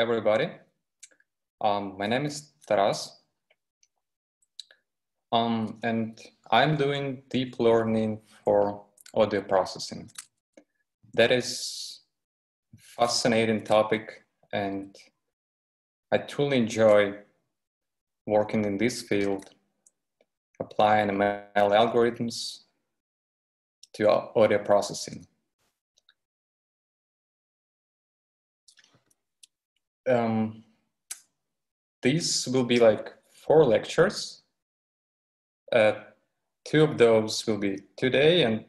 everybody. My name is Taras, and I'm doing deep learning for audio processing. That is a fascinating topic, and I truly enjoy working in this field, applying ML algorithms to audio processing. These will be like 4 lectures. 2 of those will be today and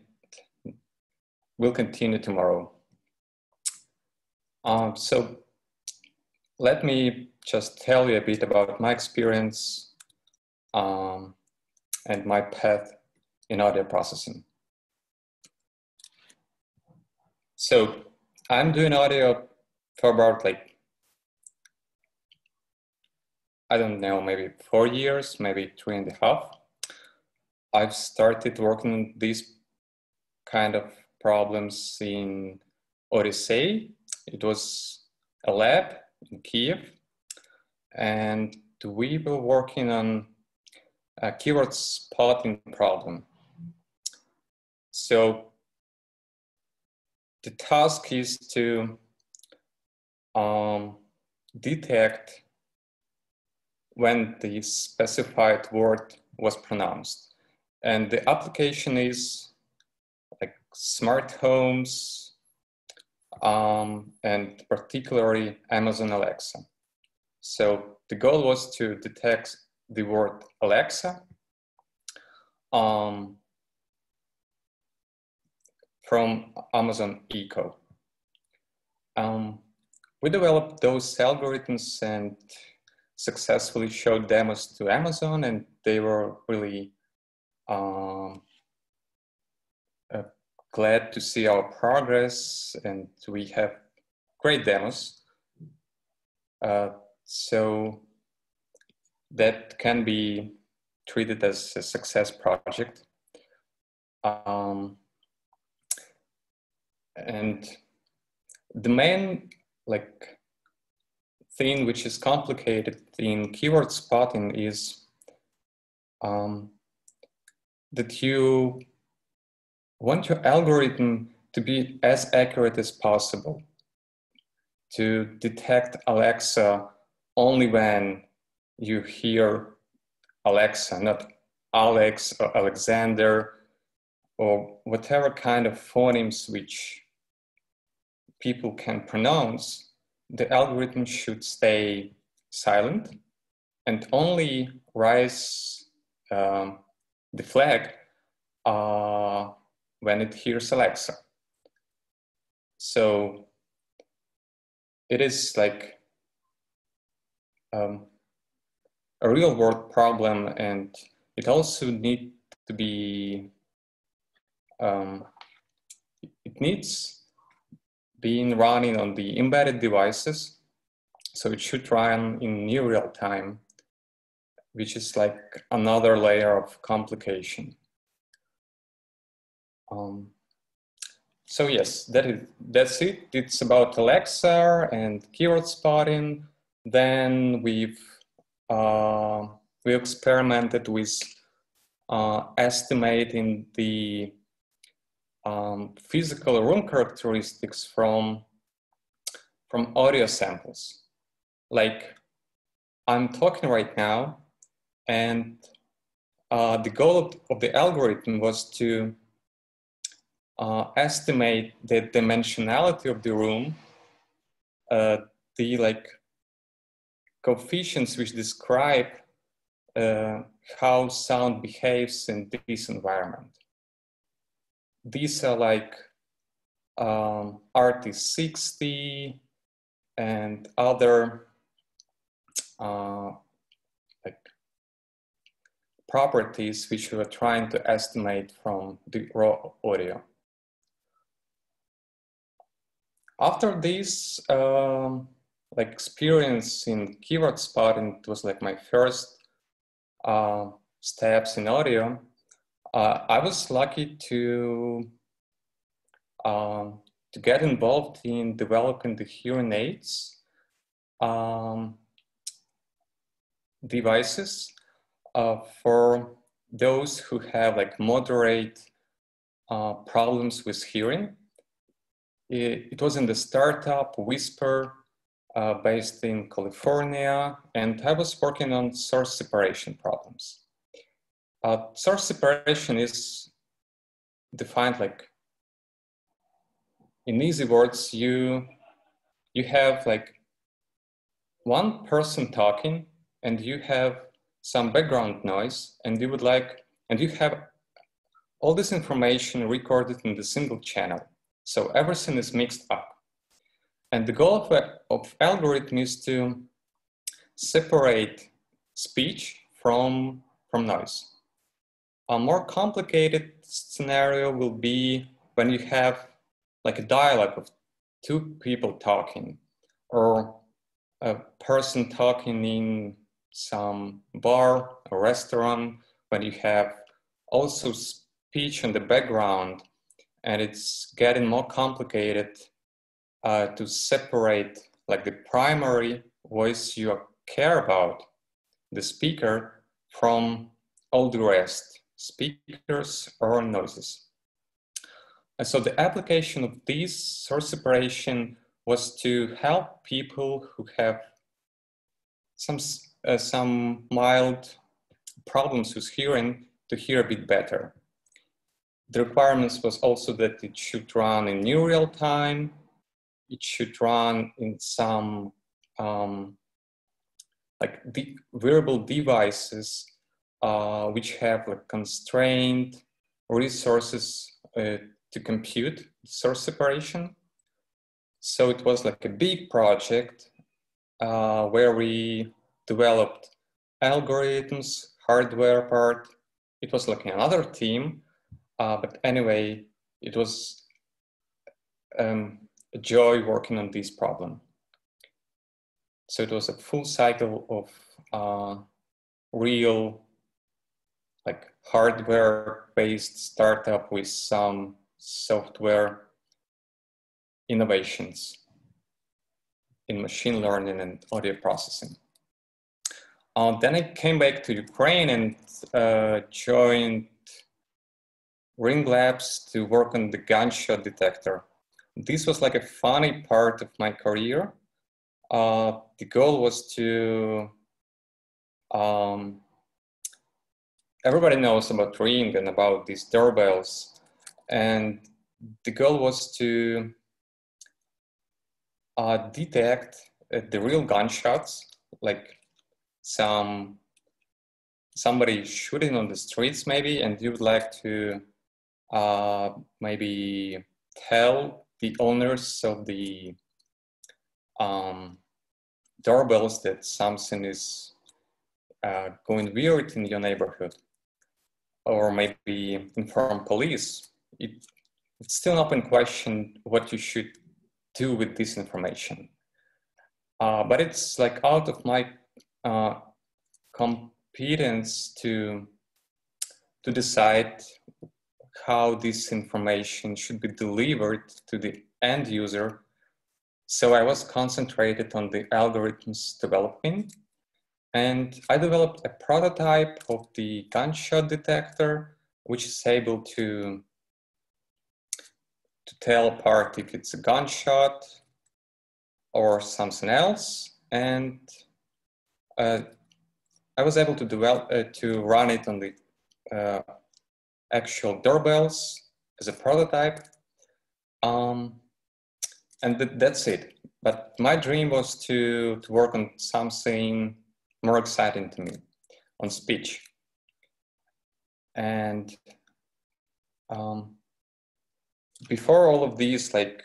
will continue tomorrow. So let me just tell you a bit about my experience and my path in audio processing. So I'm doing audio for about I don't know, maybe 4 years, maybe 3.5. I've started working on these kind of problems in Odyssey. It was a lab in Kiev, and we were working on a keyword spotting problem. So the task is to detect when the specified word was pronounced. And the application is like smart homes, and particularly Amazon Alexa. So the goal was to detect the word Alexa from Amazon Echo. We developed those algorithms and successfully showed demos to Amazon, and they were really glad to see our progress, and we have great demos. So that can be treated as a success project. And the main thing which is complicated in keyword spotting is that you want your algorithm to be as accurate as possible, to detect Alexa only when you hear Alexa, not Alex or Alexander or whatever kind of phonemes which people can pronounce. The algorithm should stay silent and only raise the flag when it hears Alexa. So it is like a real world problem, and it also needs to be, it needs being running on the embedded devices. So it should run in near real time, which is like another layer of complication. So yes, that's it. It's about Alexa and keyword spotting. Then we experimented with estimating the physical room characteristics from audio samples. Like I'm talking right now, and the goal of the algorithm was to estimate the dimensionality of the room, the coefficients which describe how sound behaves in this environment. These are like RT60 and other properties which we were trying to estimate from the raw audio. After this experience in keyword spotting, it was like my first steps in audio. I was lucky to get involved in developing the hearing aids devices for those who have like moderate problems with hearing. It was in the startup Whisper based in California, and I was working on source separation problems. Source separation is defined like, in easy words, you have like one person talking and you have some background noise, and you have all this information recorded in the single channel. So everything is mixed up. And the goal of algorithm is to separate speech from noise. A more complicated scenario will be when you have like a dialogue of two people talking, or a person talking in some bar or restaurant, when you have also speech in the background, and it's getting more complicated to separate like the primary voice you care about, the speaker, from all the rest, speakers or noises. And so the application of this source separation was to help people who have some mild problems with hearing to hear a bit better. The requirements was also that it should run in near real time. It should run in some like the wearable devices which have like constrained resources to compute source separation. So it was like a big project where we developed algorithms, hardware part. It was like another team, but anyway, it was a joy working on this problem. So it was a full cycle of real like hardware-based startup with some software innovations in machine learning and audio processing. Then I came back to Ukraine and joined Ring Labs to work on the Gunshot Detector. This was like a funny part of my career. The goal was to, everybody knows about Ring and about these doorbells. And the goal was to detect the real gunshots, like somebody shooting on the streets maybe, and you would like to maybe tell the owners of the doorbells that something is going weird in your neighborhood, or maybe inform police. It's still an open question what you should do with this information. But it's like out of my competence to decide how this information should be delivered to the end user. So I was concentrated on the algorithms development, and I developed a prototype of the gunshot detector, which is able to tell apart if it's a gunshot or something else. And I was able to develop to run it on the actual doorbells as a prototype. And that's it. But my dream was to work on something more exciting to me, on speech. And before all of these, like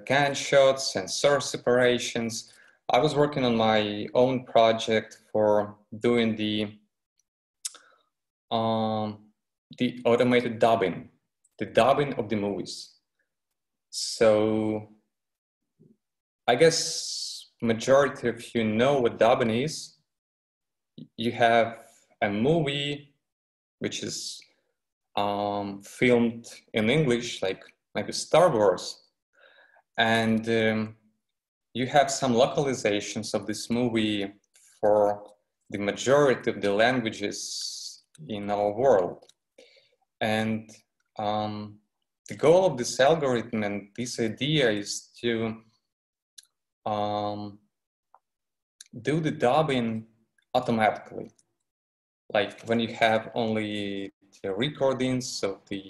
gunshots and source separations, I was working on my own project for doing the automated dubbing, the dubbing of the movies. So I guess majority of you know what dubbing is. You have a movie which is filmed in English, like maybe Star Wars, and you have some localizations of this movie for the majority of the languages in our world. And the goal of this algorithm and this idea is to do the dubbing automatically. Like when you have only the recordings of the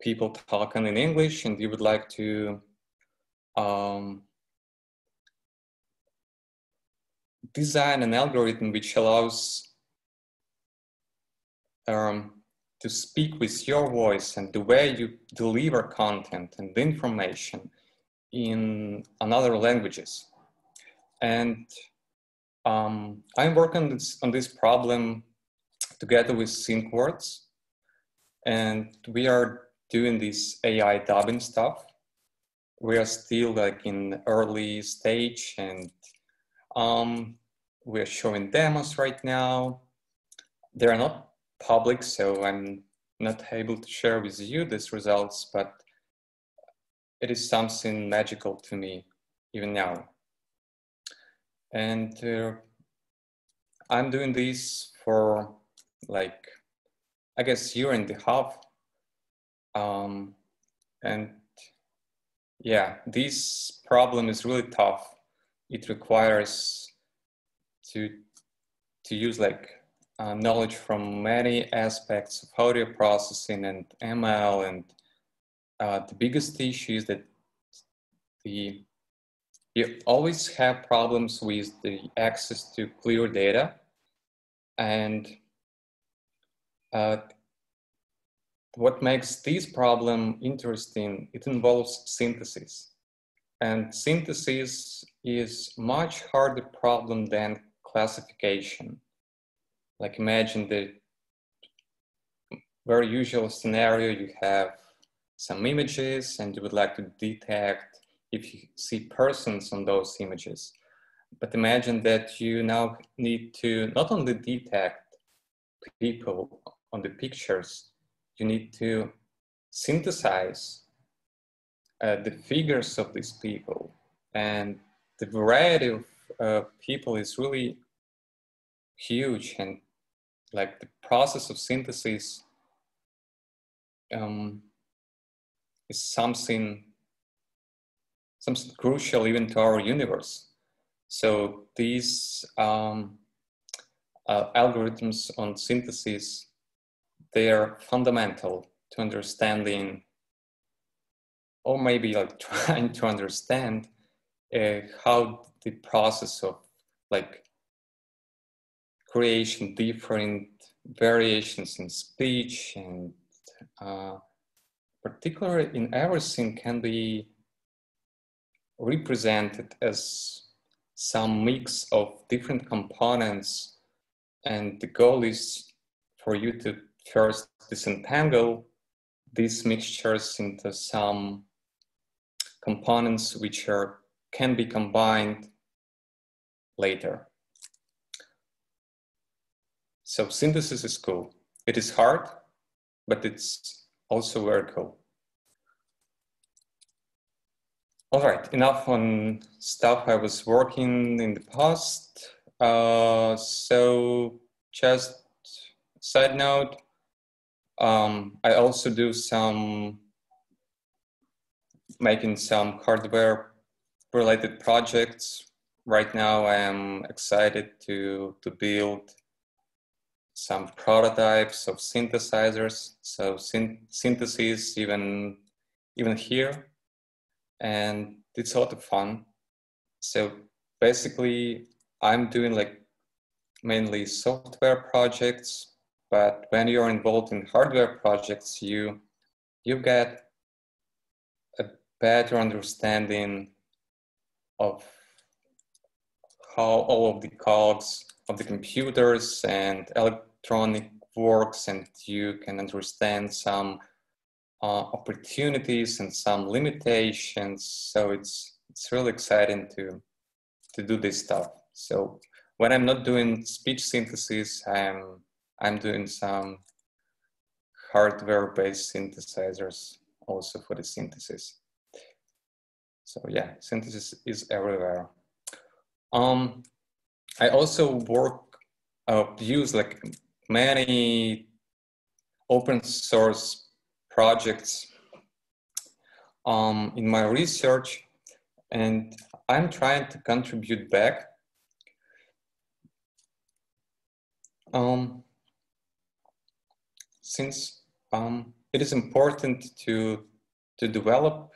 people talking in English and you would like to design an algorithm which allows to speak with your voice and the way you deliver content and information in other languages. And I'm working on this problem together with Syncwords, and we are doing this AI dubbing stuff. We are still like in early stage, and we're showing demos right now. They're not public, so I'm not able to share with you these results, but it is something magical to me even now. And I'm doing this for like, I guess, a year and a half. And yeah, this problem is really tough. It requires to use like knowledge from many aspects of audio processing and ML. And the biggest issue is that you always have problems with the access to clear data. And what makes this problem interesting, it involves synthesis. And synthesis is much harder problem than classification. Like imagine the very usual scenario, you have some images and you would like to detect if you see persons on those images. But imagine that you now need to not only detect people on the pictures, you need to synthesize the figures of these people. And the variety of people is really huge. And like the process of synthesis is something crucial even to our universe. So these algorithms on synthesis, they are fundamental to understanding, or maybe like trying to understand how the process of like creation different variations in speech and particularly in everything can be represented as some mix of different components. And the goal is for you to first disentangle these mixtures into some components which can be combined later. So synthesis is cool. It is hard, but it's also very cool. All right, enough on stuff I was working in the past. So just side note, I also do making some hardware related projects. Right now I am excited to build some prototypes of synthesizers. So synthesis even here. And it's a lot of fun. So basically, I'm doing like mainly software projects, but when you're involved in hardware projects, you get a better understanding of how all of the cogs of the computers and electronic works, and you can understand some opportunities and some limitations. So it's really exciting to do this stuff. So when I'm not doing speech synthesis, I'm doing some hardware-based synthesizers also for the synthesis. So yeah, synthesis is everywhere. I also use like many open source projects in my research, and I'm trying to contribute back. Since it is important to develop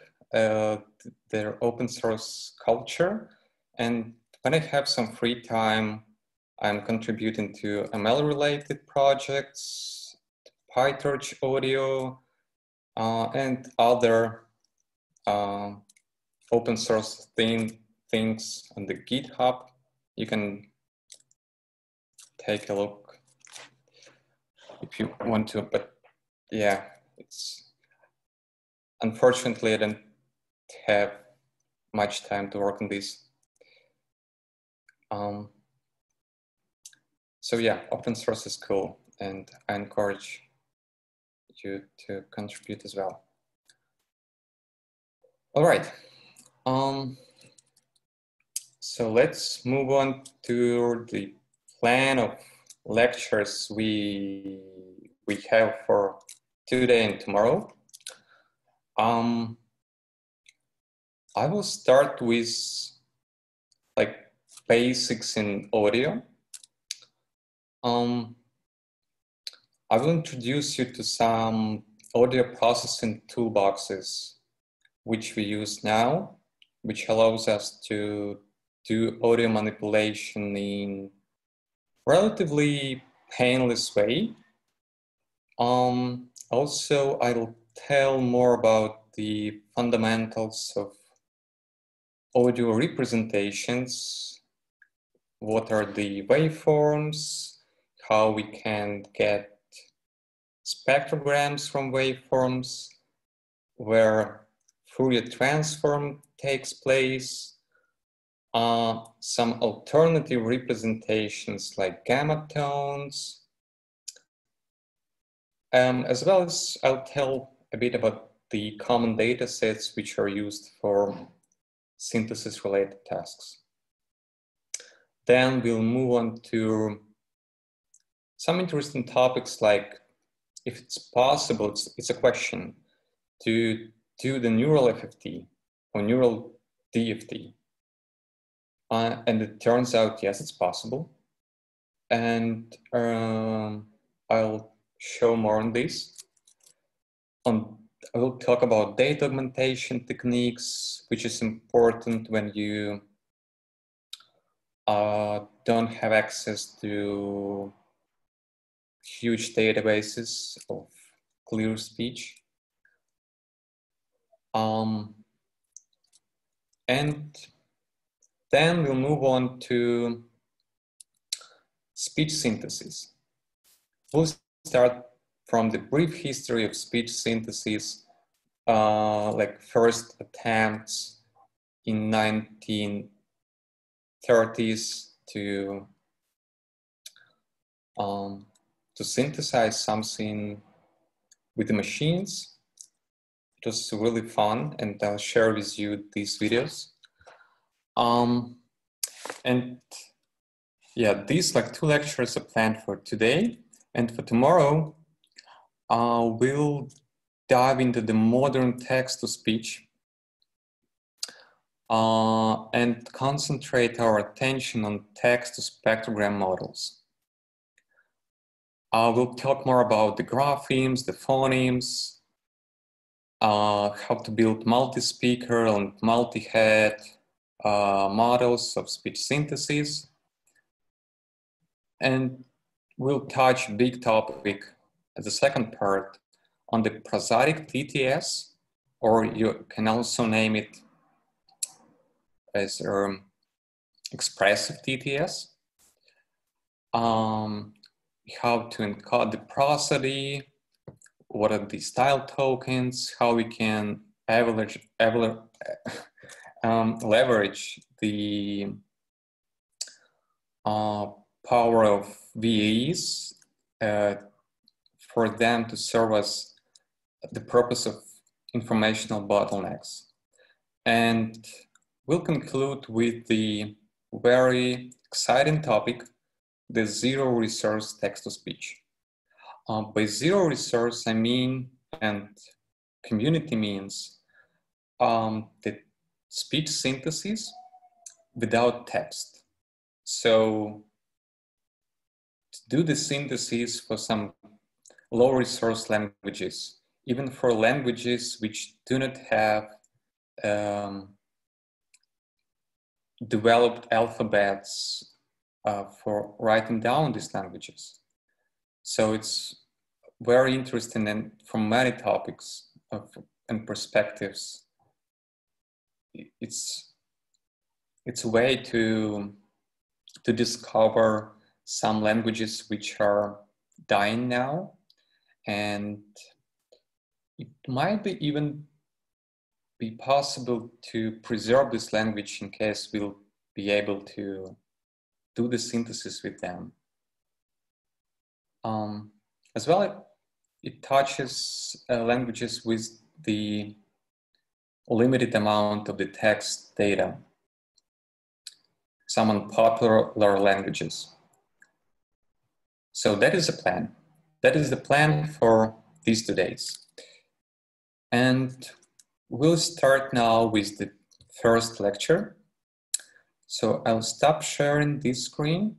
their open source culture, and when I have some free time, I'm contributing to ML related projects, PyTorch audio, and other open source things on the GitHub. You can take a look if you want to, but yeah, it's unfortunately I don't have much time to work on this. So yeah, open source is cool, and I encourage you to contribute as well. All right. So let's move on to the plan of lectures we have for today and tomorrow. I will start with like basics in audio. I will introduce you to some audio processing toolboxes which we use now, which allows us to do audio manipulation in relatively painless way. Also, I'll tell more about the fundamentals of audio representations, what are the waveforms, how we can get spectrograms from waveforms, where Fourier transform takes place, some alternative representations like gamma tones, as well as I'll tell a bit about the common data sets which are used for synthesis related tasks. Then we'll move on to some interesting topics like if it's possible, it's a question, to do the neural FFT or neural DFT. And it turns out, yes, it's possible. And I'll show more on this. I will talk about data augmentation techniques, which is important when you don't have access to huge databases of clear speech. And then we'll move on to speech synthesis. We'll start from the brief history of speech synthesis, like first attempts in 1930s to synthesize something with the machines. It was really fun, and I'll share with you these videos. And yeah, these like 2 lectures are planned for today, and for tomorrow, we'll dive into the modern text-to-speech and concentrate our attention on text-to-spectrogram models. We'll talk more about the graphemes, the phonemes, how to build multi-speaker and multi-head models of speech synthesis. And we'll touch a big topic as the second part on the prosodic TTS, or you can also name it as expressive TTS. How to encode the prosody, what are the style tokens, how we can leverage the power of VAEs for them to serve as the purpose of informational bottlenecks. And we'll conclude with the very exciting topic, the zero resource text-to-speech. By zero resource, I mean, and community means, the speech synthesis without text. So to do the synthesis for some low resource languages, even for languages which do not have developed alphabets for writing down these languages. So it's very interesting, and from many topics and perspectives, it's a way to discover some languages which are dying now, and it might be even be possible to preserve this language in case we'll be able to do the synthesis with them. As well, it touches languages with the limited amount of the text data, some unpopular languages. So that is the plan. That is the plan for these 2 days. And we'll start now with the first lecture. So I'll stop sharing this screen,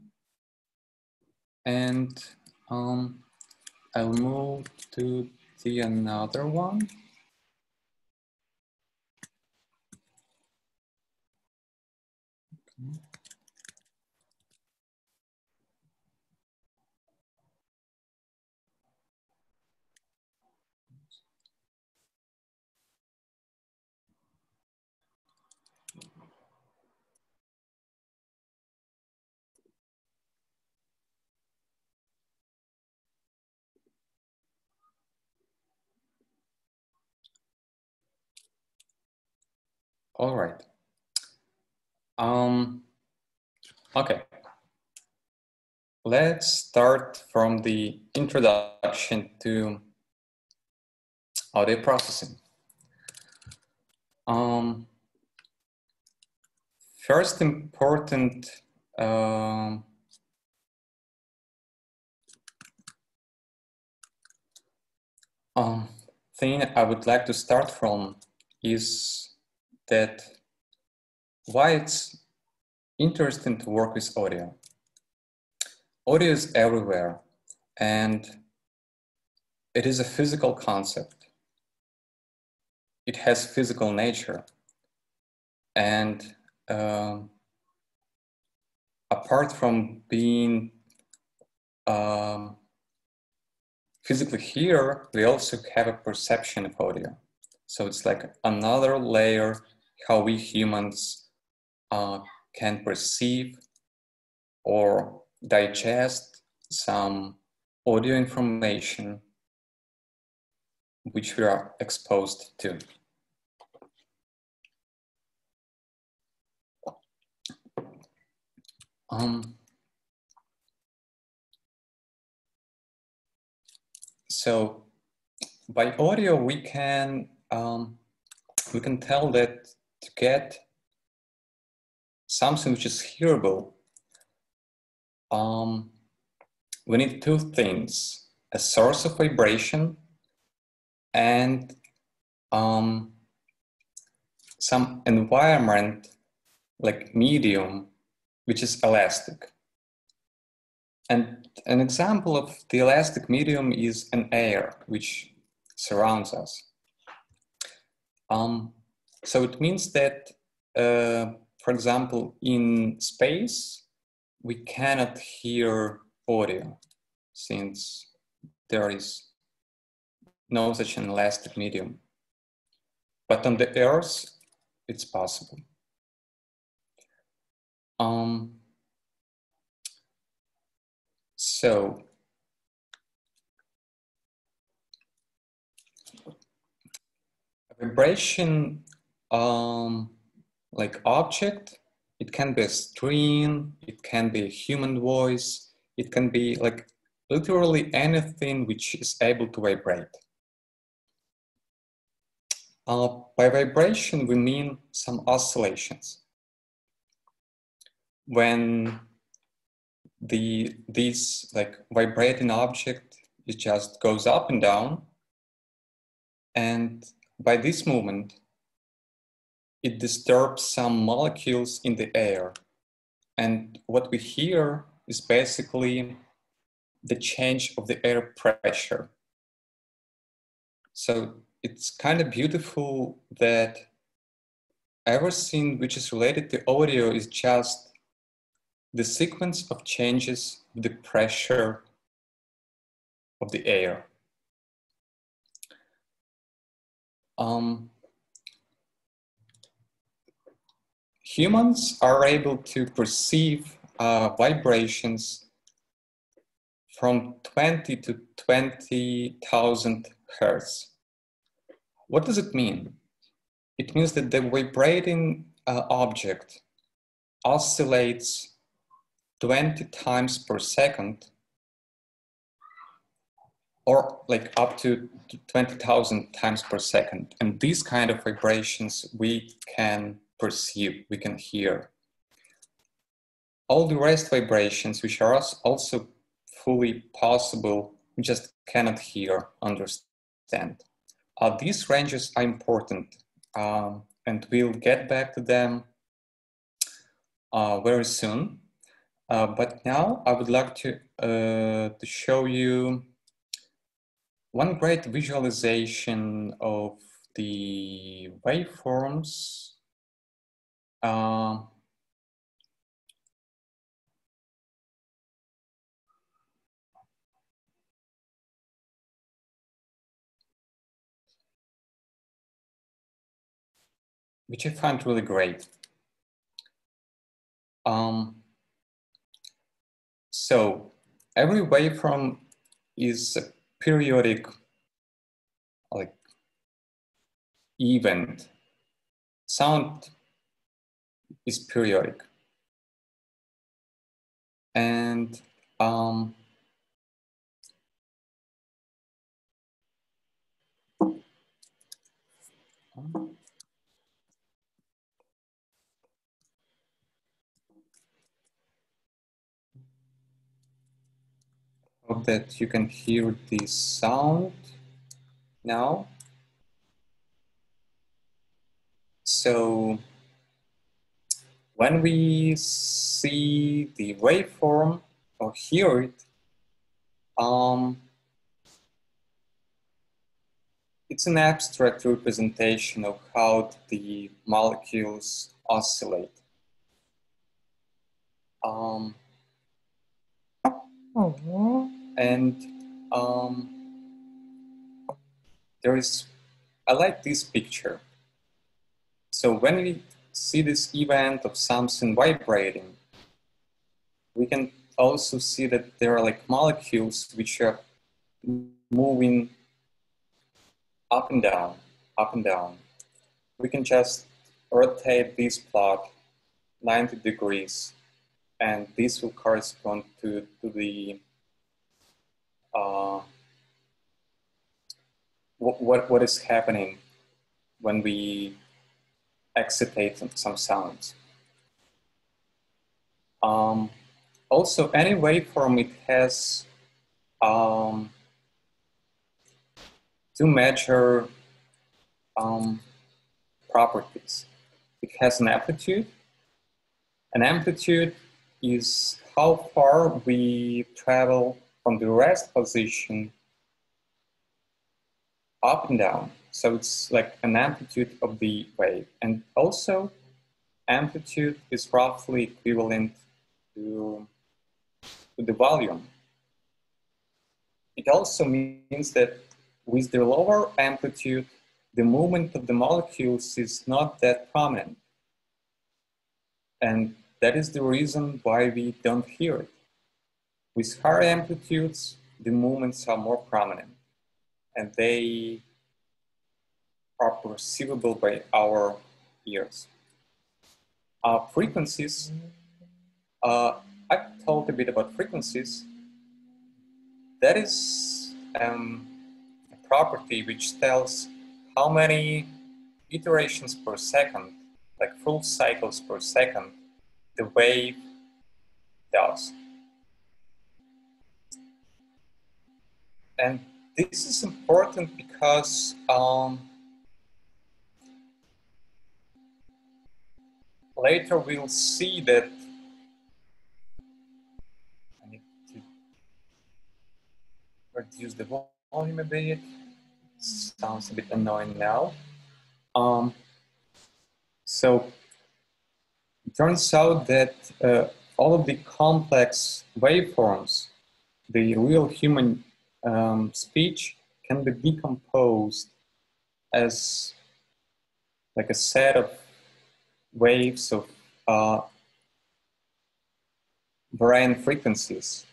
and I'll move to the another one. Okay. All right. Okay. Let's start from the introduction to audio processing. First important thing I would like to start from is that why it's interesting to work with audio. Audio is everywhere, and it is a physical concept. It has physical nature, and apart from being physically here, we also have a perception of audio. So it's like another layer how we humans can perceive or digest some audio information which we are exposed to. So by audio, we can tell that to get something which is hearable, we need 2 things: a source of vibration and some environment, like medium, which is elastic. And an example of the elastic medium is an air which surrounds us. So it means that, for example, in space, we cannot hear audio since there is no such an elastic medium. But on the Earth, it's possible. So a vibration like object, it can be a string, it can be a human voice, it can be like literally anything which is able to vibrate. By vibration, we mean some oscillations. When this like vibrating object, it just goes up and down, and by this movement, it disturbs some molecules in the air. And what we hear is basically the change of the air pressure. So it's kind of beautiful that everything which is related to audio is just the sequence of changes of the pressure of the air. Humans are able to perceive vibrations from 20 to 20,000 hertz. What does it mean? It means that the vibrating object oscillates 20 times per second, or like up to 20,000 times per second. And these kind of vibrations we can perceive, we can hear. All the rest vibrations, which are also fully possible, we just cannot hear, understand. These ranges are important, and we'll get back to them very soon. But now I would like to show you one great visualization of the waveforms. Which I find really great. So every waveform is a periodic like event. Sound is periodic. And hope that you can hear the sound now. So when we see the waveform or hear it, it's an abstract representation of how the molecules oscillate. And I like this picture. So when we see this event of something vibrating, we can also see that there are like molecules which are moving up and down, up and down. We can just rotate this plot 90 degrees, and this will correspond to the what is happening when we excitate some sounds. Also, any waveform, it has two major properties. It has an amplitude. An amplitude is how far we travel from the rest position up and down. So it's like an amplitude of the wave. And also, amplitude is roughly equivalent to the volume. It also means that with the lower amplitude, the movement of the molecules is not that prominent. And that is the reason why we don't hear it. With higher amplitudes, the movements are more prominent, and they are perceivable by our ears. Frequencies, I've talked a bit about frequencies. That is a property which tells how many iterations per second, like full cycles per second, the wave does. And this is important because later we'll see that I need to reduce the volume a bit. Sounds a bit annoying now. So it turns out that all of the complex waveforms, the real human speech, can be decomposed as like a set of waves of varying frequencies.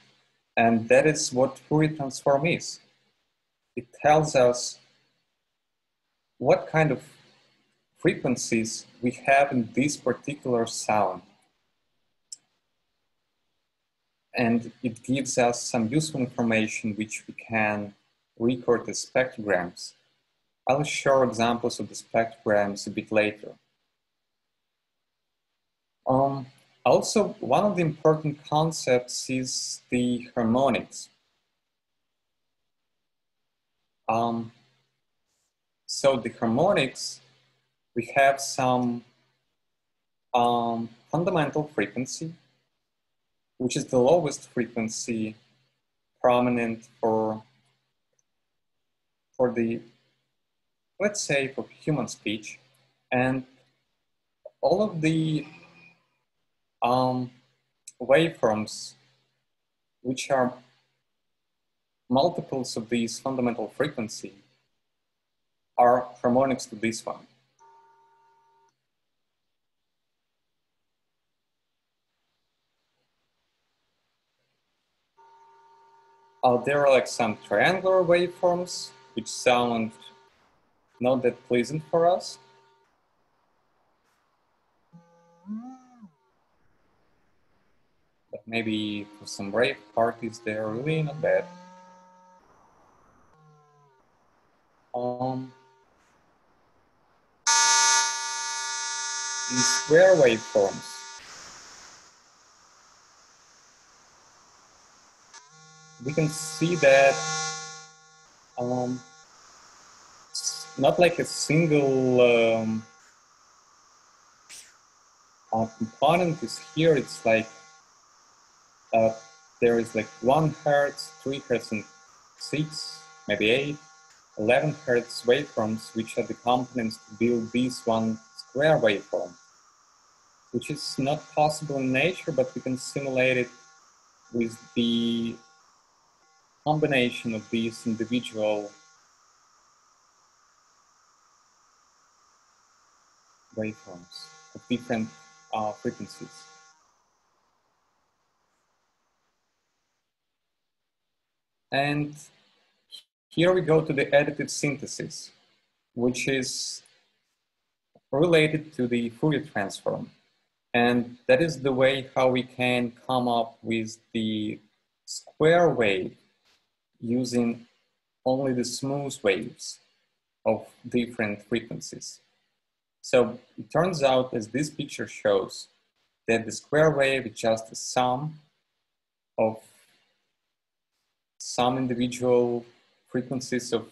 And that is what Fourier transform is. It tells us what kind of frequencies we have in this particular sound. And it gives us some useful information which we can record as spectrograms. I'll show examples of the spectrograms a bit later. Also, one of the important concepts is the harmonics. So the harmonics, we have some fundamental frequency, which is the lowest frequency prominent for the, let's say, for human speech. And all of the waveforms, which are multiples of these fundamental frequency, are harmonics to this one. There are like some triangular waveforms, which sound not that pleasant for us. But maybe for some rave parties, they're really not bad. These square waveforms. We can see that not like a single component is here. It's like there is like 1 Hertz, 3 Hertz, and 6, maybe 8, 11 Hertz waveforms, which are the components to build this one square waveform, which is not possible in nature, but we can simulate it with the combination of these individual waveforms of different frequencies. And here we go to the additive synthesis, which is related to the Fourier transform. And that is the way how we can come up with the square wave using only the smooth waves of different frequencies. So it turns out, as this picture shows, that the square wave is just a sum of some individual frequencies of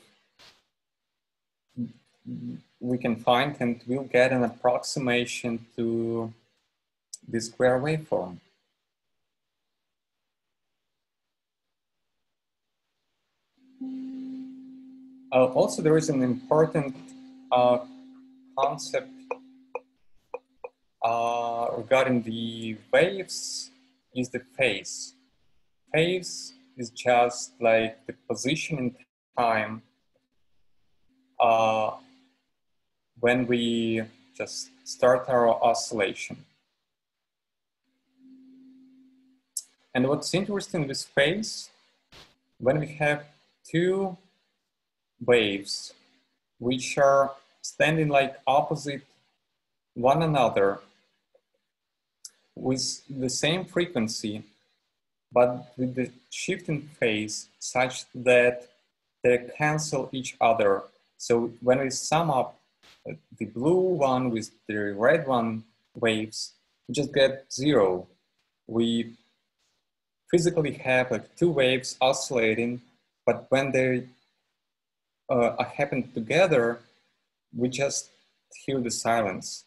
we can find, and we'll get an approximation to the square waveform. Also, there is an important concept regarding the waves is the phase. Phase is just like the position in time when we just start our oscillation. And what's interesting with phase, when we have two waves which are standing like opposite one another with the same frequency, but with the shift in phase such that they cancel each other. So when we sum up the blue one with the red one waves, we just get 0. We physically have like 2 waves oscillating, but when they happen together, we just hear the silence.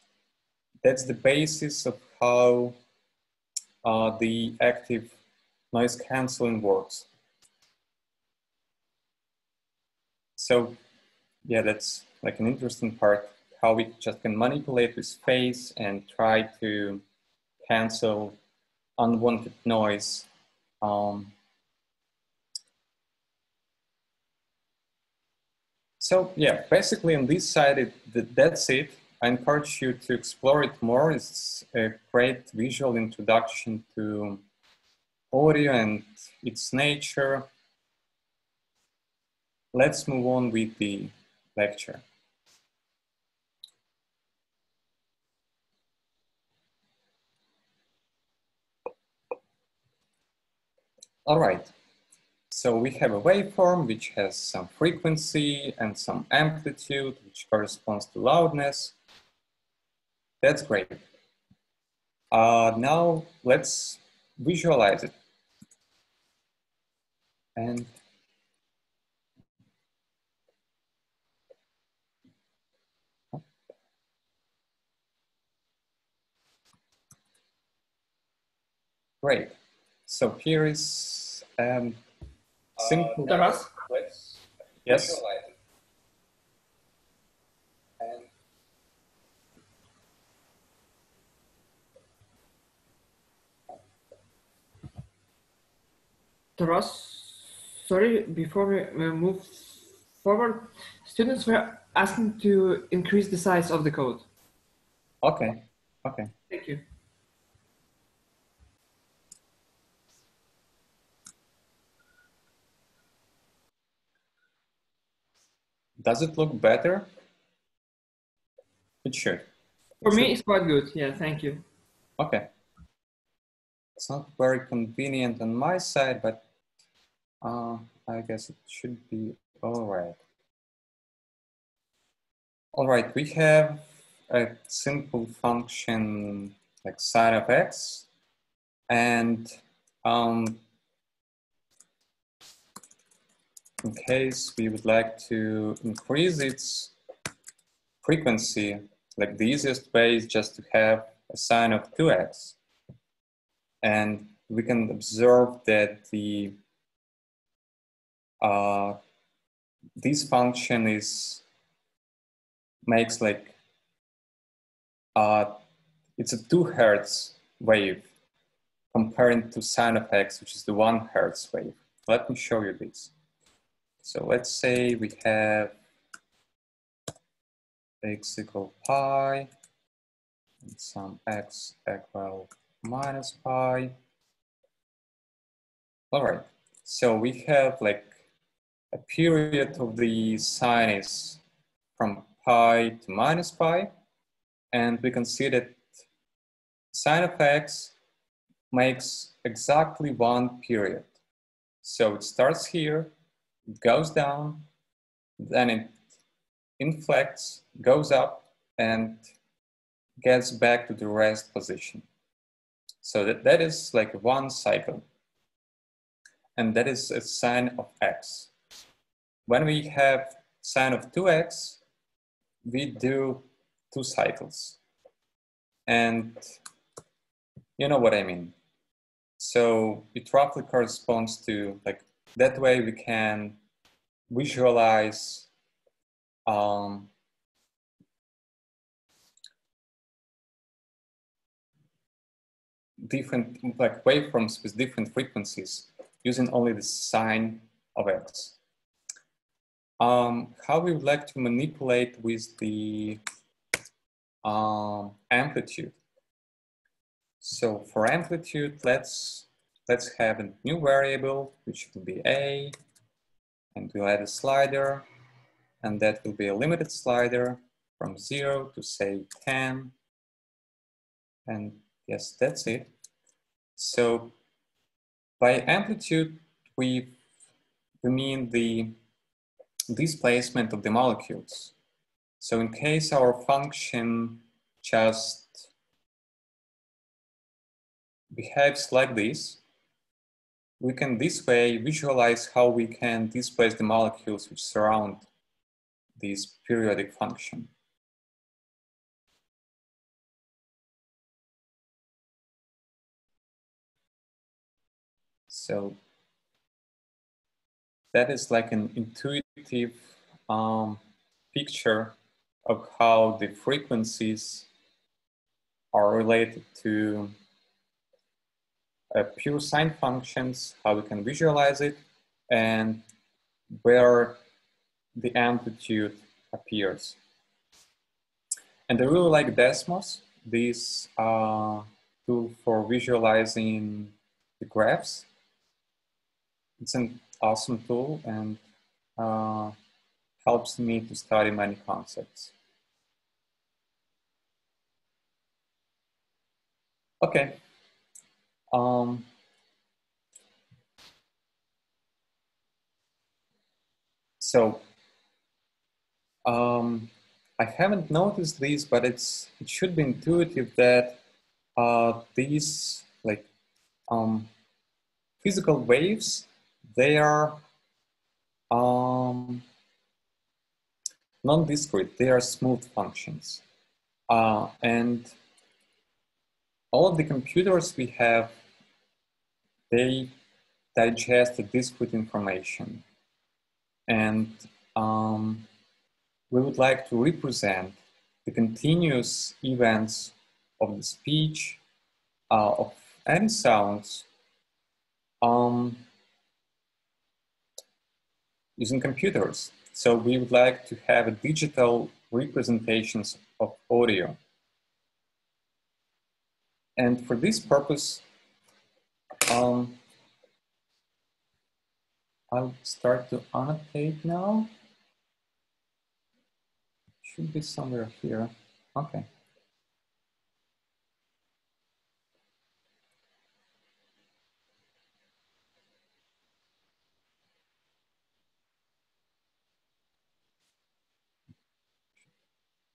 That's the basis of how the active noise canceling works. So yeah, that's like an interesting part, how we just can manipulate with phase and try to cancel unwanted noise. So yeah, basically on this side, that's it. I encourage you to explore it more. It's a great visual introduction to audio and its nature. Let's move on with the lecture. All right, so we have a waveform which has some frequency and some amplitude, which corresponds to loudness. That's great. Now let's visualize it. And great. So here is simple. Taras? Yes. Visualize it. And Taras, sorry, before we move forward, students were asking to increase the size of the code. okay, okay. Thank you. Does it look better? It should. For me, it's quite good. Yeah, thank you. Okay. It's not very convenient on my side, but I guess it should be all right. All right, we have a simple function like sine of x, and in case we would like to increase its frequency, like the easiest way is just to have a sine of 2x. And we can observe that the this function makes like it's a 2 Hertz wave comparing to sine of x, which is the 1 Hertz wave. Let me show you this. So let's say we have x equal pi and some x equal minus pi. All right, so we have like a period of the sine is from pi to minus pi, and we can see that sine of x makes exactly 1 period. So it starts here, it goes down, then it inflects, goes up, and gets back to the rest position. So that is like 1 cycle. And that is a sine of x. When we have sine of 2x, we do 2 cycles. And you know what I mean. So it roughly corresponds to, like, that way we can visualize different like waveforms with different frequencies using only the sine of x. How we would like to manipulate with the amplitude. So for amplitude, let's have a new variable, which will be a, and we'll add a slider, and that will be a limited slider from 0 to say 10. And yes, that's it. So by amplitude, we mean the displacement of the molecules. So in case our function just behaves like this, we can this way visualize how we can displace the molecules which surround this periodic function. So that is like an intuitive picture of how the frequencies are related to pure sine functions, how we can visualize it, and where the amplitude appears. And I really like Desmos, this tool for visualizing the graphs. It's an awesome tool and helps me to study many concepts. Okay. So I haven't noticed these, but it should be intuitive that these like physical waves, they are non-discrete, they are smooth functions. And all of the computers we have, they digest the discrete information. And we would like to represent the continuous events of the speech, of any sounds, using computers. So we would like to have a digital representations of audio. And for this purpose, I'll start to annotate now. Should be somewhere here. Okay.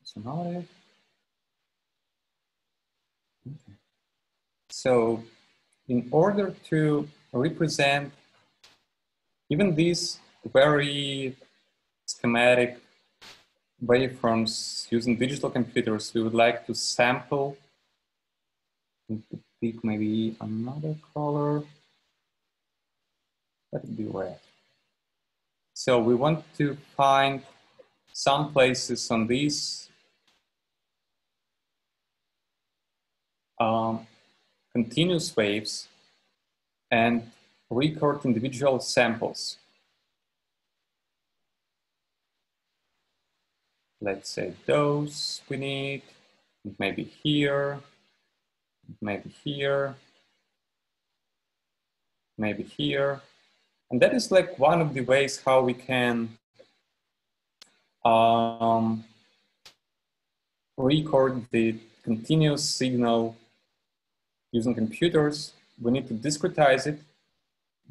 So now okay. So in order to represent even these very schematic waveforms using digital computers, we would like to sample and to pick maybe another color. Let it be red. So we want to find some places on these continuous waves and record individual samples. Let's say those we need, maybe here, maybe here, maybe here. And that is like one of the ways how we can record the continuous signal using computers. We need to discretize it,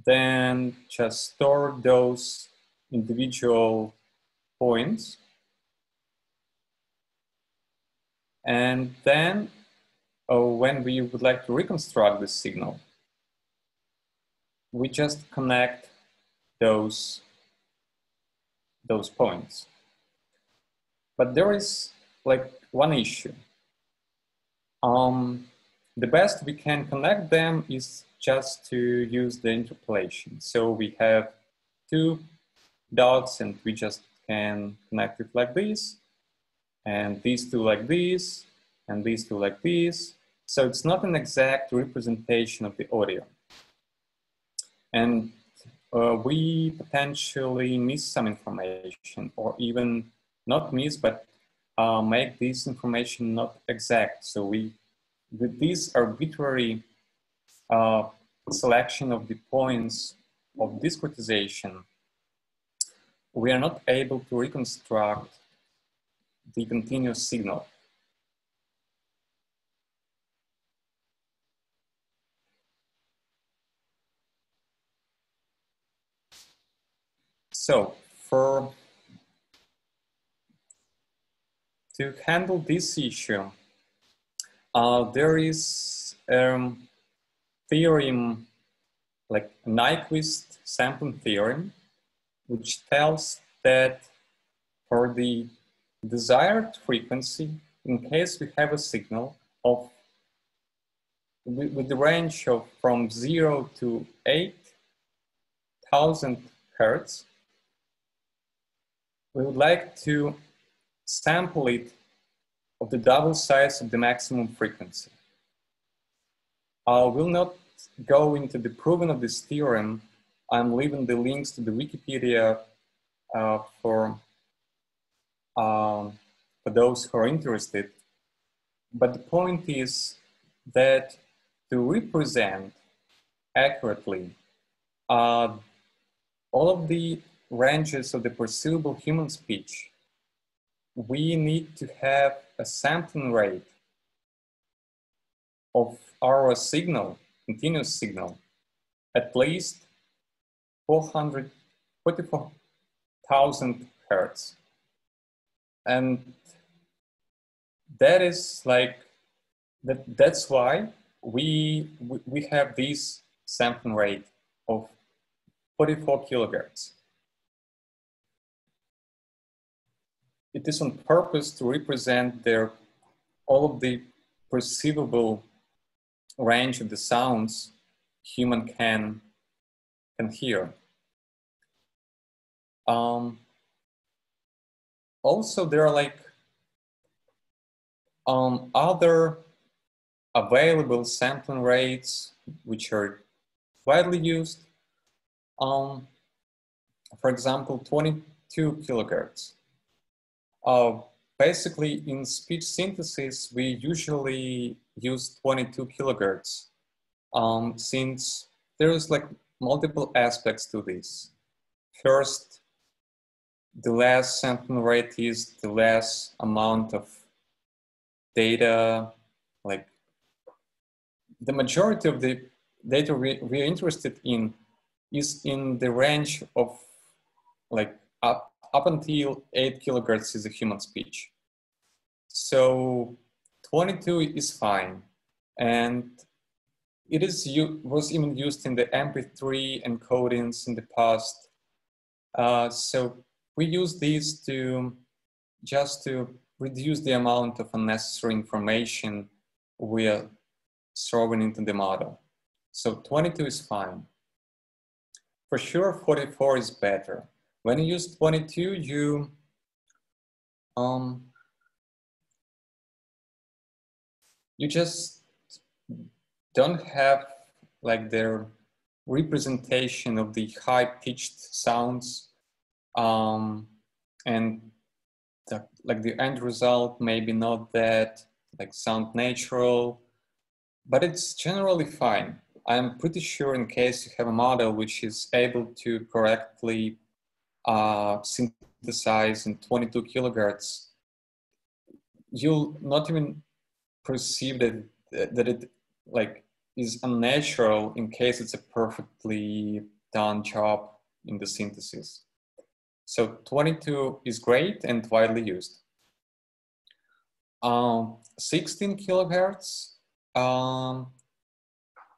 then just store those individual points. And then when we would like to reconstruct the signal, we just connect those points. But there is like one issue. The best we can connect them is just to use the interpolation. So we have two dots and we just can connect it like this, and these two like this, and these two like this. So it's not an exact representation of the audio. And we potentially miss some information, or even not miss, but make this information not exact. So with this arbitrary selection of the points of discretization, we are not able to reconstruct the continuous signal. So for to handle this issue, there is theorem, like Nyquist sampling theorem, which tells that for the desired frequency, in case we have a signal of with the range of from 0 to 8,000 hertz, we would like to sample it of the double size of the maximum frequency. I will not go into the proving of this theorem. I'm leaving the links to the Wikipedia for those who are interested. But the point is that to represent accurately all of the ranges of the perceivable human speech, we need to have a sampling rate of our signal, continuous signal, at least 44,000 hertz. And that is like, that's why we have this sampling rate of 44 kilohertz. It is on purpose to represent all of the perceivable range of the sounds human can hear. Also, there are like other available sampling rates which are widely used. For example, 22 kilohertz. Basically, in speech synthesis, we usually use 22 kilohertz since there's like multiple aspects to this. First, the less sampling rate is the less amount of data, like the majority of the data we're interested in is in the range of like up until 8 kilohertz is a human speech. So 22 is fine. And it was even used in the MP3 encodings in the past. So we use these just to reduce the amount of unnecessary information we are throwing into the model. So 22 is fine. For sure, 44 is better. When you use 22, you just don't have like their representation of the high-pitched sounds, and like the end result maybe not that like sound natural, but it's generally fine. I'm pretty sure in case you have a model which is able to correctly synthesize in 22 kilohertz, you'll not even perceive that it like is unnatural in case it's a perfectly done job in the synthesis. So 22 is great and widely used. 16 kilohertz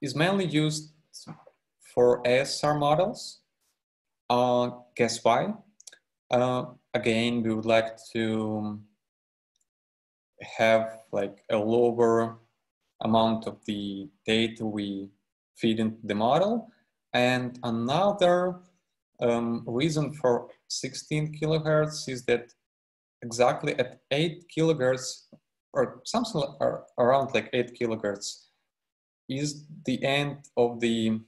is mainly used for ASR models. Guess why? Again, we would like to have like a lower amount of the data we feed into the model. And another reason for 16 kilohertz is that exactly at 8 kilohertz or something around like 8 kilohertz is the end of the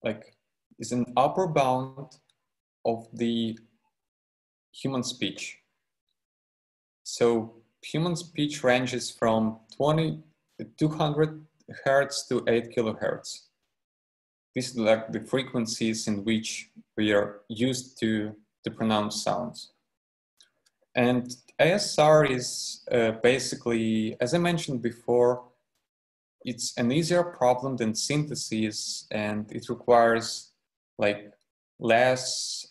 like is an upper bound of the human speech. So human speech ranges from 200 hertz to 8 kilohertz. These are like the frequencies in which we are used to pronounce sounds. And ASR is basically, as I mentioned before, it's an easier problem than synthesis, and it requires like less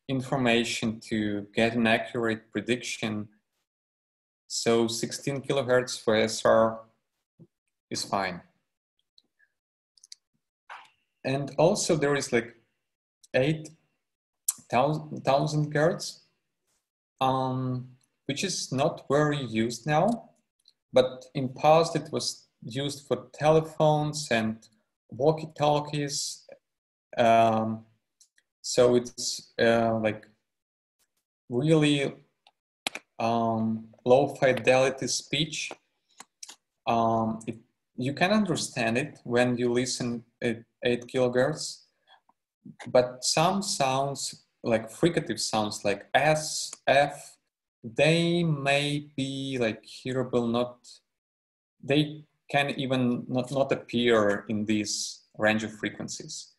information to get an accurate prediction. So 16 kilohertz for SR is fine. And also there is like 8,000 hertz, which is not very used now, but in past it was used for telephones and walkie-talkies. So it's like really low fidelity speech. You can understand it when you listen at 8 kilohertz, but some sounds, like fricative sounds like S, F, they may be like hearable, they can even not appear in this range of frequencies,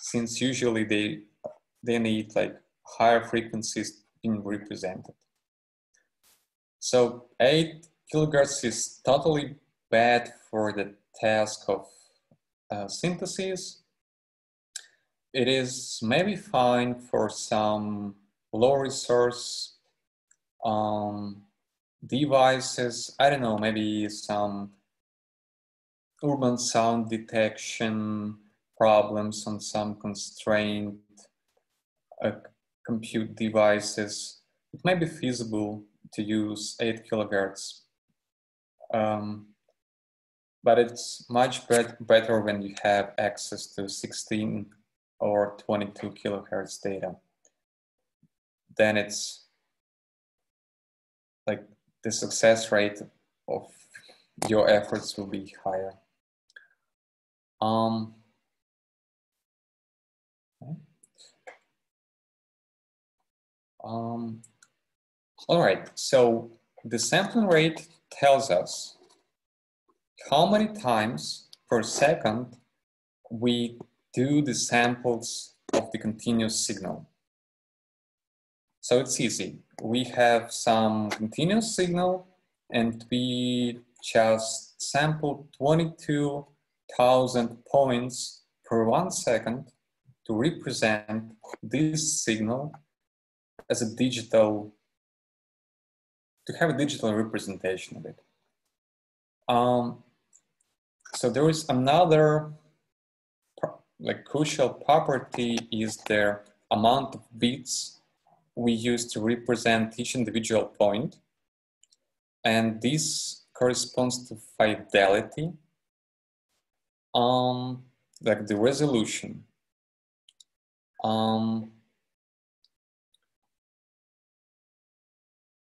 since usually they need like higher frequencies being represented. So 8 kilohertz is totally bad for the task of synthesis. It is maybe fine for some low resource devices. I don't know, maybe some urban sound detection problems on some constrained compute devices. It may be feasible to use 8 kilohertz. But it's much better when you have access to 16 or 22 kilohertz data. Then it's like the success rate of your efforts will be higher. All right, so the sampling rate tells us how many times per second we do the samples of the continuous signal. So it's easy. We have some continuous signal and we just sample 22,000 points per 1 second to represent this signal as a digital, to have a digital representation of it. So there is another like crucial property is the amount of bits we use to represent each individual point. And this corresponds to fidelity, like the resolution.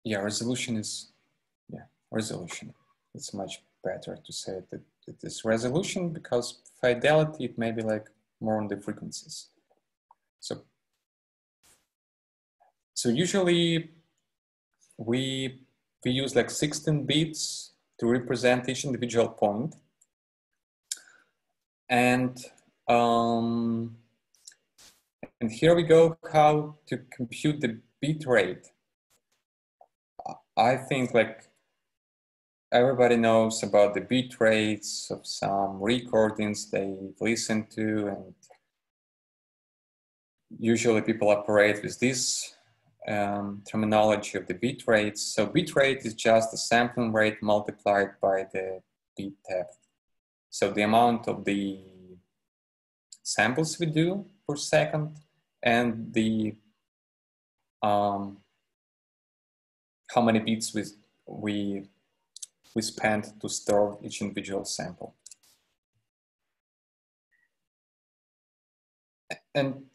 Resolution is, resolution. It's much better to say that it is resolution, because fidelity, it may be like more on the frequencies. So usually we use like 16 bits to represent each individual point. And here we go, how to compute the bit rate. I think like everybody knows about the bit rates of some recordings they listen to, and usually people operate with this terminology of the bit rates. So bit rate is just the sampling rate multiplied by the bit depth. So the amount of the samples we do per second and the how many bits we spend to store each individual sample. And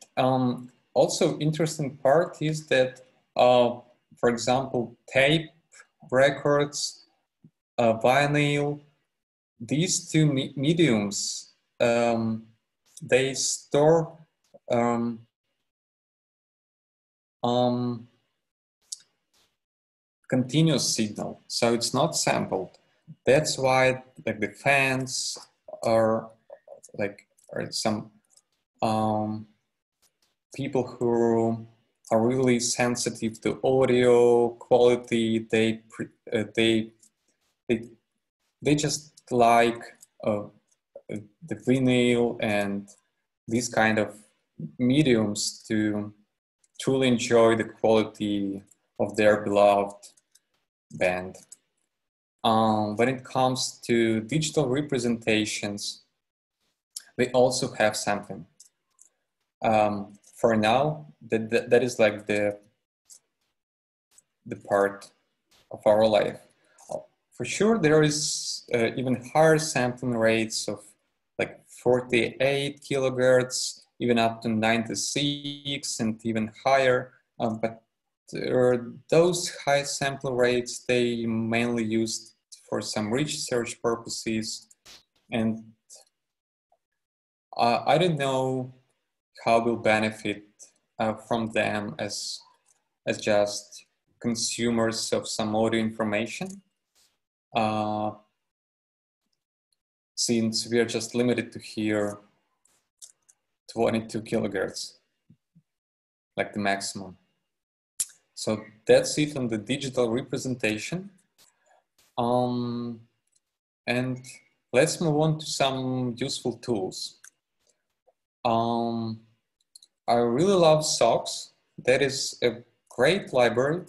also interesting part is that, for example, tape, records, vinyl, these two mediums, they store continuous signal, so it's not sampled. That's why like the fans are some people who are really sensitive to audio quality. They just like the vinyl and these kind of mediums to truly enjoy the quality of their beloved band. When it comes to digital representations, we also have sampling. For now, that is like the part of our life. For sure, there is even higher sampling rates of like 48 kilohertz, even up to 96 and even higher. But those high sample rates, they mainly used for some research purposes. And I don't know how we'll benefit from them as just consumers of some audio information. Since we are just limited to hear 22 kilohertz, like the maximum. So that's it on the digital representation. And let's move on to some useful tools. I really love SOX. That is a great library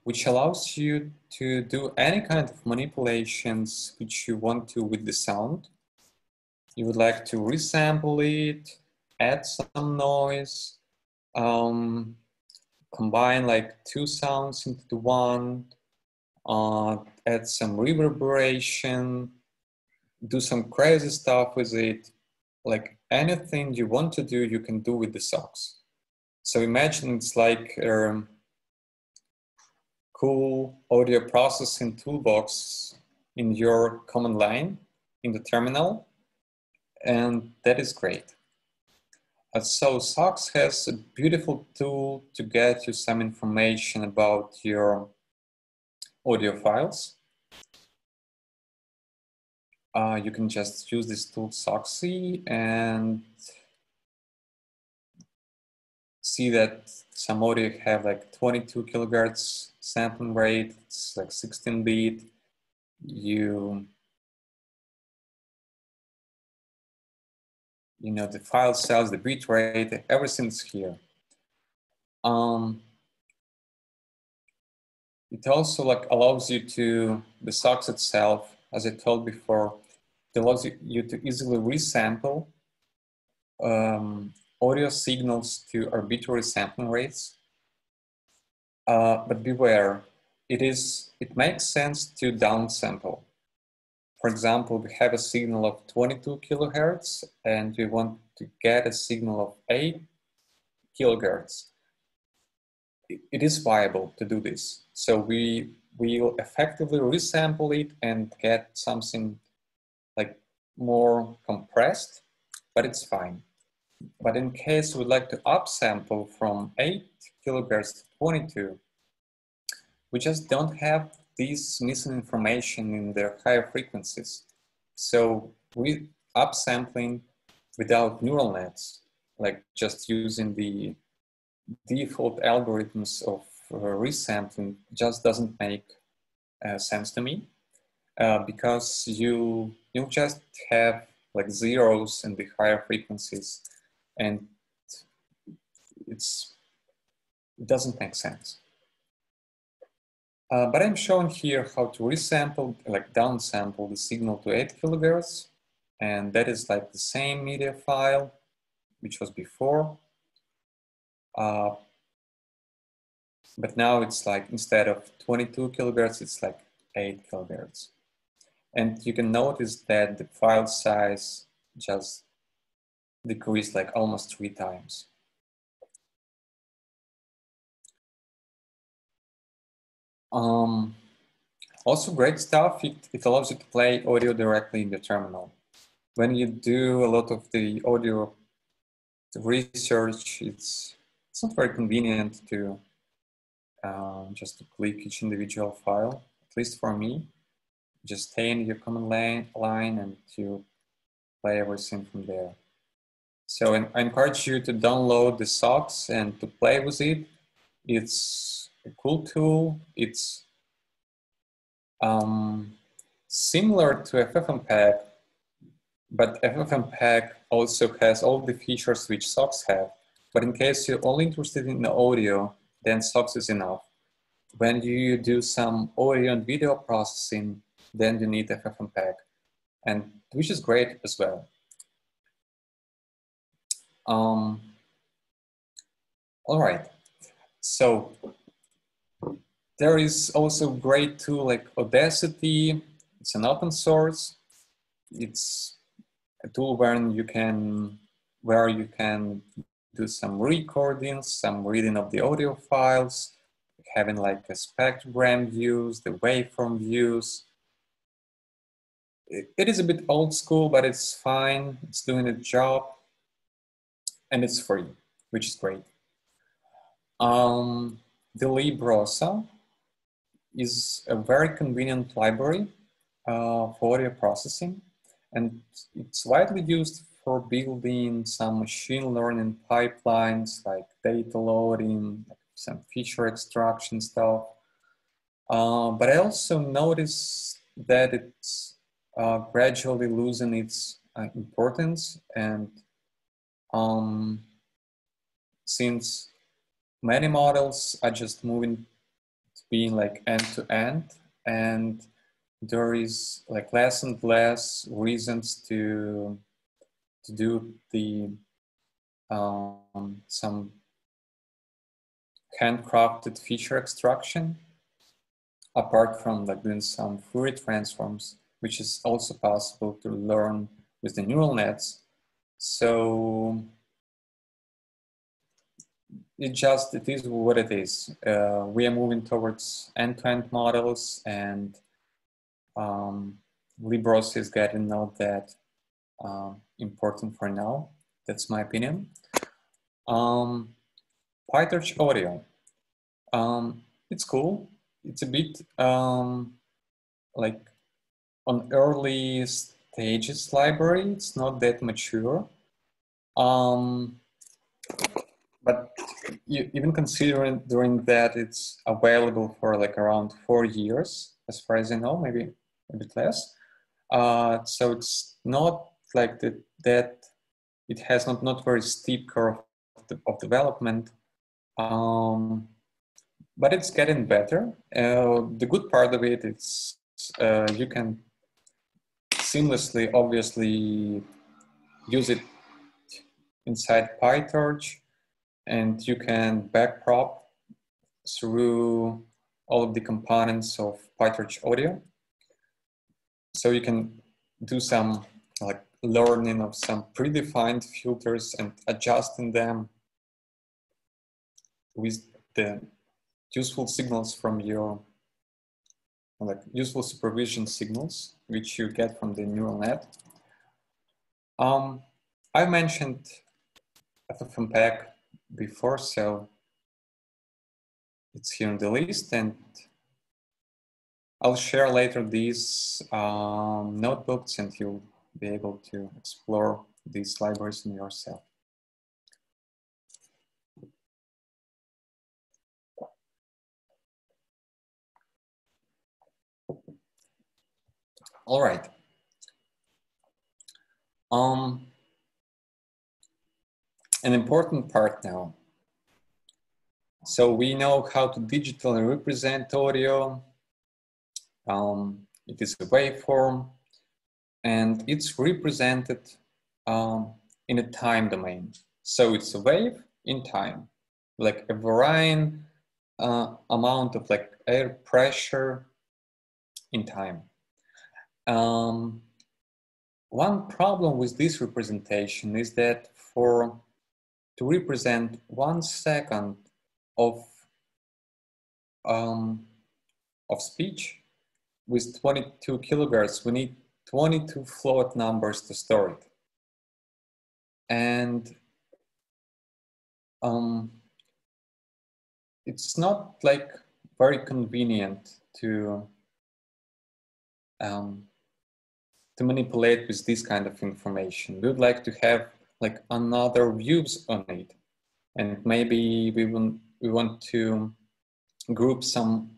which allows you to do any kind of manipulations which you want to with the sound. You would like to resample it, add some noise, combine like two sounds into one, add some reverberation, do some crazy stuff with it. Like anything you want to do, you can do with the SOX. So imagine it's like a cool audio processing toolbox in your command line in the terminal, and that is great. So SOX has a beautiful tool to get you some information about your audio files. You can just use this tool SOXy and see that some audio have like 22 kilohertz sampling rate, it's like 16-bit. You know the file size, the bit rate, everything's here. It also like allows you to, the SOX itself, as I told before, it allows you to easily resample audio signals to arbitrary sampling rates. But beware, it makes sense to downsample. For example, we have a signal of 22 kilohertz and we want to get a signal of 8 kilohertz. It is viable to do this. So we will effectively resample it and get something like more compressed, but it's fine. But in case we'd like to upsample from 8 kilohertz to 22, we just don't have this missing information in their higher frequencies. So we upsampling without neural nets, like just using the default algorithms of resampling, just doesn't make sense to me, because you just have like zeros in the higher frequencies, and it doesn't make sense. But I'm showing here how to resample, like downsample the signal to 8 kilohertz, and that is like the same media file which was before. But now it's like, instead of 22 kilohertz, it's like 8 kilohertz. And you can notice that the file size just decreased like almost 3 times. Also great stuff, it allows you to play audio directly in the terminal. When you do a lot of the audio research, it's not very convenient to just to click each individual file, at least for me. Just stay in your command line and to play everything from there. So I encourage you to download the SOX and to play with it. It's a cool tool. It's similar to FFmpeg, but FFmpeg also has all the features which SOX have. But in case you're only interested in the audio, then SOX is enough. When you do some audio and video processing, then you need FFmpeg, and which is great as well. All right, so there is also a great tool like Audacity. It's an open source. It's a tool where you can do some recordings, some reading of the audio files, having like a spectrogram views, the waveform views. It is a bit old school, but it's fine. It's doing a job, and it's free, which is great. The LibRosa is a very convenient library for audio processing, and it's widely used for building some machine learning pipelines like data loading, some feature extraction stuff. But I also noticed that it's gradually losing its importance, and since many models are just moving to being like end-to-end, and there is like less and less reasons to do the some handcrafted feature extraction, apart from like doing some Fourier transforms, which is also possible to learn with the neural nets. So it is what it is. We are moving towards end-to-end models, and LibRosa is getting not that important for now. That's my opinion. PyTorch audio. It's cool. It's a bit like on early stages library. It's not that mature. But even considering that it's available for like around 4 years, as far as I know, maybe a bit less. So it's not like that it has not very steep curve of development, but it's getting better. The good part of it is you can seamlessly, obviously, use it inside PyTorch, and you can backprop through all of the components of PyTorch audio. So you can do some like learning of some predefined filters and adjusting them with the useful signals from your, like useful supervision signals, which you get from the neural net. I mentioned FFmpeg before, so it's here in the list, and I'll share later these notebooks, and you'll be able to explore these libraries in yourself. All right. An important part now. So we know how to digitally represent audio. It is a waveform, and it's represented in a time domain. So it's a wave in time, like a varying amount of like air pressure in time. One problem with this representation is that to represent 1 second of speech with 22 kilohertz, we need 22 float numbers to store it. And it's not like very convenient to manipulate with this kind of information. We would like to have like another views on it, and maybe we want to group some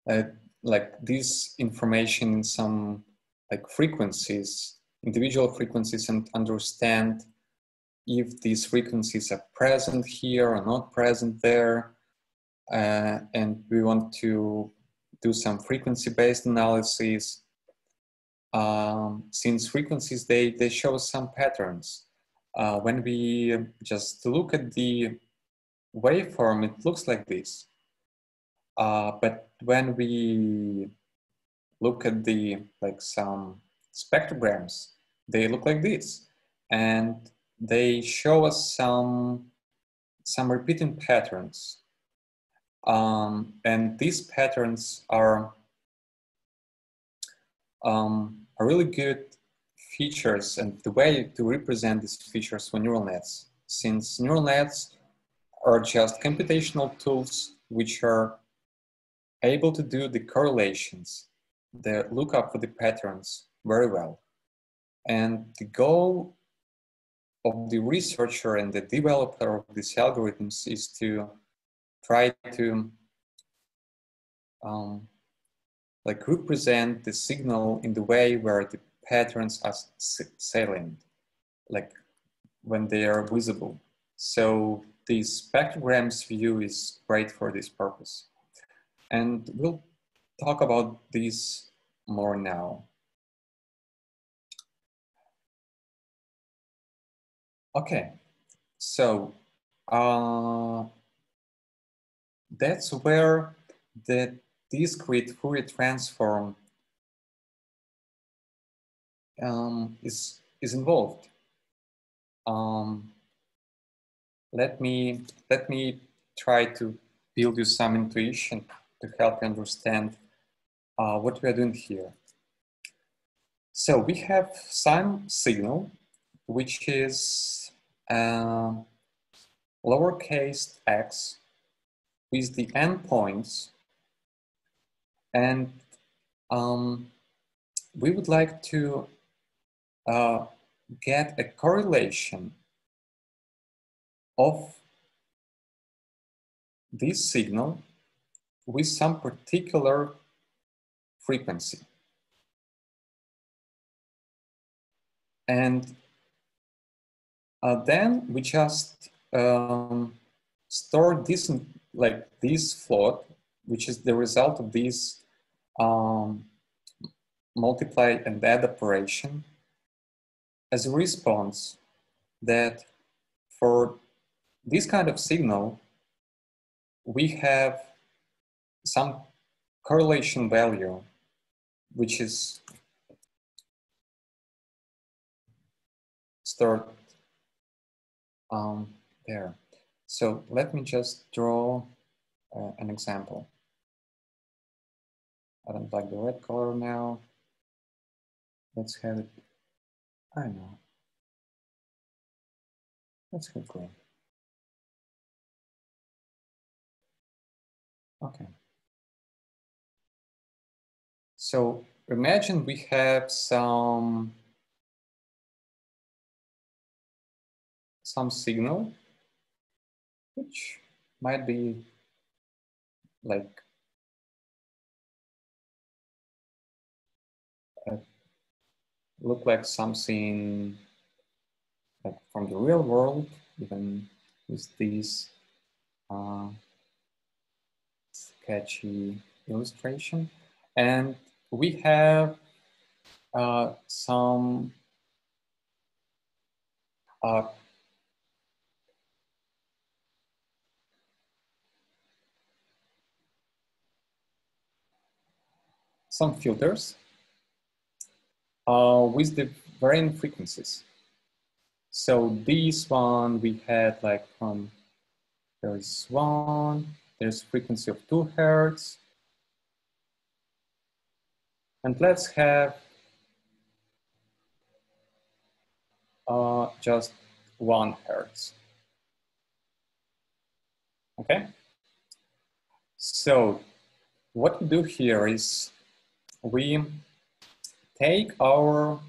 like this information in some like frequencies, individual frequencies, and understand if these frequencies are present here or not present there. And we want to do some frequency-based analysis. Since frequencies, they show some patterns. When we just look at the waveform, it looks like this. But when we look at the some spectrograms, they look like this, and they show us some repeating patterns. And these patterns are really good features and the way to represent these features for neural nets, since neural nets are just computational tools which are able to do the correlations, the lookup for the patterns very well. And the goal of the researcher and the developer of these algorithms is to try to represent the signal in the way where the patterns are salient, like when they are visible. So the spectrograms view is great for this purpose. And we'll talk about this more now. Okay, so that's where the discrete Fourier transform is involved. Let me try to build you some intuition to help you understand what we are doing here. So we have some signal, which is lowercase x with the endpoints, and we would like to get a correlation of this signal with some particular frequency. And then we just store this this float, which is the result of this multiply and add operation, as a response that for this kind of signal, we have some correlation value, which is stored there. So let me just draw an example. I don't like the red color now. Let's have it, I know. Let's have green. Okay. So imagine we have some signal, which might be like look like something like from the real world, even with these sketchy illustration. And we have some filters with the varying frequencies. So this one we had like from, there's frequency of 2 Hertz. And let's have just 1 Hertz. Okay. So what we do here is we take our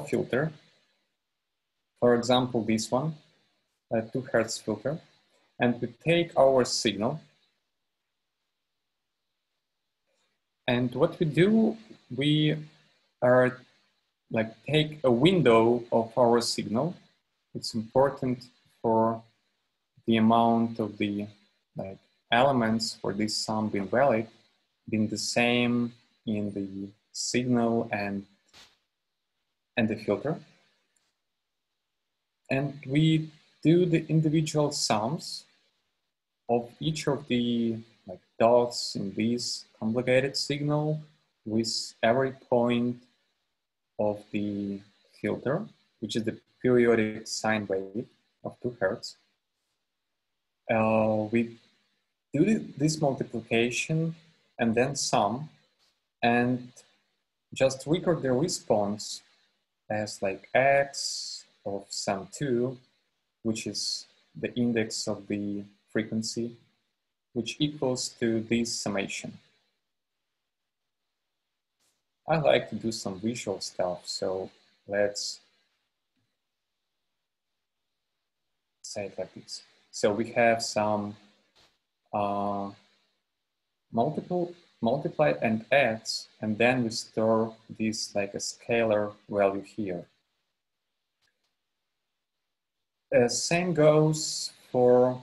filter, for example, this one, a 2 Hertz filter, and we take our signal. And what we do, we are like take a window of our signal. It's important for the amount of the like elements for this sum being valid being the same in the signal and the filter. And we do the individual sums of each of the like dots in this complicated signal with every point of the filter, which is the periodic sine wave of 2 Hertz. We do this multiplication and then sum and just record the response as like x of sum 2, which is the index of the frequency, which equals to this summation. I like to do some visual stuff, so let's say it like this. So we have some multiply and adds, and then we store this like a scalar value here. Same goes for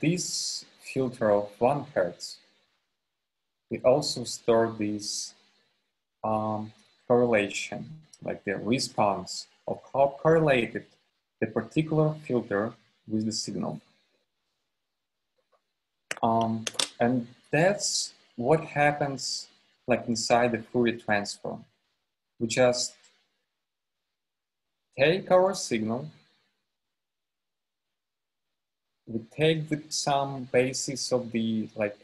this filter of 1 Hertz. We also store this correlation, like the response of how correlated the particular filter with the signal. And that's what happens like inside the Fourier transform. We just take our signal, we take some basis of the like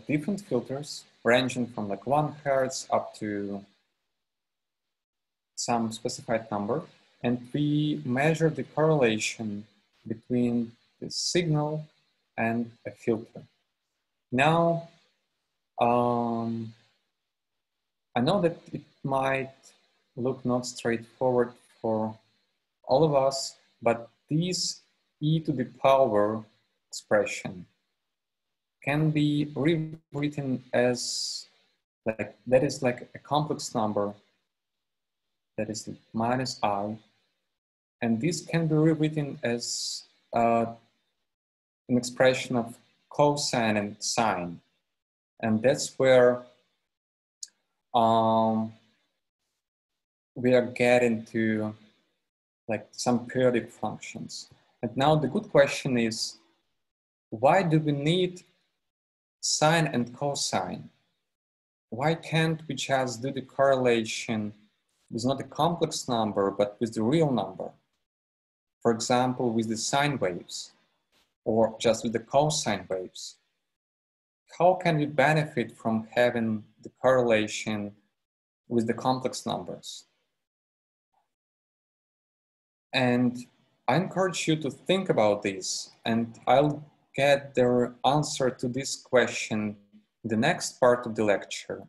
different filters ranging from like 1 Hertz up to some specified number, and we measure the correlation between the signal and a filter. Now, I know that it might look not straightforward for all of us, but this e to the power expression can be rewritten as like, that is like a complex number that is minus I, and this can be rewritten as an expression of cosine and sine, and that's where we are getting to like some periodic functions. And now the good question is, why do we need sine and cosine? Why can't we just do the correlation with not a complex number, but with the real number? For example, with the sine waves, or just with the cosine waves. How can we benefit from having the correlation with the complex numbers? And I encourage you to think about this, and I'll get the answer to this question in the next part of the lecture,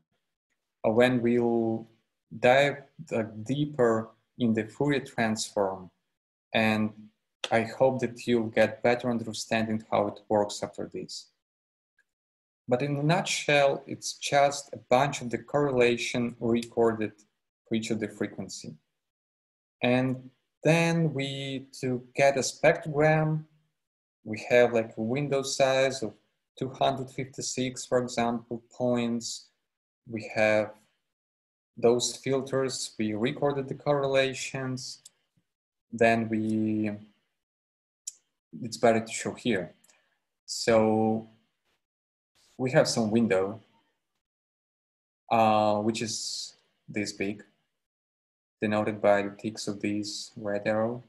when we'll dive deeper in the Fourier transform, and I hope that you'll get better understanding how it works after this. But in a nutshell, it's just a bunch of the correlation recorded for each of the frequency. And then to get a spectrogram, we have like a window size of 256, for example, points. We have those filters, we recorded the correlations, then it's better to show here. So we have some window, which is this big, denoted by the ticks of this red arrow.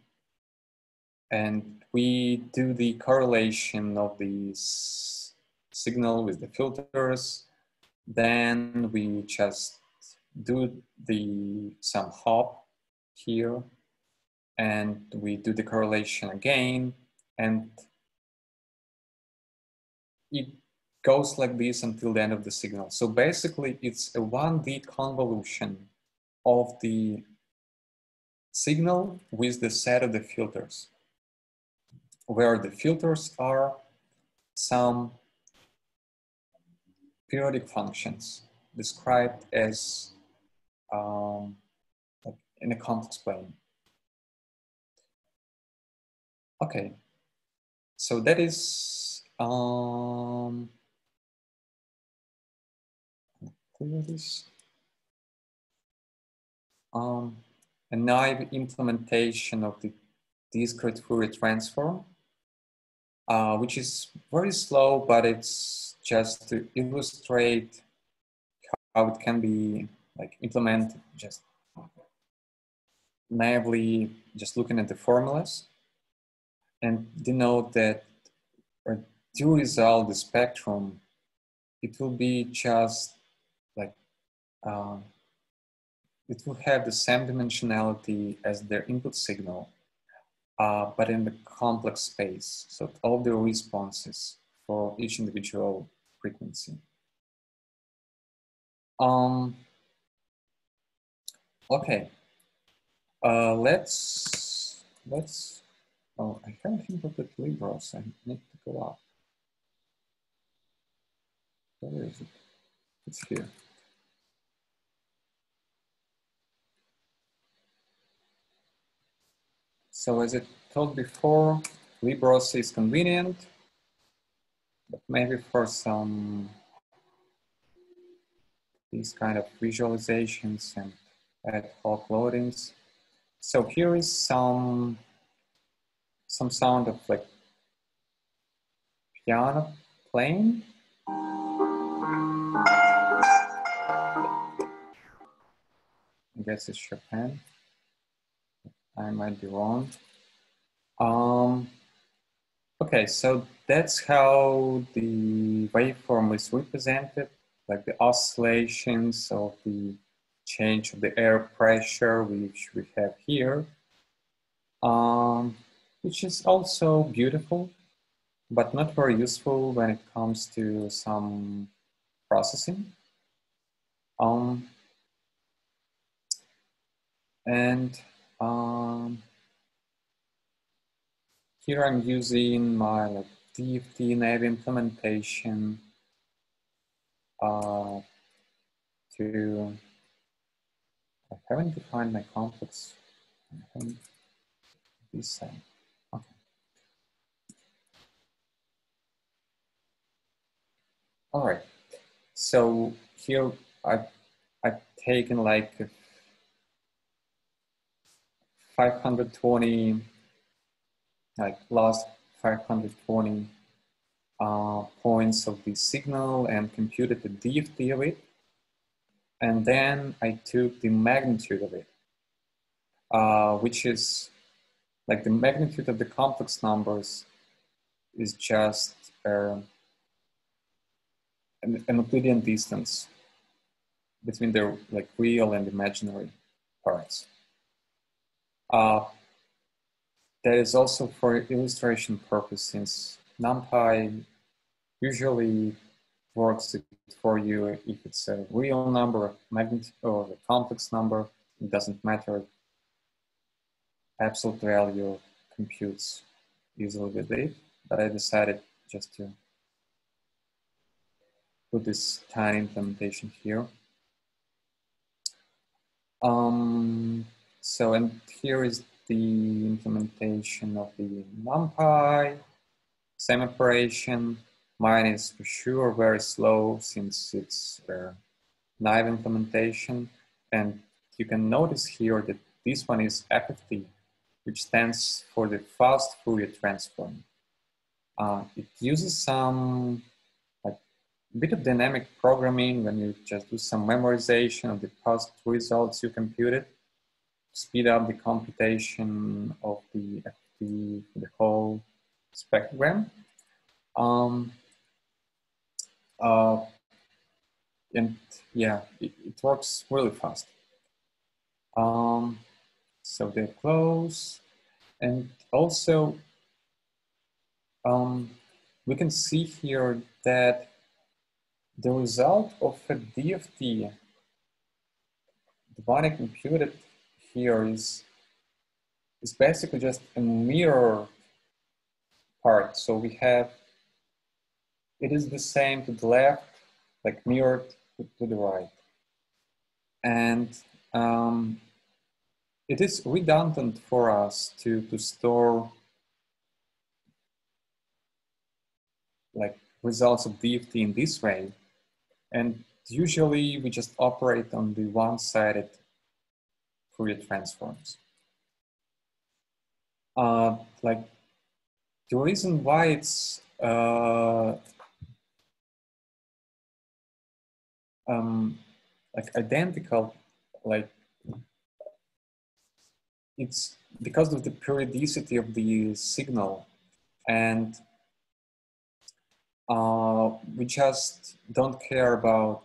And we do the correlation of this signal with the filters. Then we just do some hop here, and we do the correlation again, and it goes like this until the end of the signal. So basically it's a 1D convolution of the signal with the set of the filters, where the filters are some periodic functions described as like in a complex plane. Okay, so that is clear this. A naive implementation of the discrete Fourier transform, which is very slow, but it's just to illustrate how it can be like implemented just naively, just looking at the formulas, and denote that to resolve the spectrum, it will be just like it will have the same dimensionality as their input signal, but in the complex space. So all the responses for each individual frequency. Okay, let's. Oh, I haven't imported Libros. I need to go up. Where is it? It's here. So as I told before, Libros is convenient, but maybe for some these kind of visualizations and ad hoc loadings. So here is some sound of like piano playing. I guess it's Chopin. I might be wrong. Okay, so that's how the waveform is represented, like the oscillations of the change of the air pressure, which we have here, which is also beautiful, but not very useful when it comes to some processing. Here I'm using my like DFT nav implementation I haven't defined my complex. This side. Okay. All right. So here I've taken like 520, like last 520 points of the signal and computed the DFT of it. And then I took the magnitude of it, which is like the magnitude of the complex numbers is just an Euclidean distance between their like real and imaginary parts. That is also for illustration purpose, since NumPy usually works for you if it's a real number, magnitude, or a complex number. It doesn't matter. Absolute value computes easily with it, but I decided just to put this tiny implementation here. So, and here is the implementation of the NumPy, same operation. Mine is for sure very slow since it's a naive implementation. And you can notice here that this one is FFT, which stands for the fast Fourier transform. It uses some like bit of dynamic programming when you just do some memorization of the past results you computed, speed up the computation of the FFT, the whole spectrogram. And yeah, it works really fast. So they're close. And also, we can see here that the result of a DFT, the one I computed here is basically just a mirror part. So we have it is the same to the left, like mirrored to the right. And it is redundant for us to store like results of DFT in this way. And usually we just operate on the one-sided Fourier transforms. Like the reason why it's like identical, like it's because of the periodicity of the signal, and we just don't care about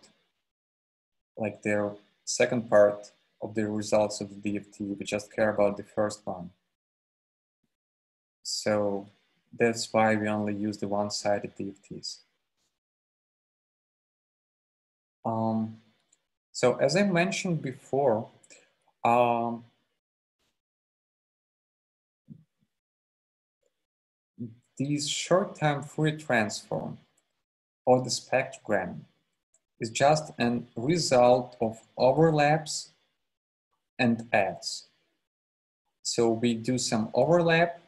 like their second part of the results of the DFT. We just care about the first one. So that's why we only use the one-sided DFTs. So as I mentioned before, these short-term Fourier transform or the spectrogram is just a result of overlaps and adds. So we do some overlaps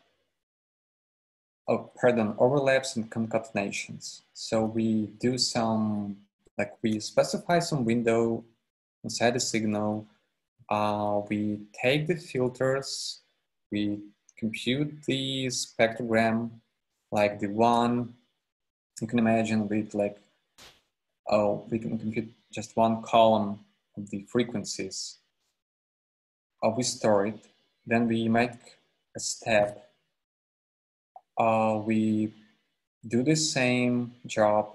and concatenations. So we do some, like we specify some window inside the signal. We take the filters, we compute the spectrogram, like the one you can imagine with like, we can compute just one column of the frequencies. We store it, then we make a step. We do the same job.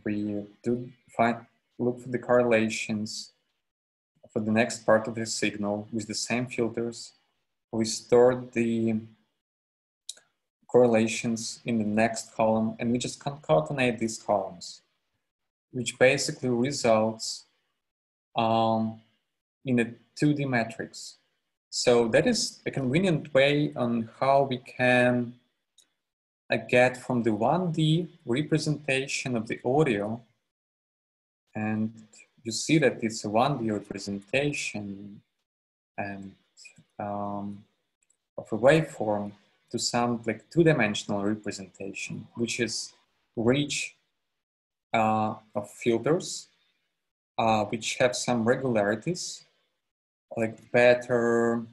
We look for the correlations for the next part of the signal with the same filters. We store the correlations in the next column, and we just concatenate these columns, which basically results in a 2D matrix. So that is a convenient way on how we can get from the 1D representation of the audio, and you see that it's a 1D representation and of a waveform to some like two-dimensional representation, which is rich of filters, which have some regularities, like better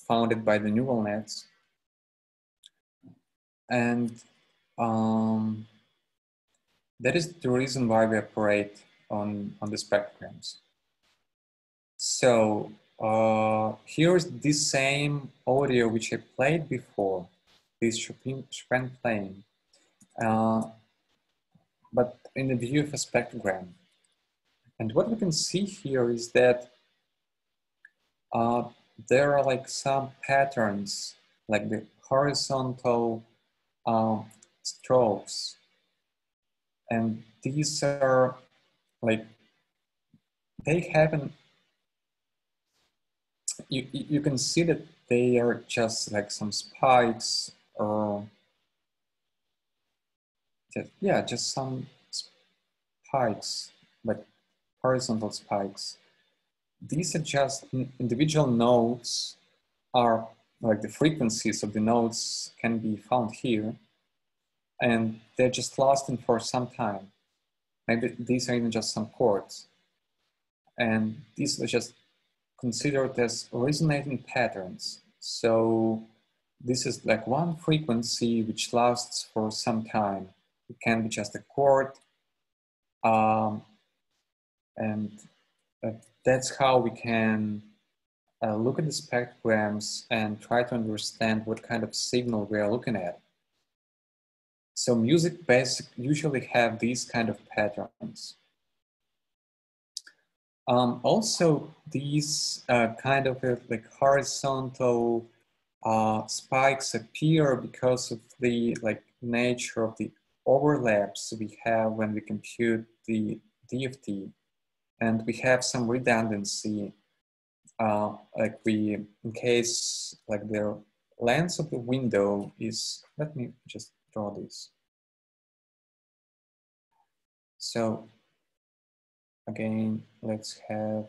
founded by the neural nets. And that is the reason why we operate on the spectrograms. So here's the same audio which I played before, this Chopin playing, but in the view of a spectrogram. And what we can see here is that there are like some patterns, like the horizontal strokes. And these are like, they happen, you can see that they are just like some spikes or just some spikes, like horizontal spikes. These are just individual notes, are like the frequencies of the notes can be found here, and they're just lasting for some time. Maybe these are even just some chords. And these are just considered as resonating patterns. So this is like one frequency which lasts for some time. It can be just a chord. And that's how we can look at the spectrograms and try to understand what kind of signal we are looking at. So music usually have these kind of patterns. Also, these kind of like horizontal spikes appear because of the like nature of the overlaps we have when we compute the DFT, and we have some redundancy. Like in case like the length of the window is, let me just draw this. So again, let's have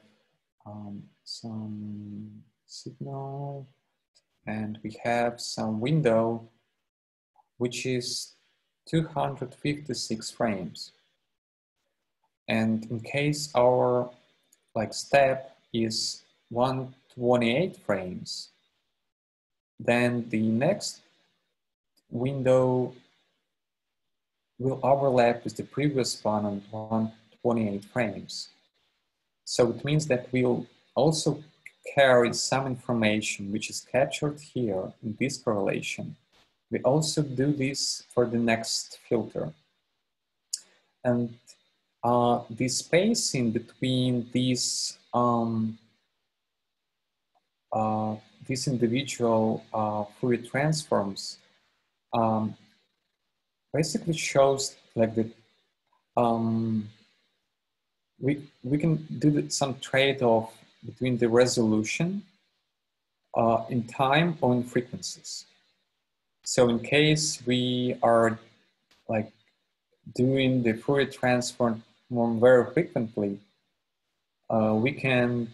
some signal, and we have some window which is 256 frames. And in case our step is 128 frames, then the next window will overlap with the previous one on 128 frames. So it means that we'll also carry some information which is captured here in this correlation. We also do this for the next filter. And the spacing between these individual Fourier transforms basically shows like the we can do some trade-off between the resolution in time or in frequencies. So in case we are like doing the Fourier transform very frequently, we can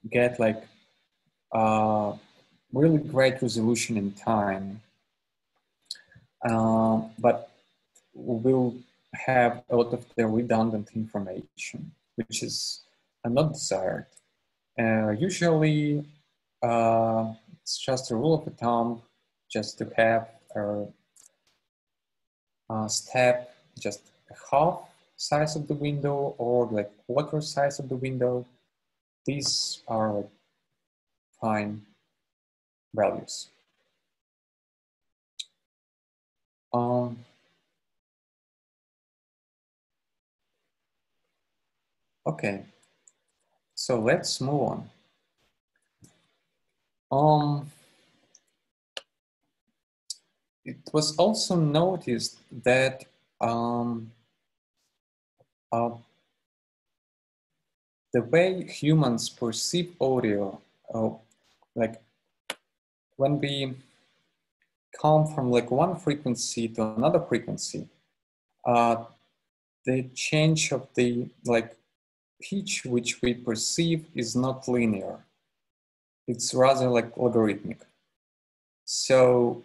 get like really great resolution in time, but we'll have a lot of the redundant information, which is not desired. Usually, it's just a rule of thumb just to have a step just half size of the window or like quarter size of the window. These are fine values. Okay, so let's move on. It was also noticed that the way humans perceive audio, like when we come from like one frequency to another frequency, the change of the like pitch which we perceive is not linear. It's rather like logarithmic. So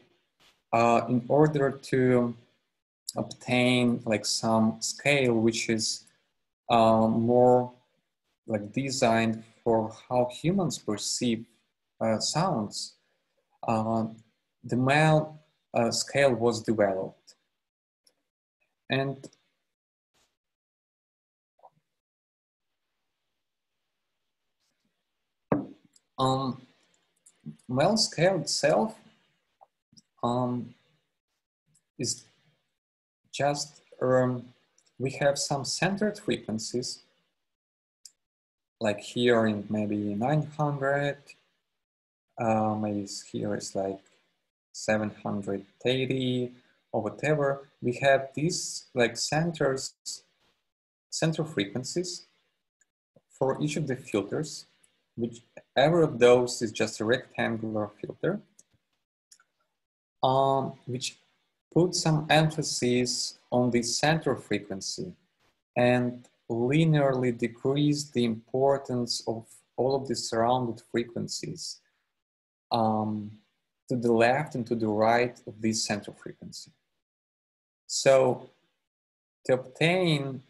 in order to obtain like some scale which is more like designed for how humans perceive sounds, the Mel scale was developed. And Mel scale itself is just, we have some centered frequencies, like here in maybe 900, maybe here is like 780 or whatever. We have these like center frequencies for each of the filters, whichever of those is just a rectangular filter, which puts some emphasis on the center frequency and linearly decrease the importance of all of the surrounded frequencies to the left and to the right of this center frequency. So to obtain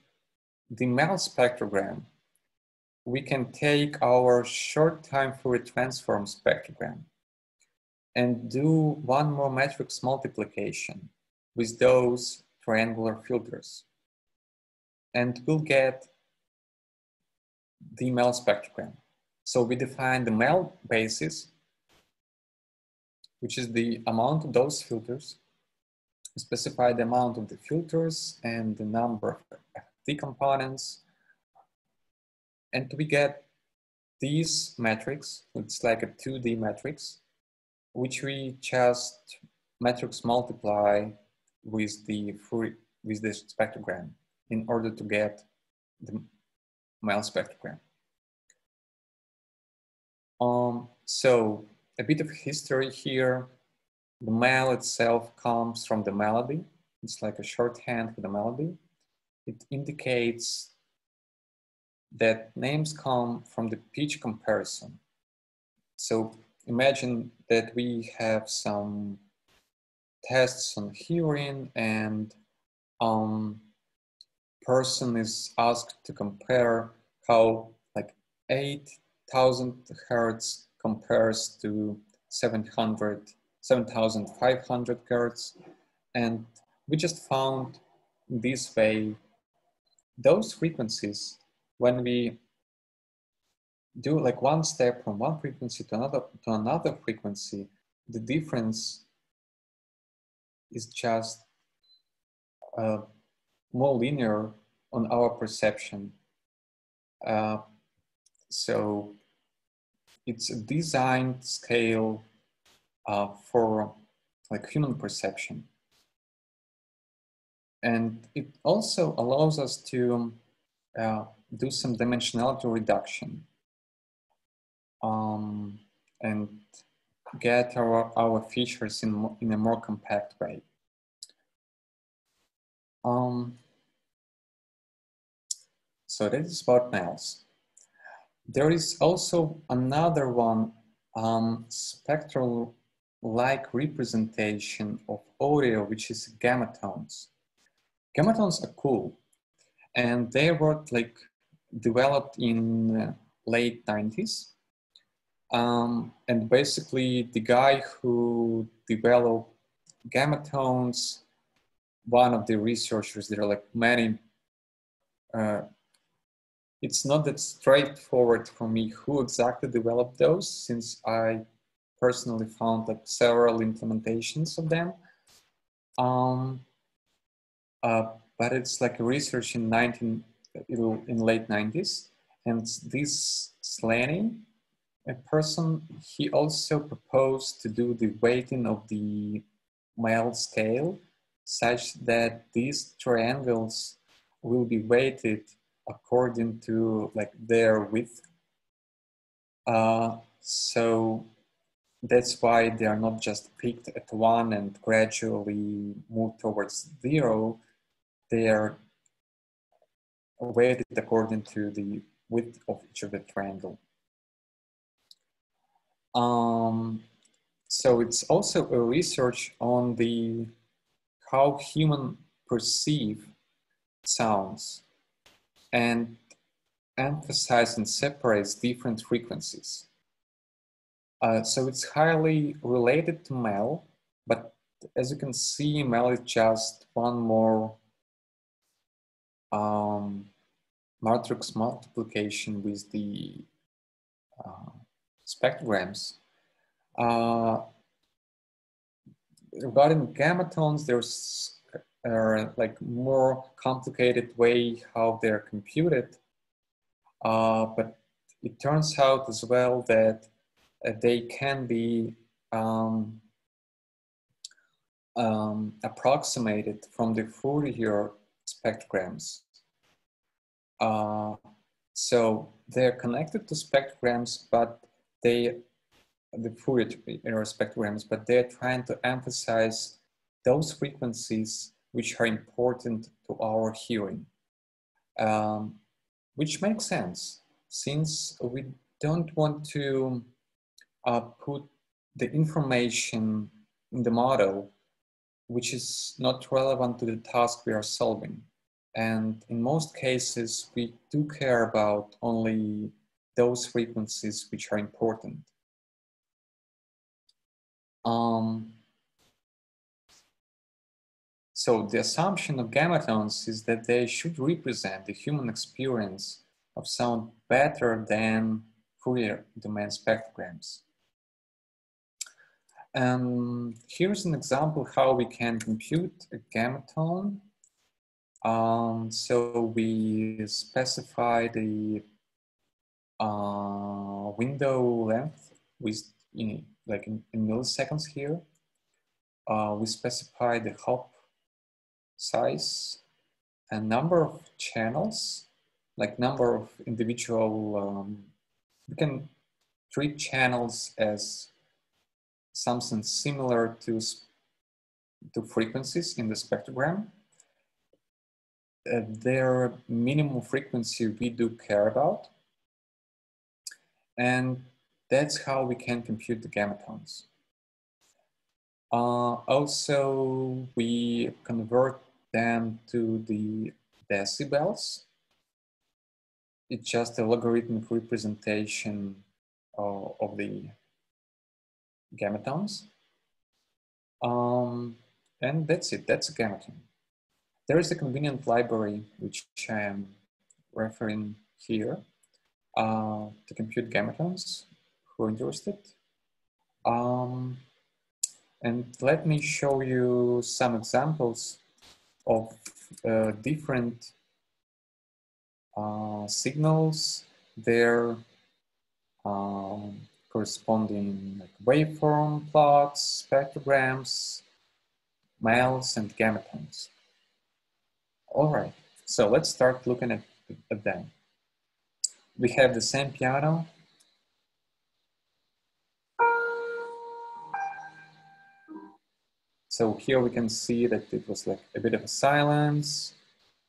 the Mel spectrogram, we can take our short time Fourier transform spectrogram and do one more matrix multiplication with those triangular filters. And we'll get the Mel spectrogram. So we define the Mel basis, which is the amount of those filters. We specify the amount of the filters and the number of the components. And we get these metrics. It's like a 2D matrix, which we just matrix multiply with the spectrogram in order to get the Mel spectrogram. So a bit of history here. The Mel itself comes from the melody. It's like a shorthand for the melody. it indicates that names come from the pitch comparison. So imagine that we have some tests on hearing, and person is asked to compare how like 8,000 hertz compares to 7,500 hertz. And we just found this way, those frequencies, when we do like one step from one frequency to another frequency, the difference is just more linear on our perception. So it's a designed scale for like human perception. And it also allows us to do some dimensionality reduction and get our features in a more compact way. So that is about MELs. There is also another one, spectral-like representation of audio, which is gamma tones. Gamma tones are cool, and they were like developed in late 90s. And basically the guy who developed gamma tones, one of the researchers, there are like many, it's not that straightforward for me who exactly developed those, since I personally found like several implementations of them. But it's like a research in late 90s, and this Slaney, a person, he also proposed to do the weighting of the MEL scale such that these triangles will be weighted according to like their width. So that's why they are not just picked at one and gradually move towards 0. They are weighted according to the width of each of the triangle. So it's also a research on how human perceive sounds and emphasize and separates different frequencies. So it's highly related to MEL, but as you can see, MEL is just one more matrix multiplication with the spectrograms. Regarding gamma tones, there's like more complicated way how they're computed, but it turns out as well that they can be approximated from the Fourier spectrograms. So they're connected to spectrograms, but the Fourier spectrograms, but they're trying to emphasize those frequencies which are important to our hearing, which makes sense since we don't want to put the information in the model which is not relevant to the task we are solving. And in most cases, we do care about only those frequencies which are important. So the assumption of gamma tones is that they should represent the human experience of sound better than Fourier domain spectrograms. Here's an example how we can compute a gamma tone. So we specify the window length with like in milliseconds here. We specify the hop size and number of channels, like number of individual, we can treat channels as something similar to frequencies in the spectrogram. their minimum frequency we do care about. And that's how we can compute the gamma tones. Also, we convert them to the decibels. It's just a logarithmic representation of the gamma tones. And that's it, that's a gamma tone. There is a convenient library which I am referring here to compute gamma tones who are interested. And let me show you some examples of different signals, their corresponding like waveform plots, spectrograms, MELs, and gamma tones. All right, so let's start looking at them. We have the same piano. So here we can see that it was like a bit of a silence.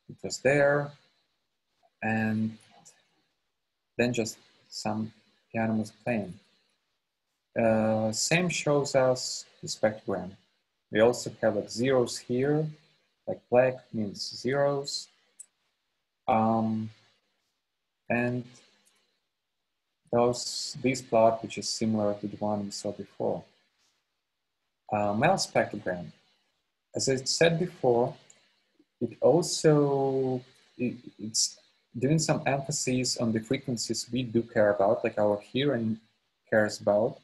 It was there. And then just some piano was playing. Same shows us the spectrogram. We also have like zeros here, like black means zeros. And this plot, which is similar to the one we saw before. MEL spectrogram. As I said before, it's doing some emphasis on the frequencies we do care about, like our hearing cares about.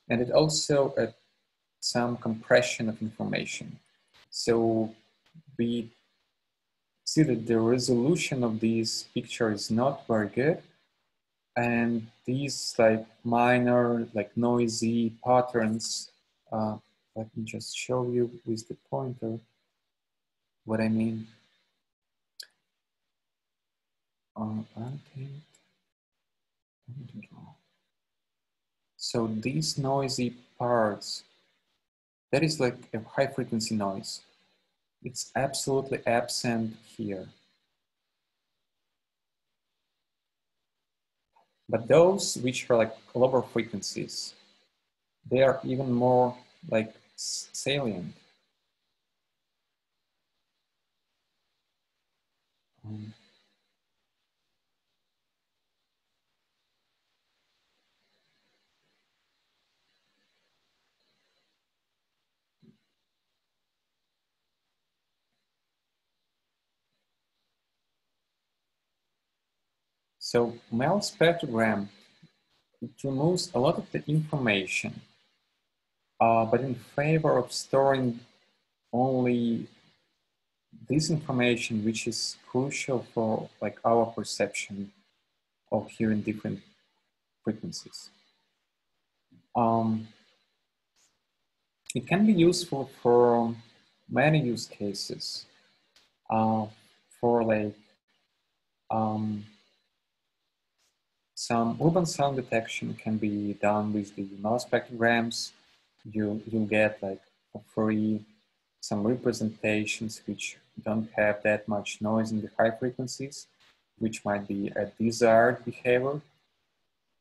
And it also some compression of information. So we see that the resolution of this picture is not very good. And these like minor, like noisy patterns, let me just show you with the pointer what I mean. So these noisy parts, that is like a high frequency noise. It's absolutely absent here. But those which are like lower frequencies, they are even more like salient. So MEL spectrogram, it removes a lot of the information, but in favor of storing only this information, which is crucial for like our perception of hearing different frequencies. It can be useful for many use cases. For like some urban sound detection can be done with the MEL spectrograms. You'll get like for free some representations which don't have that much noise in the high frequencies, which might be a desired behavior.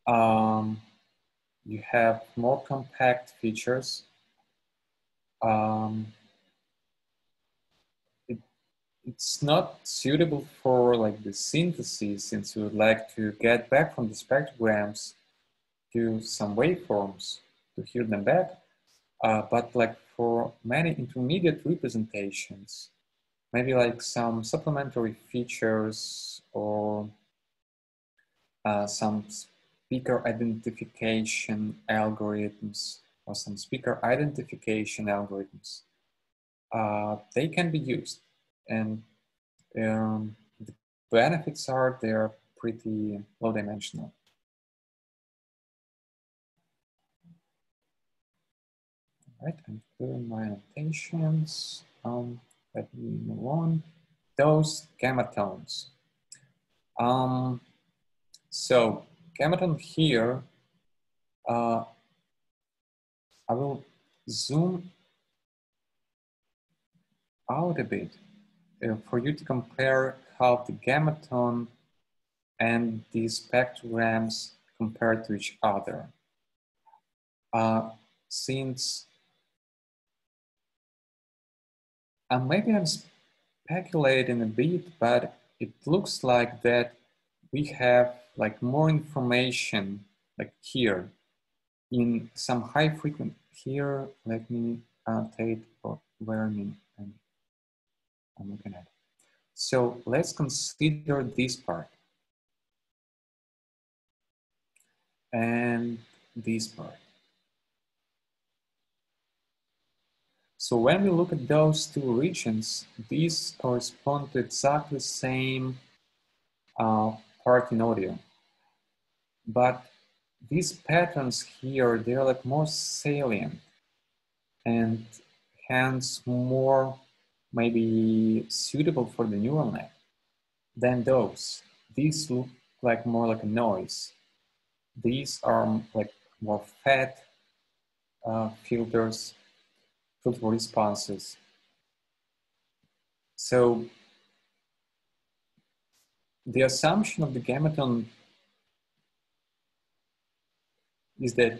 You have more compact features. It's not suitable for like the synthesis, since you would like to get back from the spectrograms to some waveforms to hear them back. But like for many intermediate representations, maybe like some supplementary features or some speaker identification algorithms or some speaker identification algorithms, they can be used. And the benefits are they're pretty low dimensional. All right, I'm doing my annotations. Let me move on. Those gamma tones. So gamma tone here, I will zoom out a bit for you to compare how the gamma tone and the spectrograms compare to each other. Since maybe I'm speculating a bit, but it looks like that we have like more information like here in some high frequency here. Let me take learning and I'm looking at it. So let's consider this part and this part. So when we look at those two regions, these correspond to exactly the same part in audio. But these patterns here, they're like more salient and hence more maybe suitable for the neural net than those. These look like more like a noise. These are like more fat filter responses. So the assumption of the gamma tone is that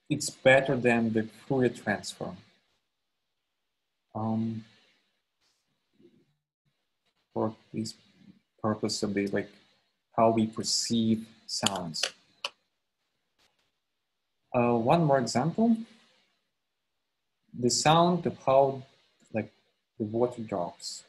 it's better than the Fourier transform for this purpose of the like how we perceive sounds. One more example: the sound of how like the water drops.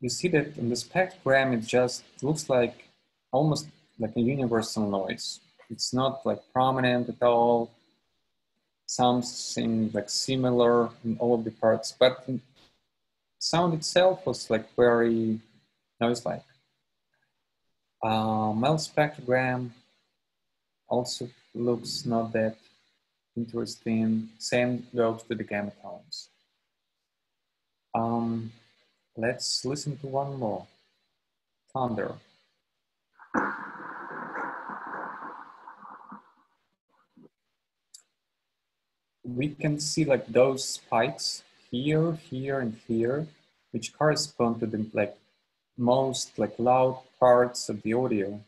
You see that in the spectrogram, it just looks like almost like a universal noise. It's not like prominent at all. Something like similar in all of the parts, but the sound itself was like very noise-like. MEL spectrogram also looks not that interesting. Same goes to the gamma tones. Let's listen to one more. Thunder. We can see like those spikes here, here, and here, which correspond to the like most like loud parts of the audio.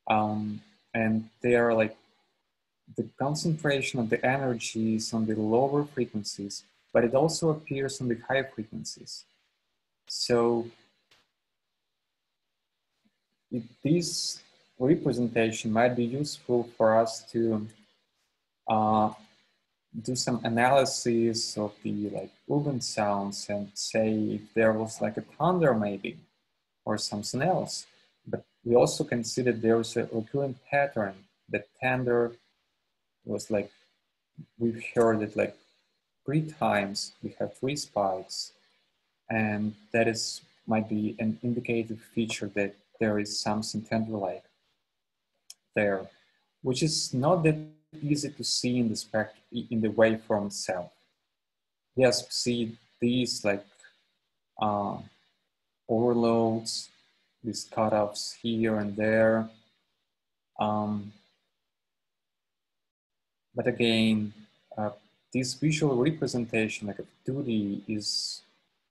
And they are like the concentration of the energy is on the lower frequencies, but it also appears on the high frequencies. So this representation might be useful for us to do some analysis of the like urban sounds and say if there was like a thunder maybe or something else. But we also consider there was a recurrent pattern that thunder was like, we've heard it like 3 times, we have 3 spikes, and that is might be an indicative feature that there is something thunder-like there, which is not that easy to see in the waveform itself. Yes, we see these like overloads, these cutoffs here and there. But again, this visual representation like a 2D is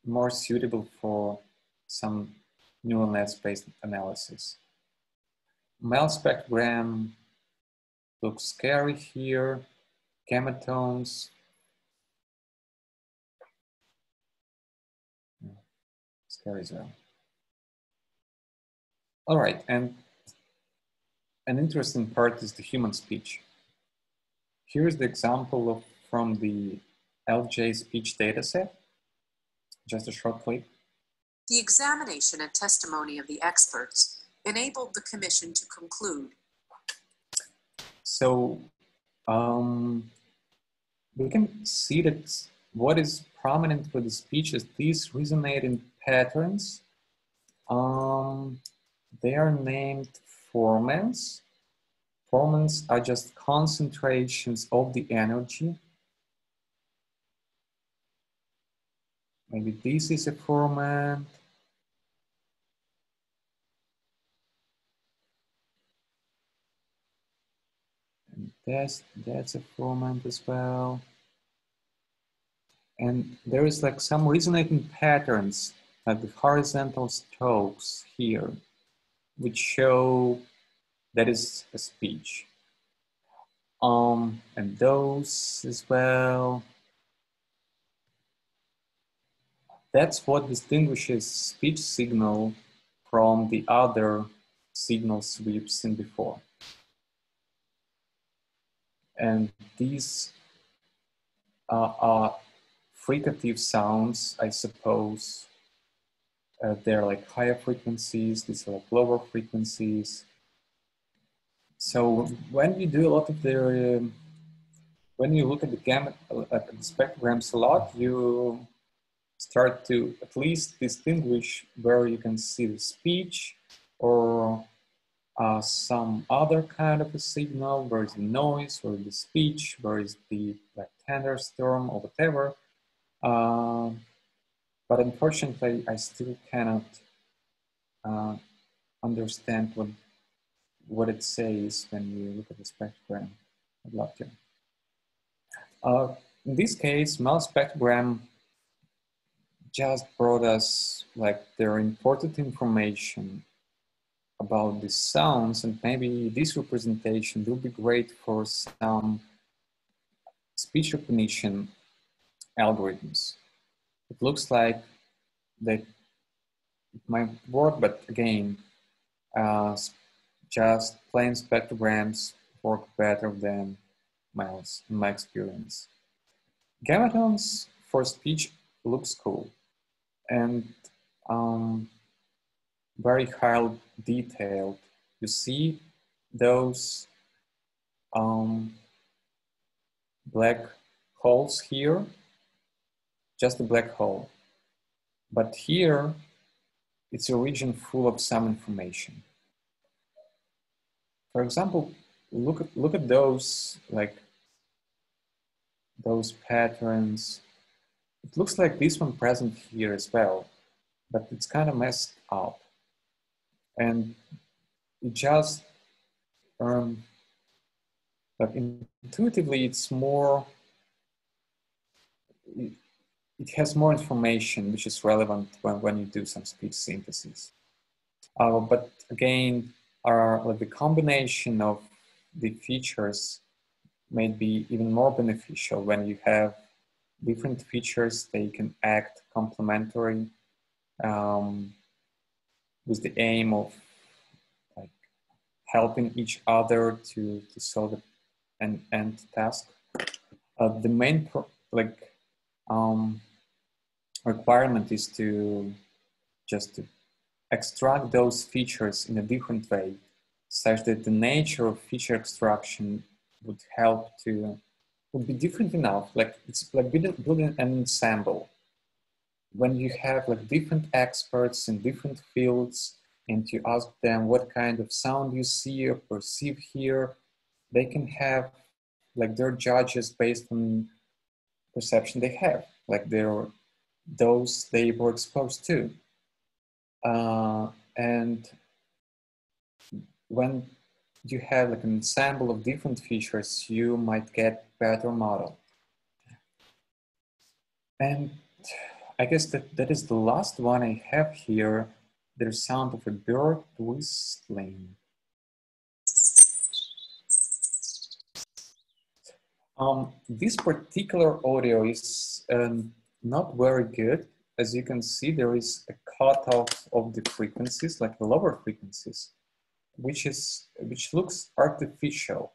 more suitable for some neural nets-based analysis. MEL spectrogram looks scary here. Gamma tones. Scary as well. All right, and an interesting part is the human speech. Here's the example from the LJ speech dataset. Just a short clip. The examination and testimony of the experts enabled the commission to conclude. So we can see that what is prominent for the speech is these resonating patterns. They are named formants. Formants are just concentrations of the energy. Maybe this is a formant. That's a formant as well. And there is like some resonating patterns, like the horizontal strokes here, which show that is a speech. And those as well. That's what distinguishes speech signal from the other signals we've seen before. And these are fricative sounds, I suppose. They're like higher frequencies, these are like lower frequencies. So when you do a lot of the, when you look at the gamut, at the spectrograms a lot, you start to at least distinguish where you can see the speech or some other kind of a signal, where is the noise or the speech, where is the like thunderstorm or whatever. But unfortunately, I still cannot understand what it says when you look at the spectrogram. I'd love to. In this case, mouse spectrogram just brought us like their important information about the sounds, and maybe this representation will be great for some speech recognition algorithms. It looks like that it might work, but again, just plain spectrograms work better than mouse in my experience. Gamma tones for speech looks cool and very highly detailed. You see those black holes here, just a black hole. But here, it's a region full of some information. For example, look at those, like those patterns. It looks like this one present here as well, but it's kind of messed up. And it just, but intuitively, it's more, it has more information which is relevant when you do some speech synthesis. But again, like the combination of the features may be even more beneficial when you have different features. They can act complementary with the aim of like helping each other to solve an end task. The main requirement is to just to extract those features in a different way, such that the nature of feature extraction would help to, would be different enough. Like it's like building an ensemble. When you have like different experts in different fields and you ask them what kind of sound you see or perceive here, they can have like their judges based on perception they have, like those they were exposed to. And when you have like an ensemble of different features, you might get better model. And I guess that is the last one I have here. There's sound of a bird whistling. This particular audio is not very good. As you can see, there is a cutoff of the frequencies, like the lower frequencies, which looks artificial.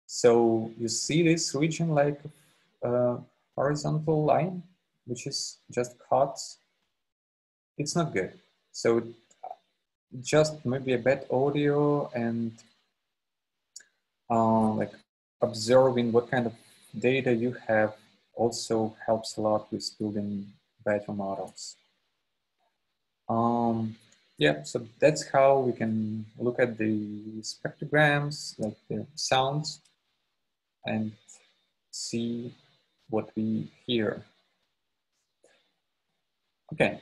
So you see this region like a horizontal line, which is just cut. It's not good. So just maybe a bad audio and like observing what kind of data you have also helps a lot with building better models. Yeah, so that's how we can look at the spectrograms, like the sounds, and see what we hear. Okay.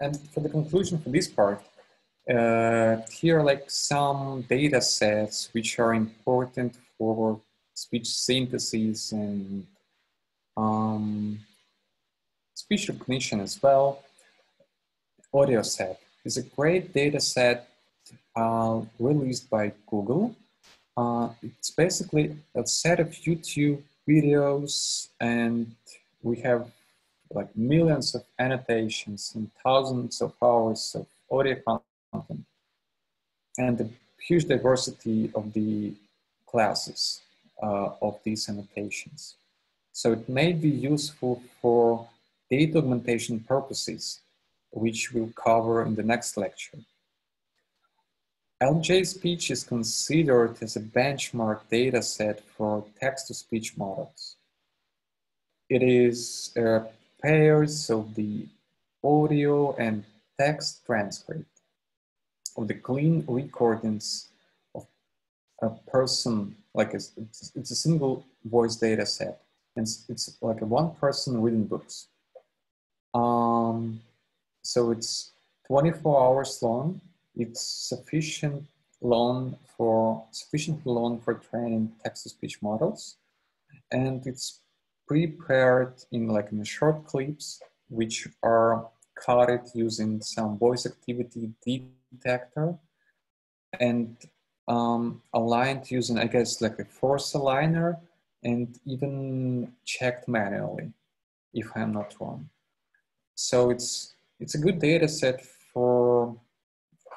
And for the conclusion for this part, here are like some data sets which are important for speech synthesis and speech recognition as well. Audio set is a great data set released by Google. It's basically a set of YouTube videos, and we have like millions of annotations and thousands of hours of audio content, and a huge diversity of the classes of these annotations. So it may be useful for data augmentation purposes, which we'll cover in the next lecture. LJ speech is considered as a benchmark data set for text-to-speech models. It is pairs of the audio and text transcript of the clean recordings of a person, like it's a single voice data set. And it's like a one person reading books. So it's 24 hours long. It's sufficiently long for training text-to-speech models, and it's prepared in short clips, which are coded using some voice activity detector, and aligned using, I guess, like a force aligner, and even checked manually, if I'm not wrong. So it's a good data set for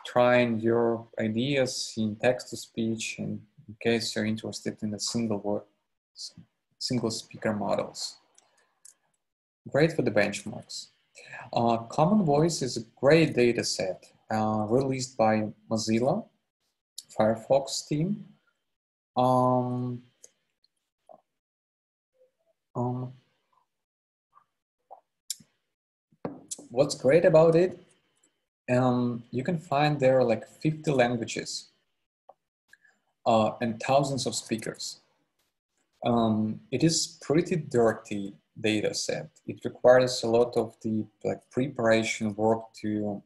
trying your ideas in text-to-speech, and in case you're interested in the single speaker models. Great for the benchmarks. Common Voice is a great data set released by Mozilla Firefox team. What's great about it? You can find there like 50 languages and thousands of speakers. It is pretty dirty data set. It requires a lot of the preparation work to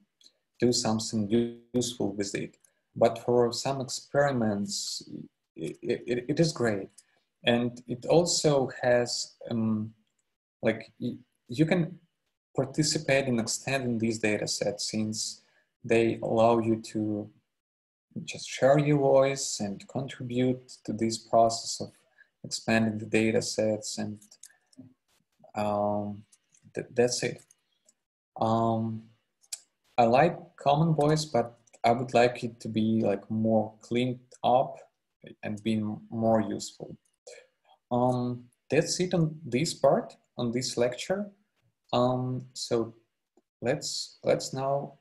do something useful with it. But for some experiments, it is great. And it also has, you can participate in extending these data sets, since they allow you to just share your voice and contribute to this process of expanding the data sets, and that's it. I like Common Voice, but I would like it to be more cleaned up and being more useful. That's it on this part, on this lecture. So let's now,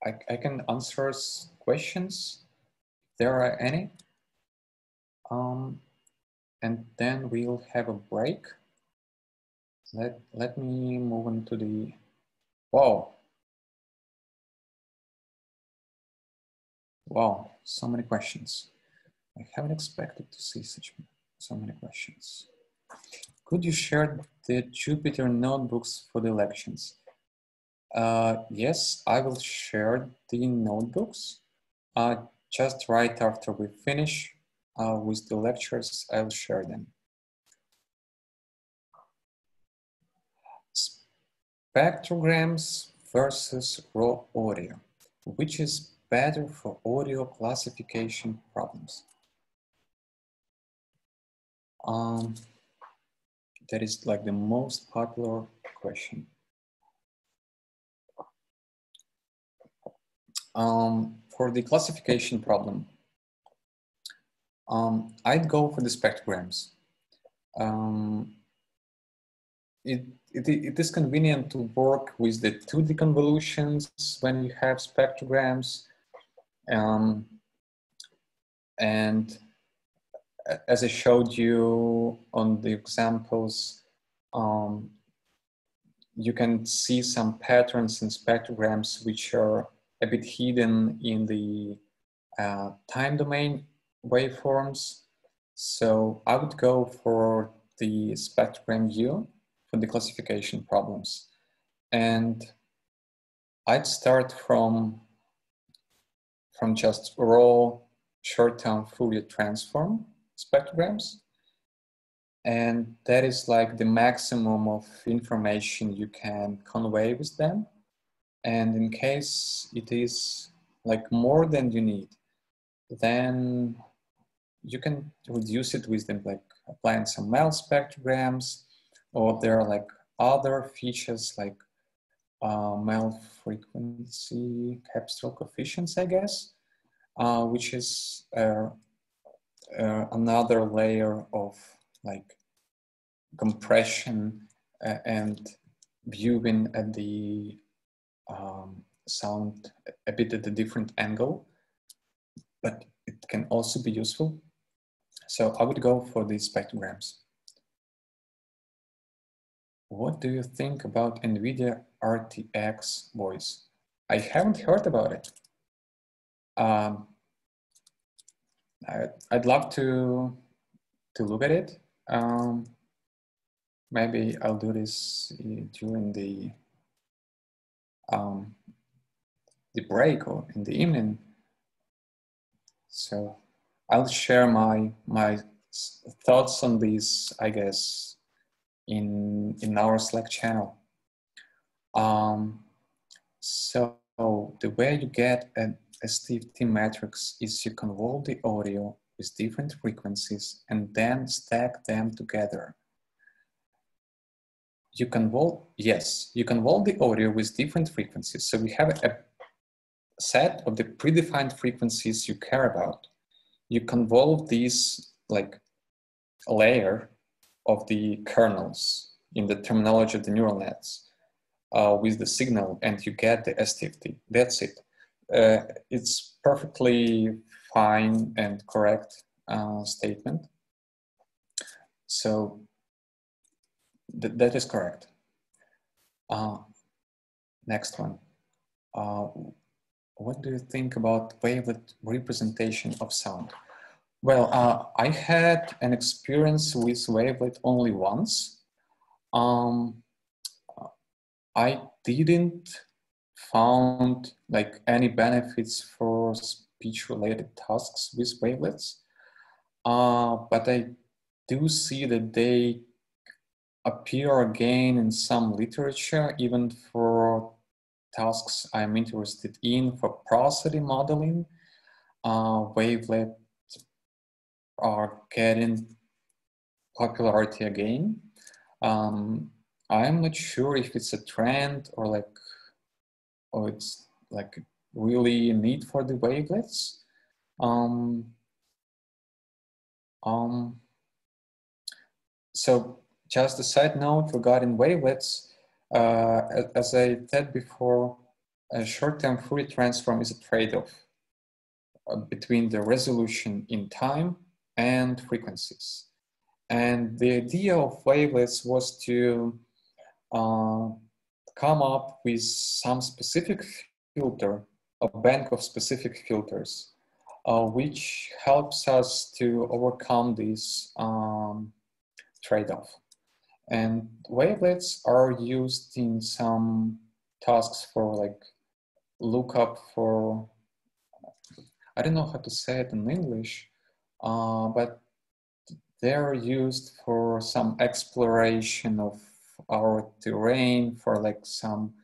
I can answer questions if there are any. And then we'll have a break. Let me move on to the, wow, so many questions. I haven't expected to see so many questions. Could you share the Jupyter notebooks for the lections? Yes, I will share the notebooks. Just right after we finish with the lectures, I'll share them. Spectrograms versus raw audio. Which is better for audio classification problems? That is the most popular question. For the classification problem, I'd go for the spectrograms. It is convenient to work with the 2D convolutions when you have spectrograms. And as I showed you on the examples, you can see some patterns in spectrograms which are a bit hidden in the time domain waveforms. So I would go for the spectrogram view for the classification problems. and I'd start from just raw short-term Fourier transform spectrograms. And that is like the maximum of information you can convey with them. And in case it is like more than you need, then you can reduce it with them, like applying some MEL spectrograms, or there are like other features like MEL frequency capsule coefficients, I guess, which is another layer of like compression and viewing at the sound a bit at a different angle, but it can also be useful. So I would go for these spectrograms. What do you think about NVIDIA RTX voice? I haven't heard about it. I'd love to look at it. Maybe I'll do this during the break or in the evening. So I'll share my thoughts on this, I guess, in our Slack channel. So the way you get a STFT matrix is you convolve the audio with different frequencies and then stack them together. You convolve, yes, you convolve the audio with different frequencies. So we have a set of the predefined frequencies you care about. You convolve these like layer of the kernels in the terminology of the neural nets with the signal, and you get the STFT. That's it. It's perfectly fine and correct statement. So that is correct. Next one. What do you think about wavelet representation of sound? Well, I had an experience with wavelet only once. I didn't found like any benefits for speech-related tasks with wavelets, but I do see that they appear again in some literature, even for tasks I'm interested in for prosody modeling. Wavelets are getting popularity again. I'm not sure if it's a trend or it's like really a need for the wavelets. So just a side note regarding wavelets, as I said before, a short-term Fourier transform is a trade-off between the resolution in time and frequencies. And the idea of wavelets was to come up with some specific filter, a bank of specific filters, which helps us to overcome this trade-off. And wavelets are used in some tasks for like lookup for, I don't know how to say it in English, but they're used for some exploration of our terrain, for like some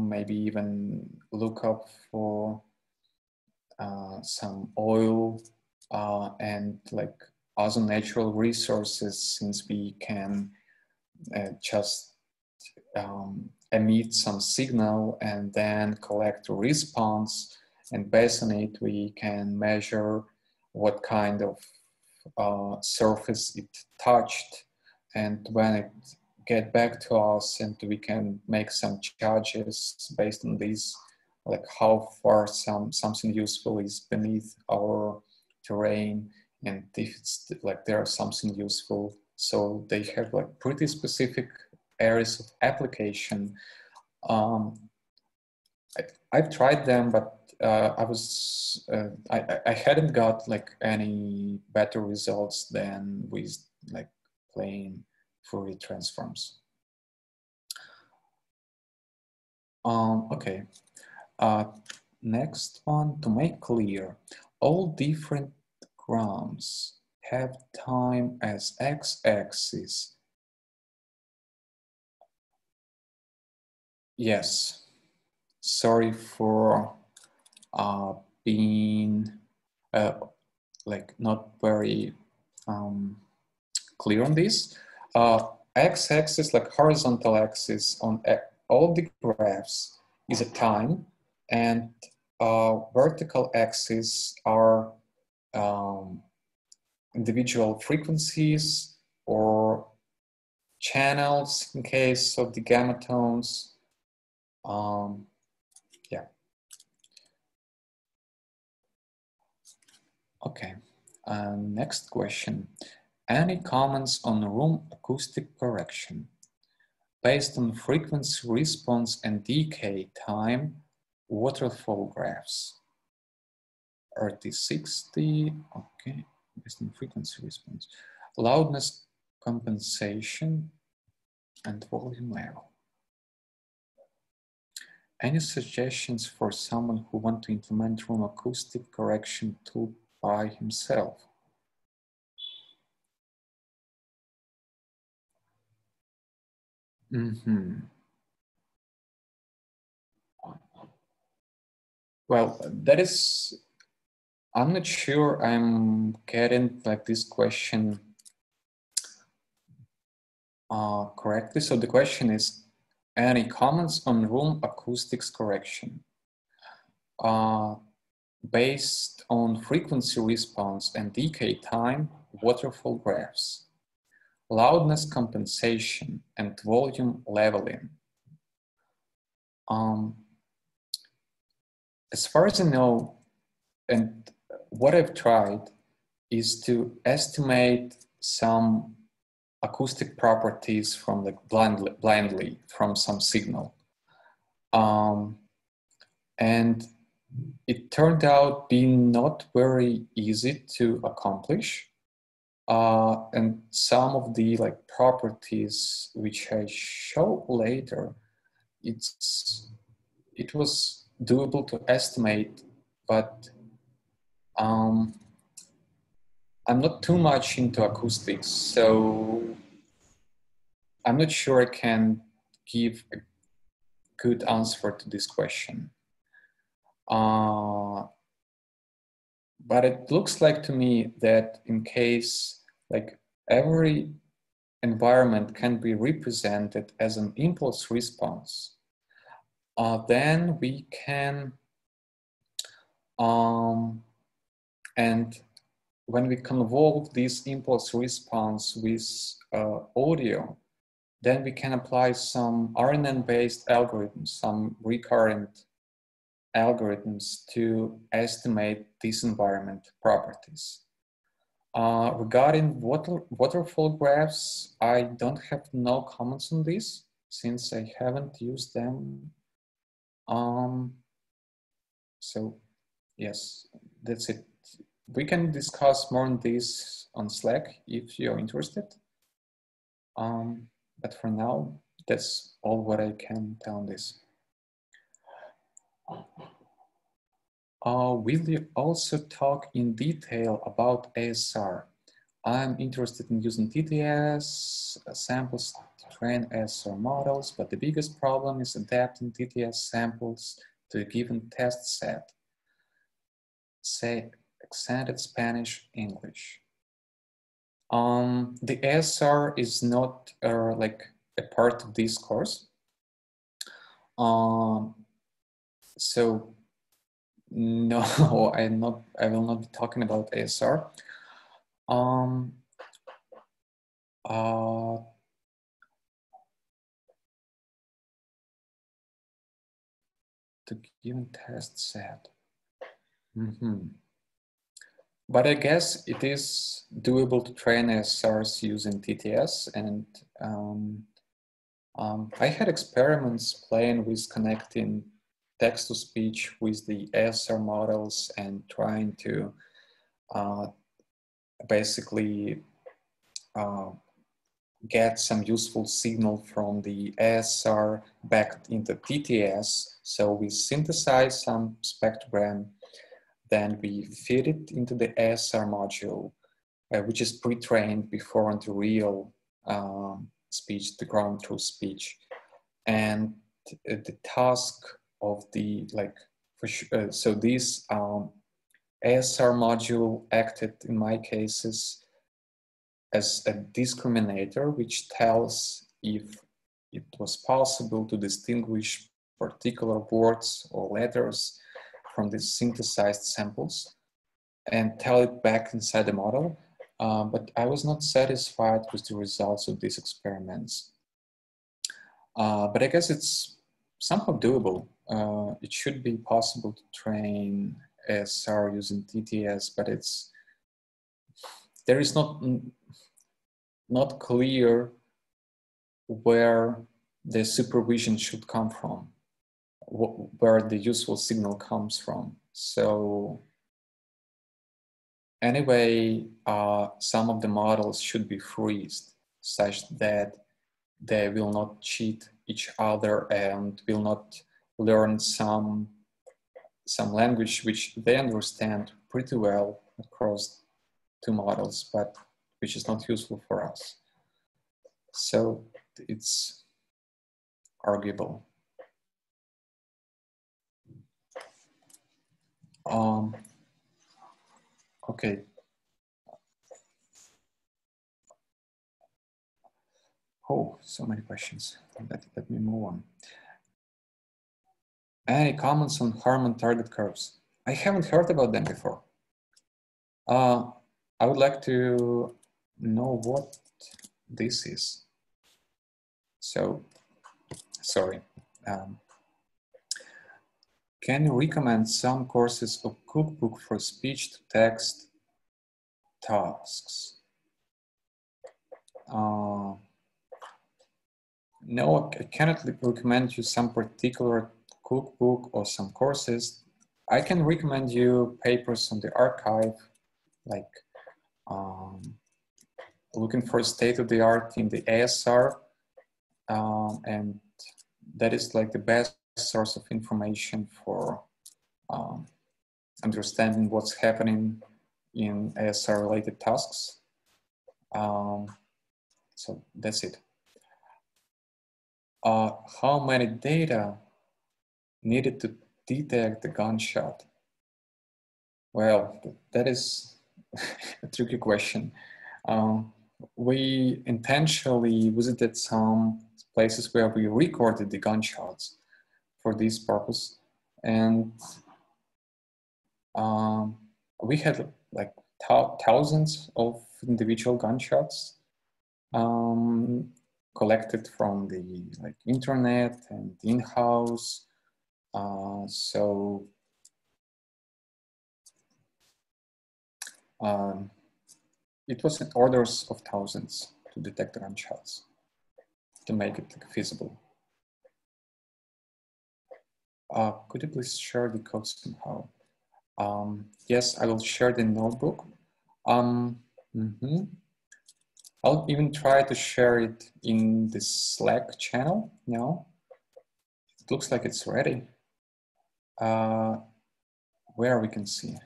maybe even look up for some oil and like other natural resources, since we can just emit some signal and then collect a response, and based on it we can measure what kind of surface it touched, and when it get back to us, and we can make some charges based on these, like how far something useful is beneath our terrain, and if it's like there's something useful. So they have like pretty specific areas of application. I've tried them, but I hadn't got like any better results than with like plain Fourier transforms. Okay. Next one, to make clear, all different grams have time as x-axis. Yes. Sorry for being like not very clear on this. X-axis, like horizontal axis on all the graphs, is a time, and vertical axes are individual frequencies or channels in case of the gamma tones. Yeah. Okay. Next question. Any comments on room acoustic correction? Based on frequency response and decay time, waterfall graphs. RT60, okay, based on frequency response. Loudness compensation and volume level. Any suggestions for someone who wants to implement room acoustic correction tool by himself? Well, that is, I'm not sure I'm getting like this question correctly. So the question is, any comments on room acoustics correction? Based on frequency response and decay time, waterfall graphs, loudness compensation, and volume leveling. As far as I know, and what I've tried is to estimate some acoustic properties from like blindly from some signal. And it turned out being not very easy to accomplish. And some of the like properties which I show later, it was doable to estimate, but I'm not too much into acoustics, so I'm not sure I can give a good answer to this question. But it looks like to me that in case like every environment can be represented as an impulse response, then we can, and when we convolve this impulse response with audio, then we can apply some RNN-based algorithms, some recurrent algorithms to estimate these environment properties. Regarding waterfall graphs, I don't have no comments on this since I haven't used them. So yes, that's it. We can discuss more on this on Slack if you're interested. But for now, that's all what I can tell on this. Will you also talk in detail about ASR? I'm interested in using TTS samples to train ASR models, but the biggest problem is adapting TTS samples to a given test set, say accented Spanish, English. The ASR is not like a part of this course. So no, I will not be talking about ASR. The given test set. But I guess it is doable to train ASRs using TTS, and I had experiments playing with connecting text-to-speech with the ASR models and trying to basically get some useful signal from the ASR back into TTS. So we synthesize some spectrogram, then we feed it into the ASR module, which is pre-trained before into real speech, the ground truth speech. And the task of the, so this ASR module acted in my cases as a discriminator, which tells if it was possible to distinguish particular words or letters from the synthesized samples and tell it back inside the model. But I was not satisfied with the results of these experiments. But I guess it's somehow doable. It should be possible to train ASR using TTS, but there is not clear where the supervision should come from, where the useful signal comes from. So anyway, some of the models should be freezed such that they will not cheat each other and will not learn some language which they understand pretty well across two models, but which is not useful for us. So it's arguable. Okay. Oh, so many questions. Let me move on. Any comments on Harman target curves? I haven't heard about them before. I would like to know what this is. So, sorry. Can you recommend some courses of cookbook for speech-to-text tasks? No, I cannot recommend you some particular cookbook or some courses. I can recommend you papers on the archive, like looking for state-of-the-art in the ASR, and that is like the best source of information for understanding what's happening in ASR-related tasks. So that's it. How many data needed to detect the gunshot? Well, that is a tricky question. We intentionally visited some places where we recorded the gunshots for this purpose, and we had like thousands of individual gunshots collected from the internet and in-house. So it was in orders of thousands to detect the gunshots to make it feasible. Could you please share the code somehow? Yes, I will share the notebook. I'll even try to share it in the Slack channel now. It looks like it's ready. Where we can see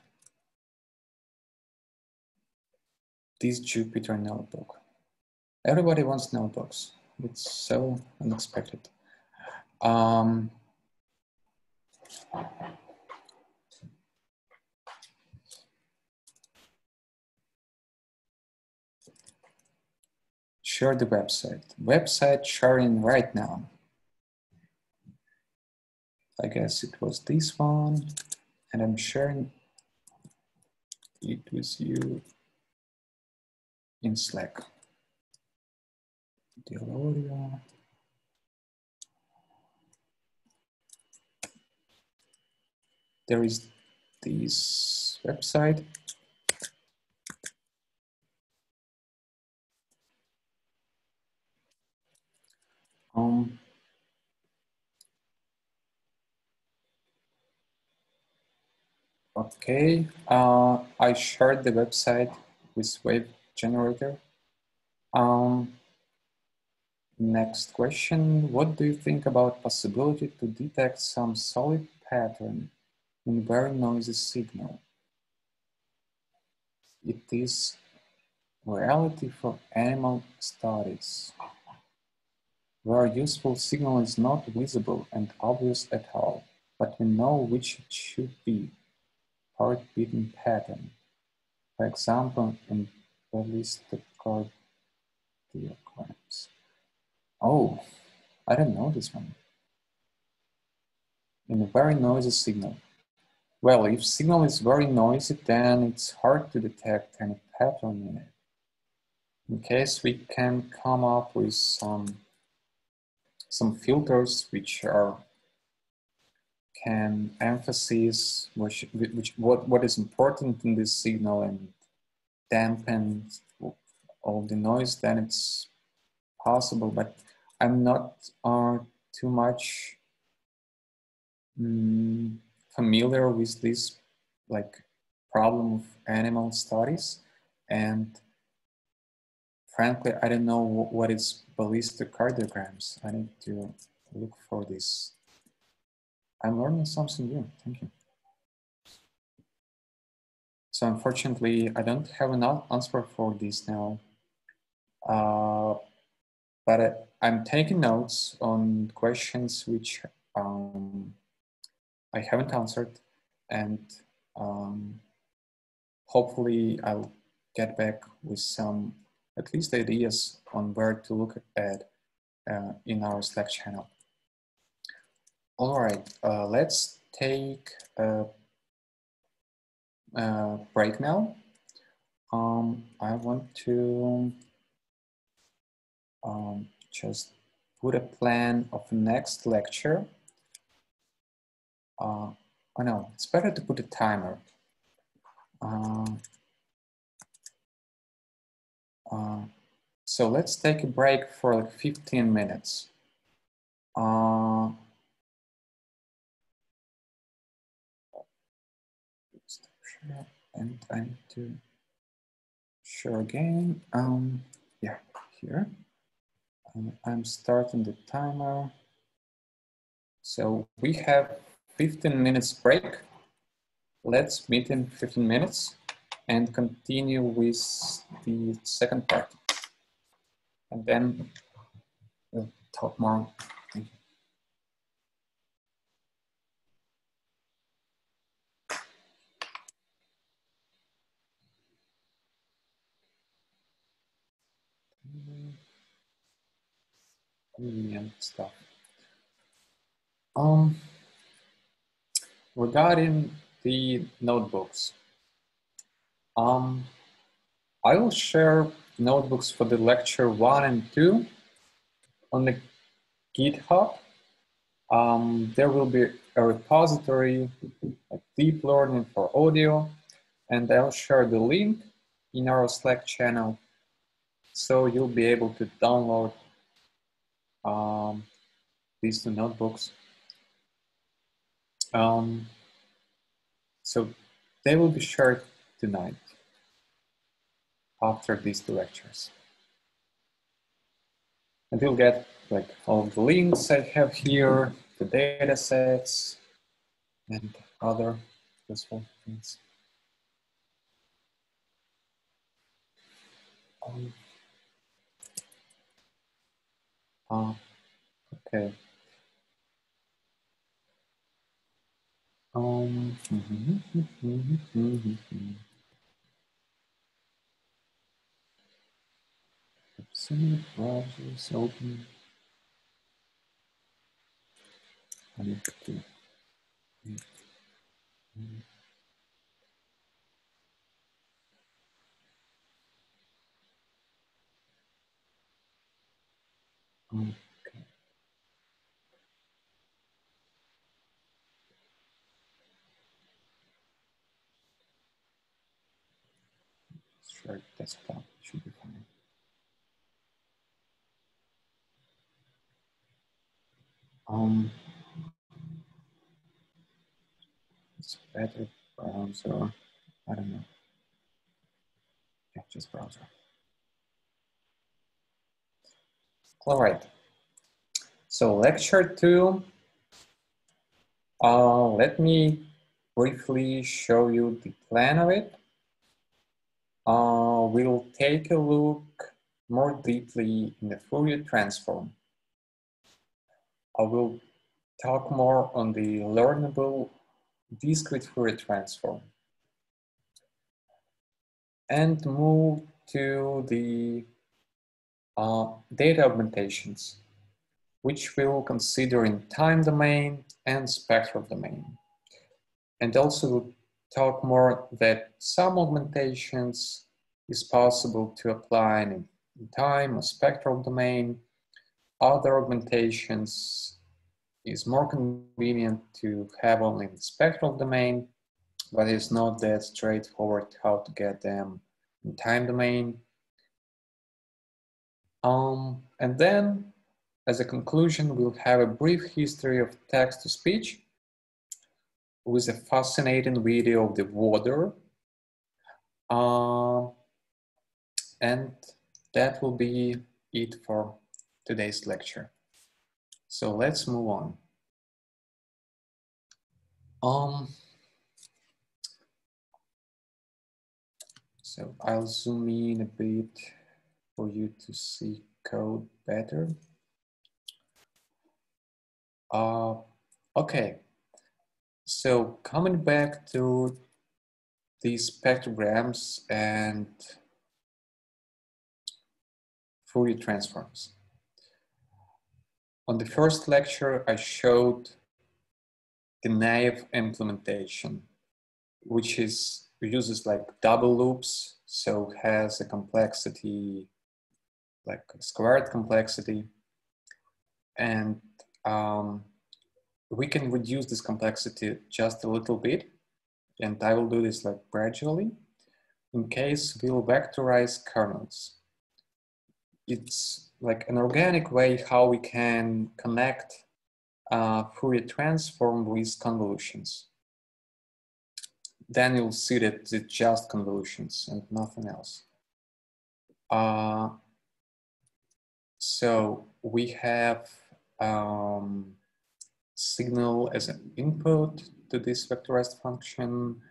this Jupyter notebook. Everybody wants notebooks. It's so unexpected. Share the website. Website sharing right now. I guess it was this one, and I'm sharing it with you in Slack. The audio. There is this website. Okay, I shared the website with Wave Generator. Next question, what do you think about possibility to detect some solid pattern in very noisy signal? It is reality for animal studies, where useful signal is not visible and obvious at all, but we know which it should be, heart-beating pattern. For example, in ballistic cardiograms. Oh, I don't know this one. In a very noisy signal. Well, if signal is very noisy, then it's hard to detect any pattern in it. In case we can come up with some filters which can emphasize what is important in this signal and dampen all the noise, then it's possible, but I'm not too much familiar with this problem of animal studies, and frankly, I don't know what is ballistic cardiograms. I need to look for this. I'm learning something new. Thank you. So unfortunately, I don't have an answer for this now. But I'm taking notes on questions which I haven't answered, and hopefully I'll get back with some at least ideas on where to look at in our Slack channel. All right, let's take a break now. I want to just put a plan of the next lecture. Oh no, it's better to put a timer. So let's take a break for like 15 minutes. And I need to share again. Yeah, here. I'm starting the timer. So we have 15 minutes break. Let's meet in 15 minutes and continue with the second part. And then we'll talk more. Thank you. Stuff. Regarding the notebooks, I will share notebooks for the lecture 1 and 2 on the GitHub. There will be a repository, like deep learning for audio, and I'll share the link in our Slack channel, so you'll be able to download these two notebooks. So they will be shared tonight after these two lectures. And you'll get like all the links I have here, the data sets, and other useful things. Okay. Some browsers open. I need to. Okay. Share desktop should be fine. It's better browser. I don't know. Yeah, just browser. All right. So lecture 2. Let me briefly show you the plan of it. We'll take a look more deeply in the Fourier transform. I will talk more on the learnable discrete Fourier transform and move to the data augmentations, which we'll consider in time domain and spectral domain. And also talk more that some augmentations is possible to apply in time or spectral domain. Other augmentations is more convenient to have only in the spectral domain, but it's not that straightforward how to get them in time domain. And then, as a conclusion, we'll have a brief history of text-to-speech with a fascinating video of the water. And that will be it for today's lecture. So let's move on. So I'll zoom in a bit for you to see code better. Okay, so coming back to these spectrograms and Fourier transforms. On the first lecture, I showed the naive implementation, which uses like double loops, so has a complexity, like a squared complexity. And we can reduce this complexity just a little bit. And I will do this like gradually. In case we'll vectorize kernels. It's like an organic way how we can connect Fourier transform with convolutions. Then you'll see that it's just convolutions and nothing else. So we have signal as an input to this vectorized function.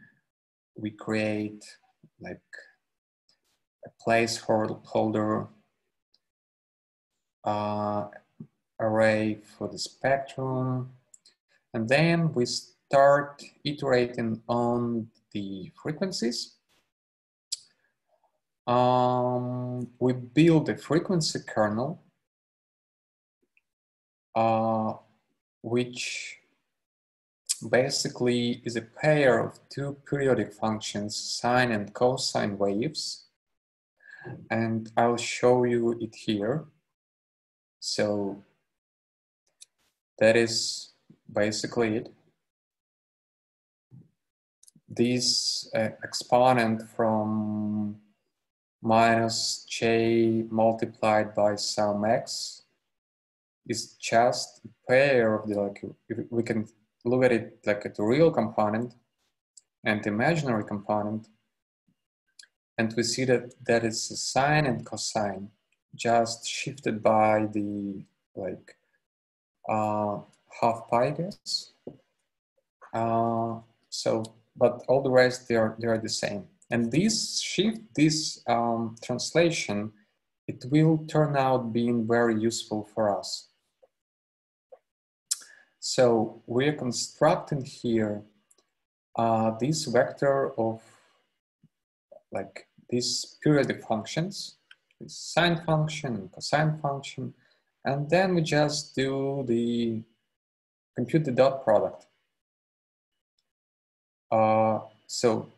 We create like a placeholder array for the spectrum. And then we start iterating on the frequencies. We build a frequency kernel, which basically is a pair of two periodic functions, sine and cosine waves. And I'll show you it here. So that is basically it. This exponent from minus j multiplied by sum x is just a pair of the, like, we can look at it like at the real component and the imaginary component, and we see that that is a sine and cosine, just shifted by the like half pi, I guess. So, but all the rest they are the same. And this shift, this translation, it will turn out being very useful for us. So we're constructing here this vector of like these periodic functions, this sine function and cosine function, and then we just do the compute the dot product. So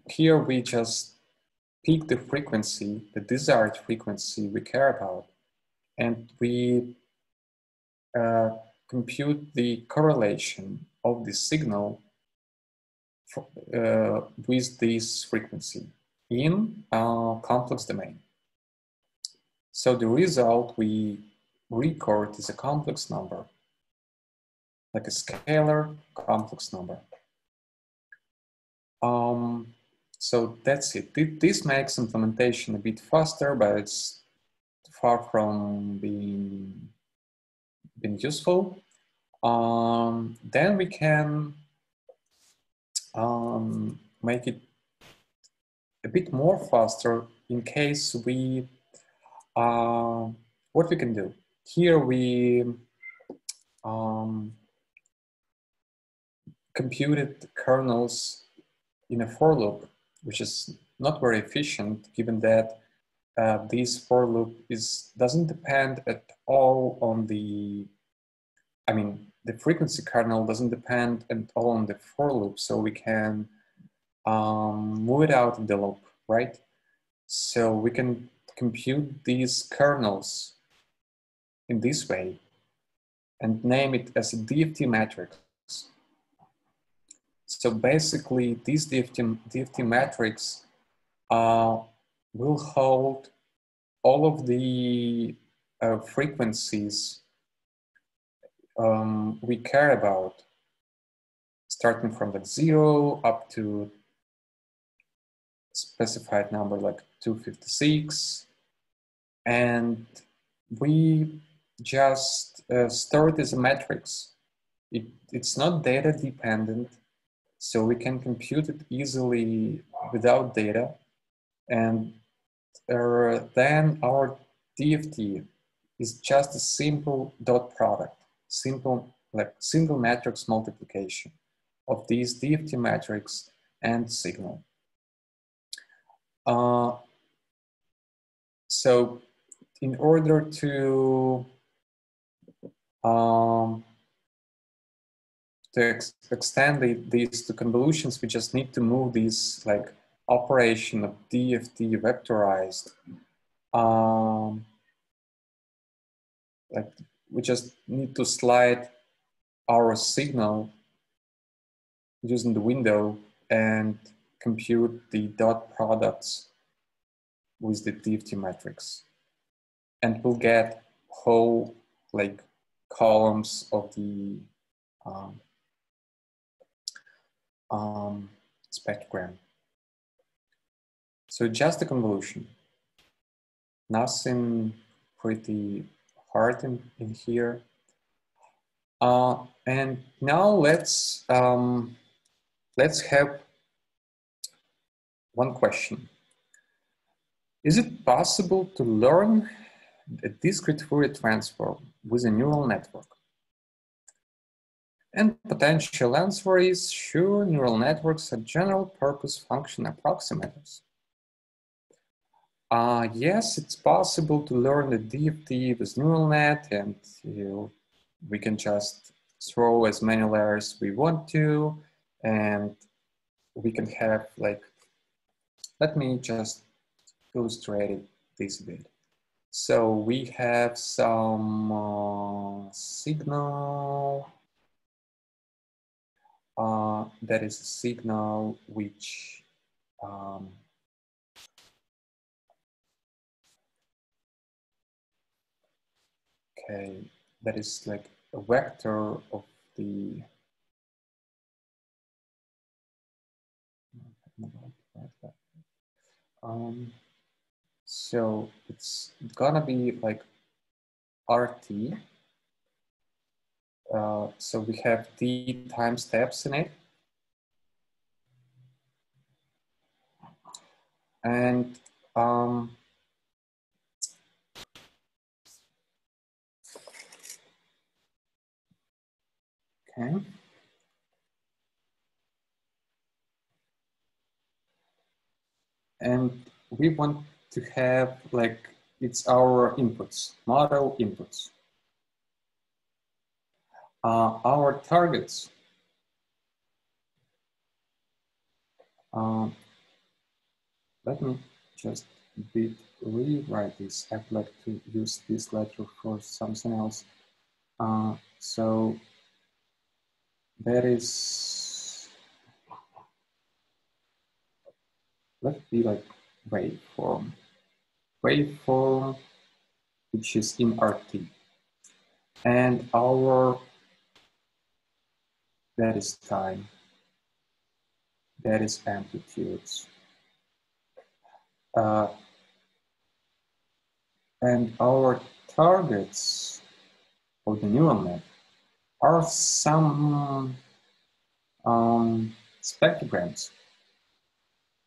here we just pick the frequency, the desired frequency we care about, and we compute the correlation of the signal with this frequency in complex domain. So the result we record is a complex number, like a scalar complex number. So that's it. This makes implementation a bit faster, but it's far from being useful. Then we can make it a bit more faster in case we, what we can do. Here we computed kernels in a for loop, which is not very efficient given that this for loop doesn't depend at all on the, I mean, the frequency kernel doesn't depend at all on the for loop, so we can move it out of the loop, right? So we can compute these kernels in this way and name it as a DFT matrix. So basically, this DFT matrix will hold all of the frequencies we care about, starting from that 0 up to specified number like 256, and we just store it as a matrix. It's not data dependent, so we can compute it easily without data, and then our DFT is just a simple dot product, simple like single matrix multiplication of these DFT matrix and signal. So in order to extend these to convolutions, we just need to move this like operation of DFT vectorized. Like we just need to slide our signal using the window and compute the dot products with the DFT matrix, and we'll get whole like columns of the spectrogram. So just a convolution, nothing pretty hard in here. And now let's have one question. Is it possible to learn a discrete Fourier transform with a neural network? And potential answer is sure, neural networks are general purpose function approximators. Yes, it's possible to learn the DFT with neural net, and we can just throw as many layers we want to, and we can have like, let me just illustrate this a bit. So we have some signal. That is a signal which okay, that is like a vector of the so it's gonna be like RT. So we have D time steps in it. And okay. And we want to have like, it's our inputs, model inputs. Our targets. Let me just rewrite this. I'd like to use this letter for something else. So that is, let's be like waveform. Waveform, which is in RT. And our, that is time. That is amplitudes. And our targets for the neural net are some spectrograms,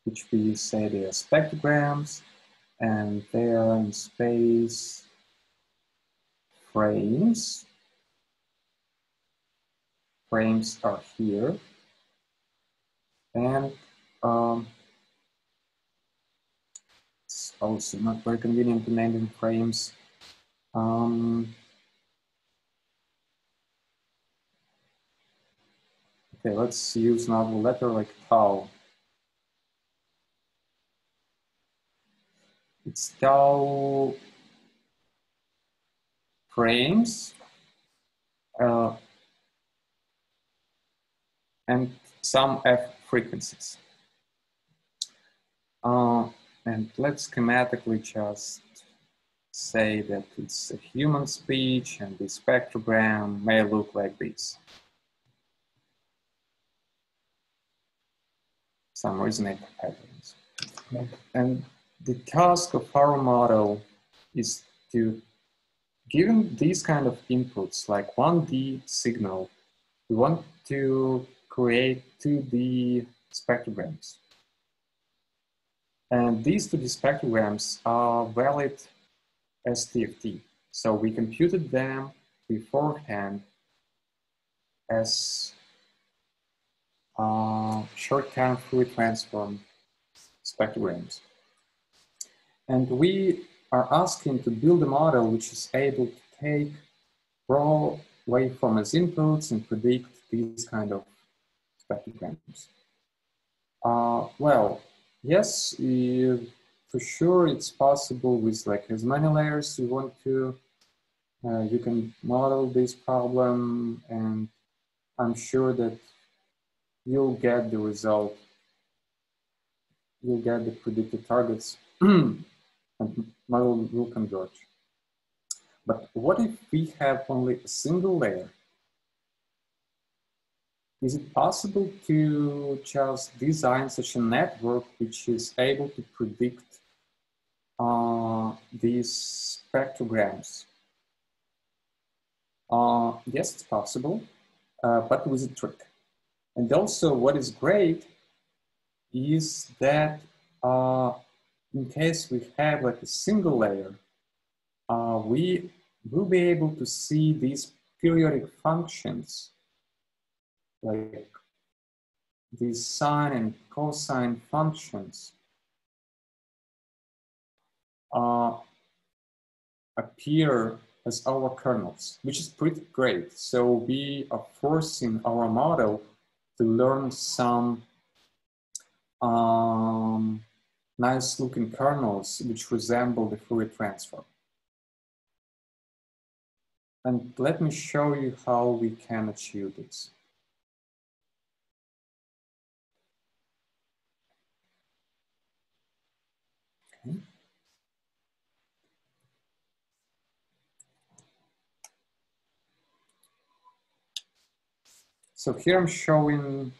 which we say they are spectrograms, and they are in space frames. Frames are here, and it's also not very convenient to name them frames. Okay, let's use another letter like tau. It's tau frames and some f frequencies. And let's schematically just say that it's a human speech and the spectrogram may look like this. Some resonator patterns. And the task of our model is to, given these kind of inputs, like 1D signal, we want to create 2D spectrograms. And these 2D spectrograms are valid as TFT. So we computed them beforehand as short-term Fourier transform spectrograms. And we are asking to build a model which is able to take raw waveform as inputs and predict these kind of spectrograms. Well, yes, for sure it's possible with like as many layers you want to, you can model this problem, and I'm sure that you'll get the result. You'll get the predicted targets and model will converge. But what if we have only a single layer? Is it possible to just design such a network which is able to predict these spectrograms? Yes, it's possible, but with a trick. And also what is great is that in case we have like a single layer, we will be able to see these periodic functions, like these sine and cosine functions appear as our kernels, which is pretty great. So we are forcing our model to learn some nice looking kernels which resemble the Fourier transform. And let me show you how we can achieve this. Okay. So here I'm showing,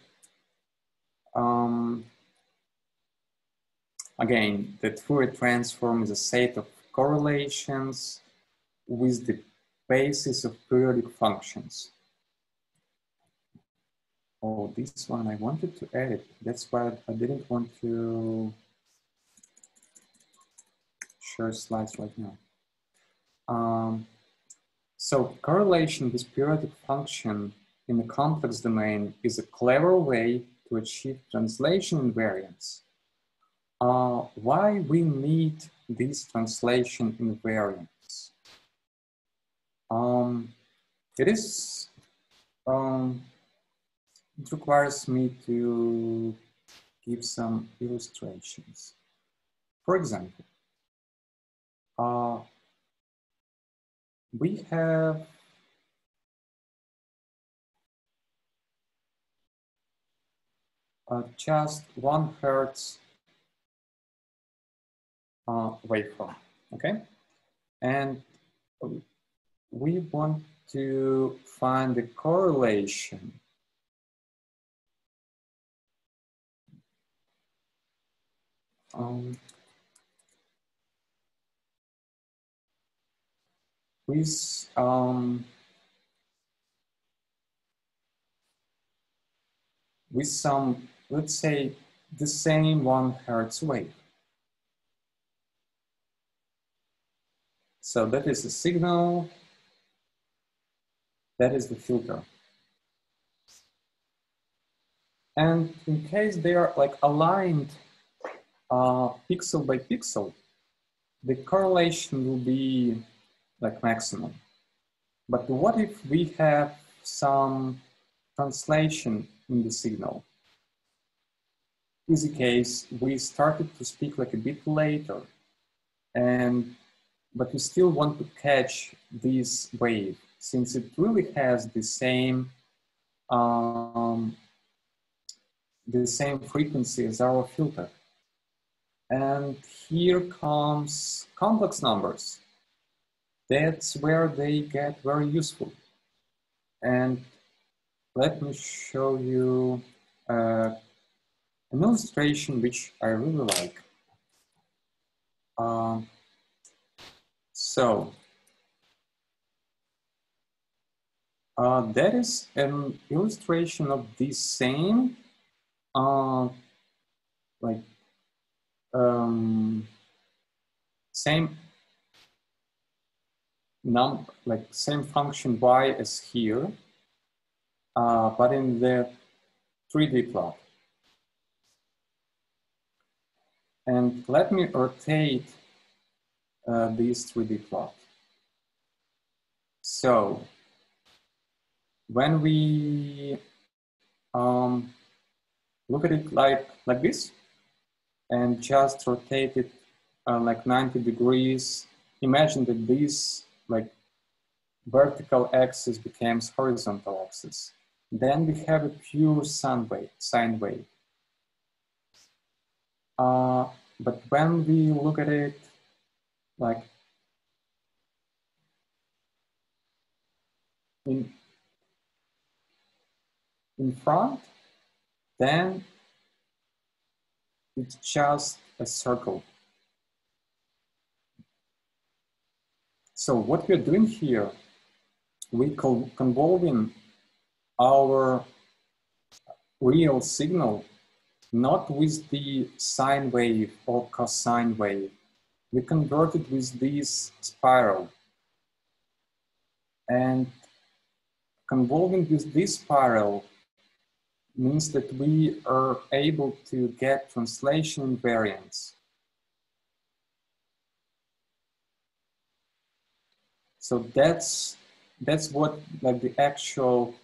again, that Fourier transform is a set of correlations with the basis of periodic functions. Oh, this one I wanted to edit. That's why I didn't want to share slides right now. So correlation with periodic function in the complex domain is a clever way to achieve translation invariance. Why we need this translation invariance? It requires me to give some illustrations. For example, we have just 1 Hertz waveform, okay? And we want to find the correlation with some, let's say, the same 1 Hertz wave. So that is the signal, that is the filter. And in case they are like aligned pixel by pixel, the correlation will be like maximum. But what if we have some translation in the signal? In the case, we started to speak like a bit later, but we still want to catch this wave since it really has the same frequency as our filter. And here comes complex numbers. That's where they get very useful. And let me show you an illustration which I really like. That is an illustration of the same same function y as here, but in the 3D plot. And let me rotate this 3D plot. So when we look at it like this and just rotate it like 90 degrees, imagine that this like vertical axis becomes horizontal axis. Then we have a pure sine wave. But when we look at it like in front, then it's just a circle. So what we're doing here, we're convolving our real signal not with the sine wave or cosine wave. We convert it with this spiral. And convolving with this spiral means that we are able to get translation invariance. So that's what like the actual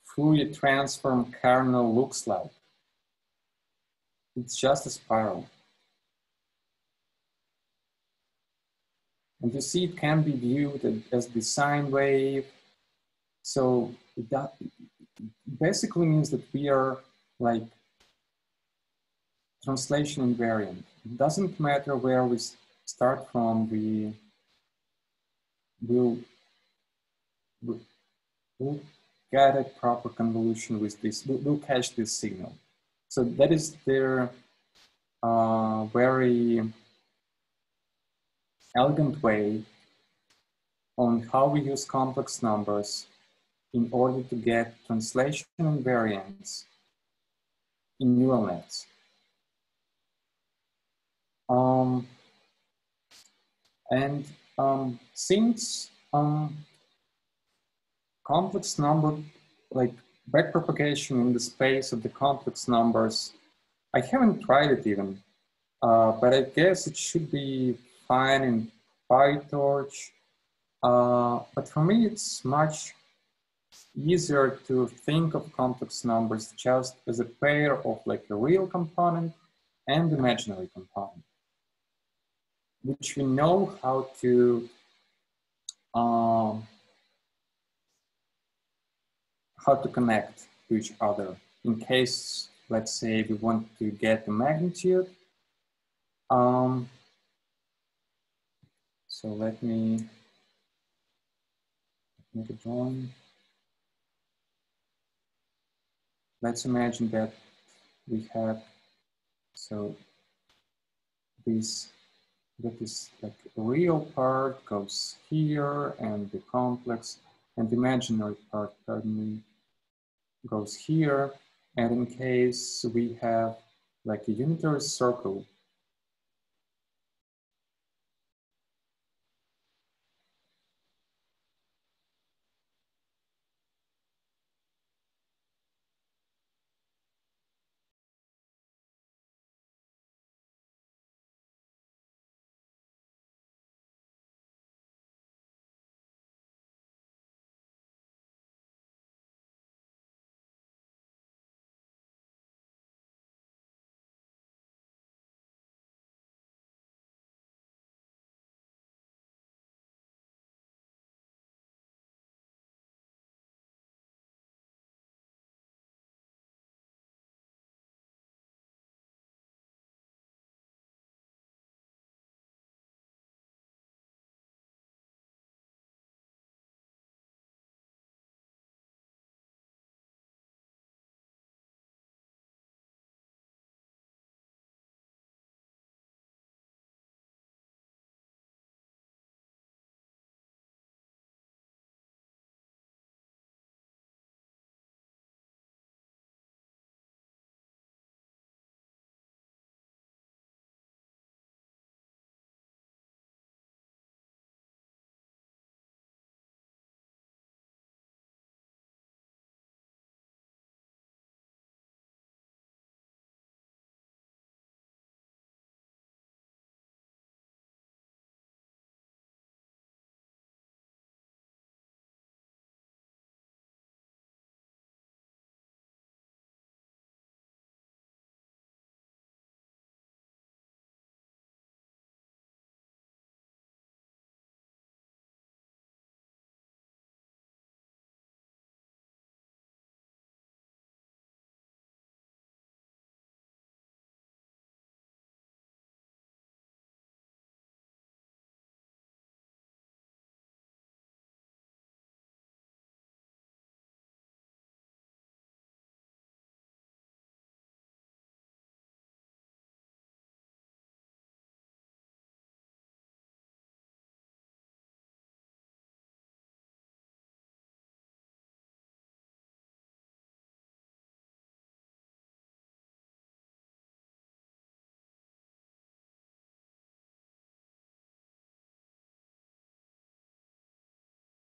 Fourier transform kernel looks like. It's just a spiral. And you see it can be viewed as the sine wave. So that basically means that we are like translation invariant. It doesn't matter where we start from, we'll get a proper convolution with this, we'll catch this signal. So that is their very elegant way on how we use complex numbers in order to get translation invariance in neural nets. Since complex number, like backpropagation in the space of the complex numbers, I haven't tried it even, but I guess it should be fine in PyTorch. But for me, it's much easier to think of complex numbers just as a pair of like a real component and imaginary component, which we know how to connect to each other in case, let's say, we want to get the magnitude. So let me make a drawing. Let's imagine that we have, so this that is like the real part goes here, and the complex and imaginary part, pardon me, goes here. And in case we have like a unitary circle,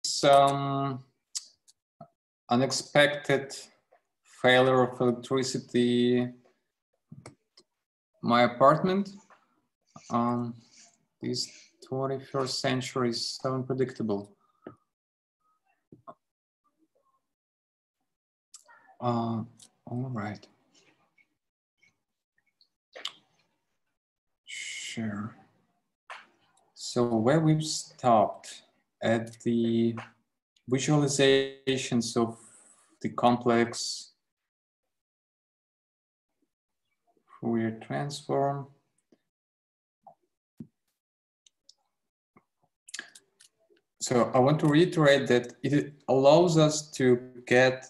some unexpected failure of electricity. My apartment. This 21st century is so unpredictable. All right. Sure. So where we've stopped at the visualizations of the complex Fourier transform. So I want to reiterate that it allows us to get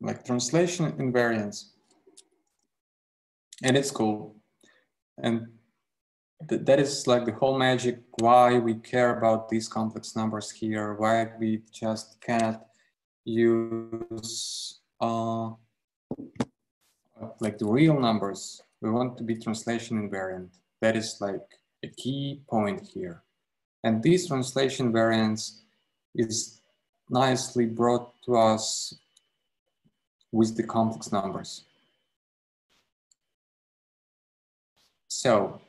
like translation invariance, and it's cool. And that is like the whole magic why we care about these complex numbers here, why we just cannot use like the real numbers. We want to be translation invariant. That is like a key point here. And this translation variance is nicely brought to us with the complex numbers. So,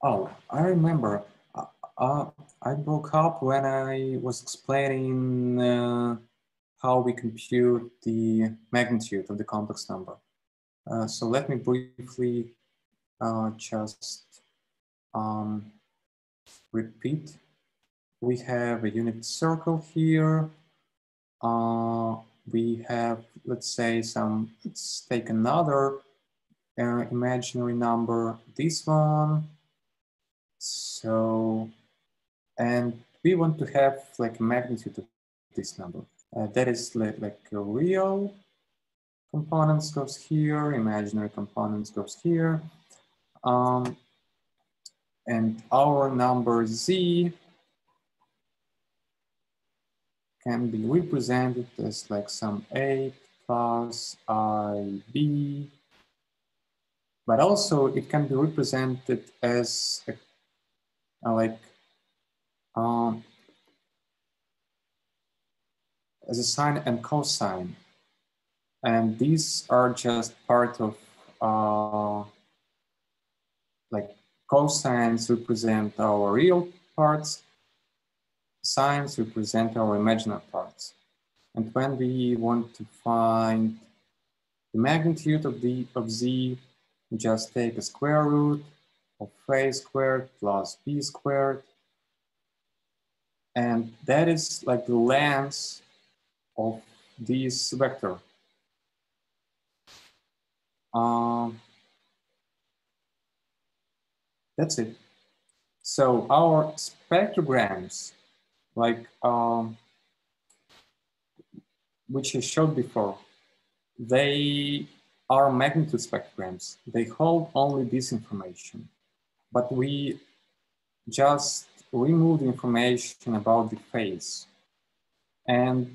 oh, I remember. I broke up when I was explaining how we compute the magnitude of the complex number. So let me briefly just repeat. We have a unit circle here. We have, let's say, let's take another imaginary number, this one. So, and we want to have like a magnitude of this number. That is like a real components goes here, imaginary components goes here. And our number Z can be represented as like some 8 plus IB, but also it can be represented as as a sine and cosine. And these are just part of like cosines represent our real parts, sines represent our imaginary parts. And when we want to find the magnitude of Z, we just take a square root of A squared plus B squared. And that is like the length of this vector. That's it. So our spectrograms, like which I showed before, they are magnitude spectrograms. They hold only this information, but we just remove the information about the phase. And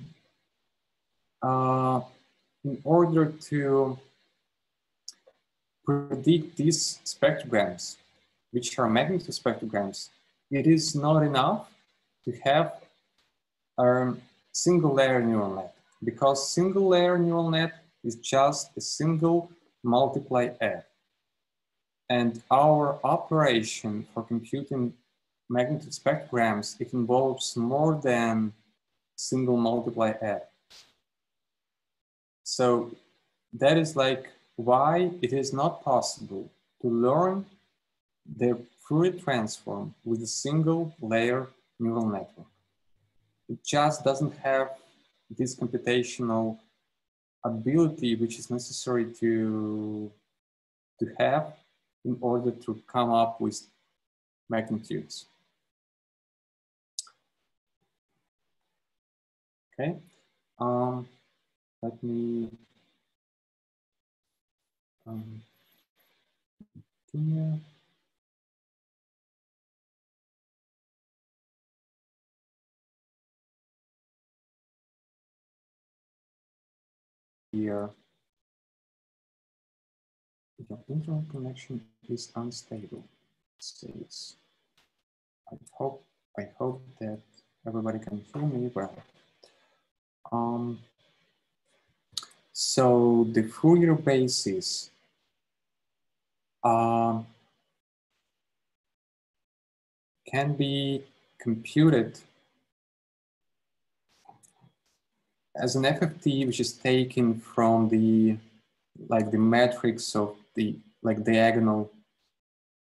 in order to predict these spectrograms, which are magnitude spectrograms, it is not enough to have a single layer neural net, because single layer neural net is just a single multiply add. And our operation for computing magnitude spectrograms, it involves more than single multiply add. So that is like why it is not possible to learn the Fourier transform with a single layer neural network. It just doesn't have this computational ability which is necessary to have in order to come up with magnitudes. Okay, let me continue. Here, your internet connection is unstable. It says, I hope that everybody can hear me well. So the Fourier basis can be computed as an FFT, which is taken from the matrix of the diagonal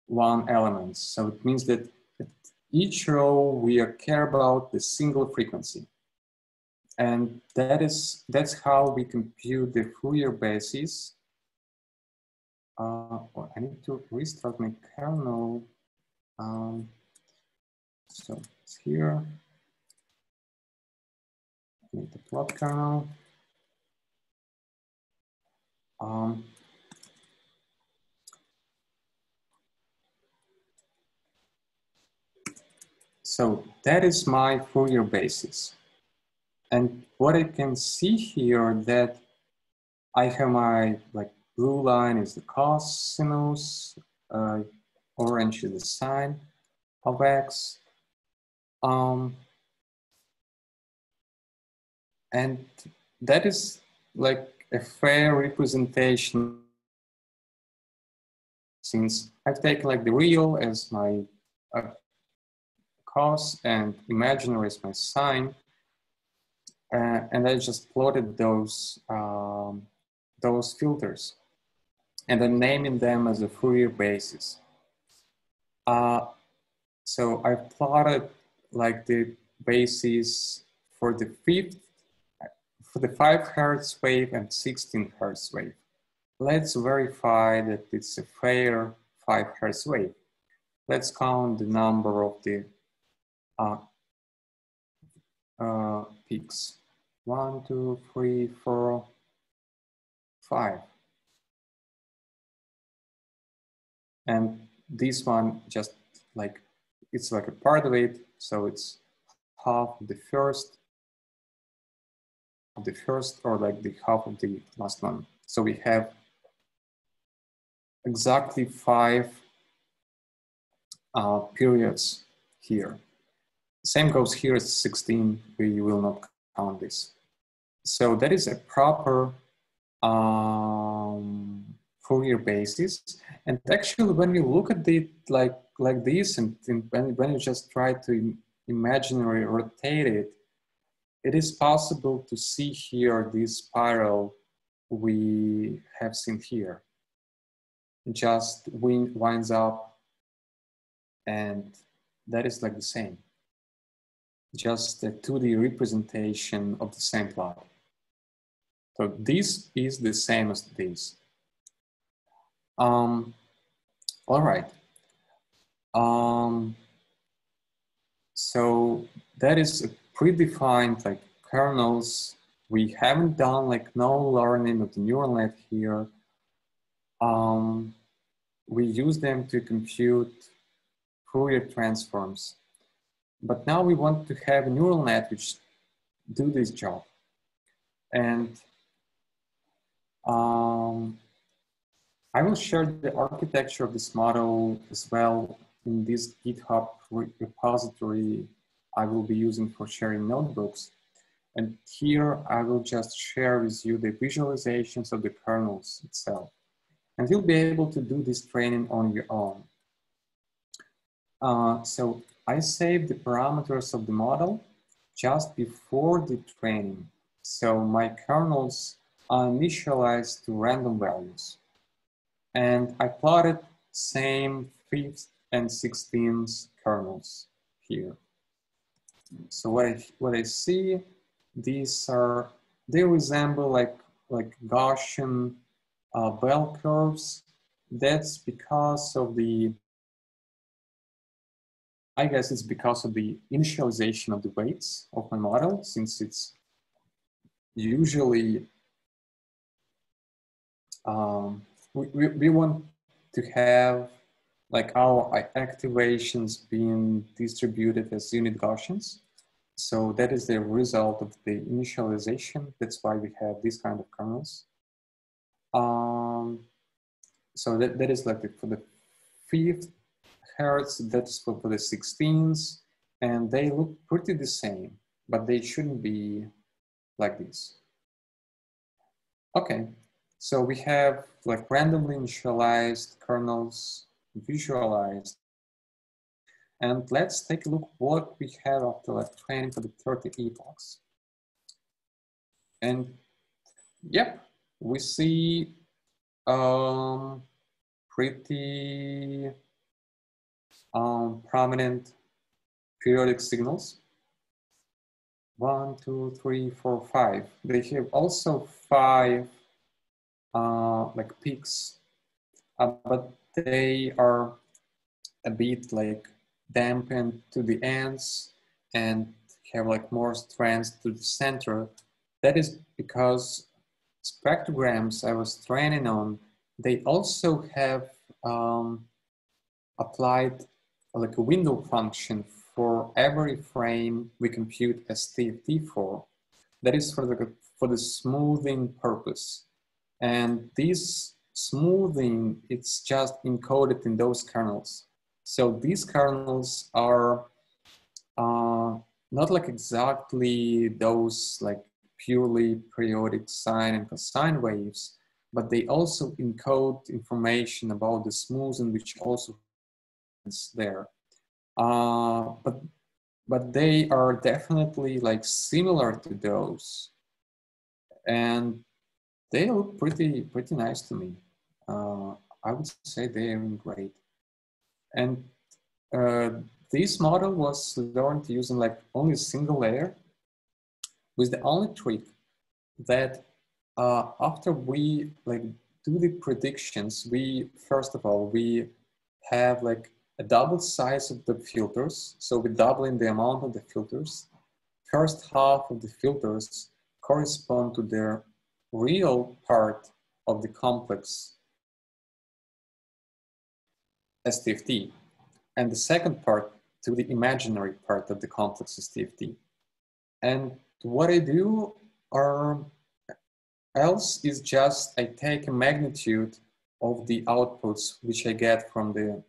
one elements. So it means that at each row we care about the single frequency, and that's how we compute the Fourier basis. I need to restart my kernel. So it's here. I need the plot kernel. So that is my Fourier basis. And what I can see here that I have my blue line is the cosinus, orange is the sine of x. And that is like a fair representation, since I've taken the real as my cos and imaginary as my sine, and I just plotted those filters, and I'm naming them as a Fourier basis. So I plotted the basis for the 5 Hertz wave and 16 Hertz wave. Let's verify that it's a fair 5 Hertz wave. Let's count the number of the peaks. 1, 2, 3, 4, 5. And this one just like, it's like a part of it. So it's half of the first, or like the half of the last one. So we have exactly 5 periods here. Same goes here, it's 16, we will not count this. So that is a proper Fourier basis. And actually, when we look at it like this, and when you just try to imaginary rotate it, it is possible to see here this spiral we have seen here. It just winds up, and that is like the same. Just a 2D representation of the same plot. So this is the same as this. All right. So that is a predefined like kernels. We haven't done like no learning of the neural net here. We use them to compute Fourier transforms. But now we want to have a neural net which do this job. And I will share the architecture of this model as well in this GitHub repository I will be using for sharing notebooks. And here I will just share with you the visualizations of the kernels itself. And you'll be able to do this training on your own. So I saved the parameters of the model just before the training. So my kernels are initialized to random values. And I plotted same 5th and 16th kernels here. So what I see, they resemble like Gaussian bell curves. That's because of I guess it's because of the initialization of the weights of my model, since it's usually, we want to have like our activations being distributed as unit Gaussians. So that is the result of the initialization. That's why we have this kind of kernels. So that is like for the 5th hertz, that's for the 16s, and they look pretty the same, but they shouldn't be like this. Okay, so we have like randomly initialized kernels visualized. And let's take a look what we have after like training for the 30 epochs. And yep, we see pretty prominent periodic signals. 1, 2, 3, 4, 5. They have also 5 like peaks, but they are a bit like dampened to the ends and have like more strands to the center. That is because spectrograms I was training on, they also have applied like a window function for every frame we compute as TFT for. That is for the smoothing purpose. And this smoothing, it's just encoded in those kernels. So these kernels are not like exactly those like purely periodic sine and cosine waves, but they also encode information about the smoothing, which also is there. But they are definitely like similar to those, and they look pretty nice to me. I would say they are great. And this model was learned using like only a single layer, with the only trick that after we like do the predictions, we first of all we have like a double size of the filters, so we're doubling the amount of the filters first half of the filters correspond to the real part of the complex STFT, and the second part to the imaginary part of the complex STFT. And what I do else is just I take a magnitude of the outputs which I get from the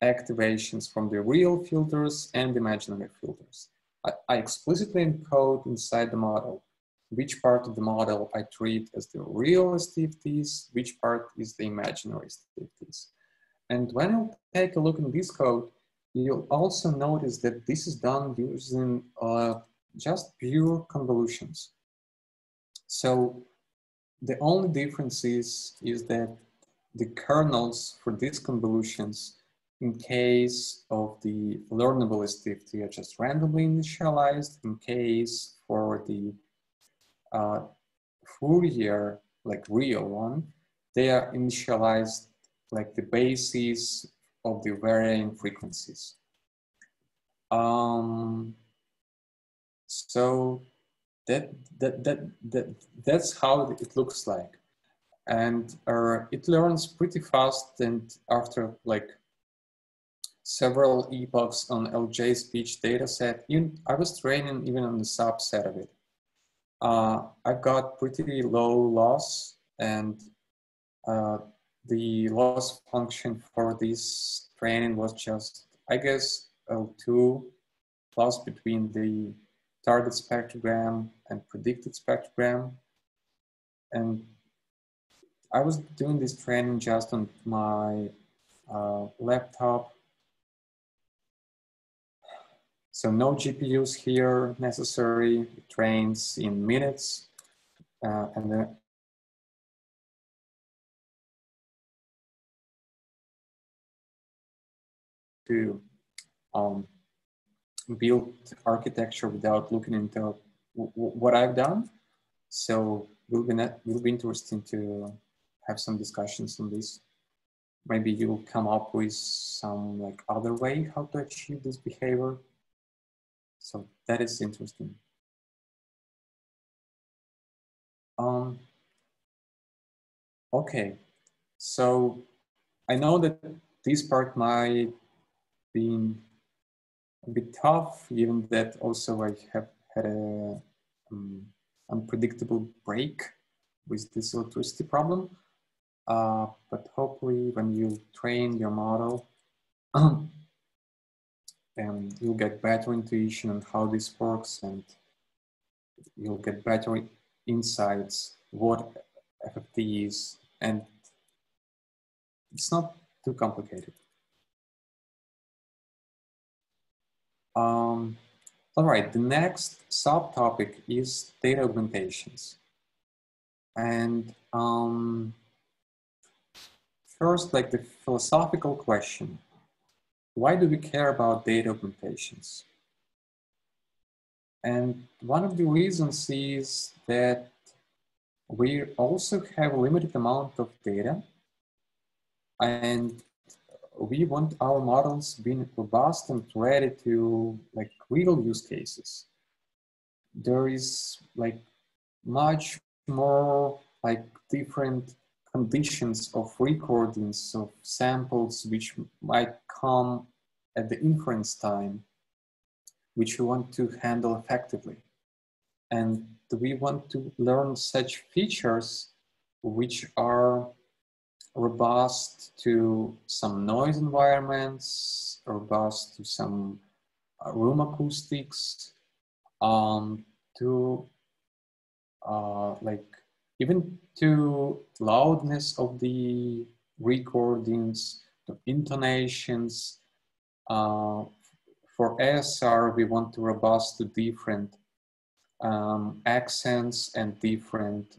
activations from the real filters and imaginary filters. I explicitly encode inside the model which part of the model I treat as the real STFTs, which part is the imaginary STFTs. And when you take a look in this code, you'll also notice that this is done using just pure convolutions. So the only difference is that the kernels for these convolutions in case of the learnable STFT are just randomly initialized. In case for the Fourier, like real one, they are initialized like the basis of the varying frequencies. So that's how it looks like. And it learns pretty fast, and after like several epochs on LJ speech dataset, I was training even on the subset of it. I've got pretty low loss, and the loss function for this training was just, I guess, L2 plus between the target spectrogram and predicted spectrogram. And I was doing this training just on my laptop. So no GPUs here necessary, it trains in minutes. And then to build architecture without looking into what I've done. So will be interesting to have some discussions on this. Maybe you'll come up with some like other way how to achieve this behavior. So that is interesting. Okay, so I know that this part might be a bit tough, given that also I have had a unpredictable break with this electricity problem. But hopefully when you train your model, you'll get better intuition on how this works, and you'll get better insights what FFT is, and it's not too complicated. All right, the next subtopic is data augmentations. And first, like the philosophical question, why do we care about data augmentations? And one of the reasons is that we also have a limited amount of data, and we want our models being robust and ready to like real use cases. There is like much more like different conditions of recordings of samples which might come at the inference time, which we want to handle effectively. And we want to learn such features which are robust to some noise environments, robust to some room acoustics, to like even to loudness of the recordings, to intonations. For ASR, we want to robust to different accents and different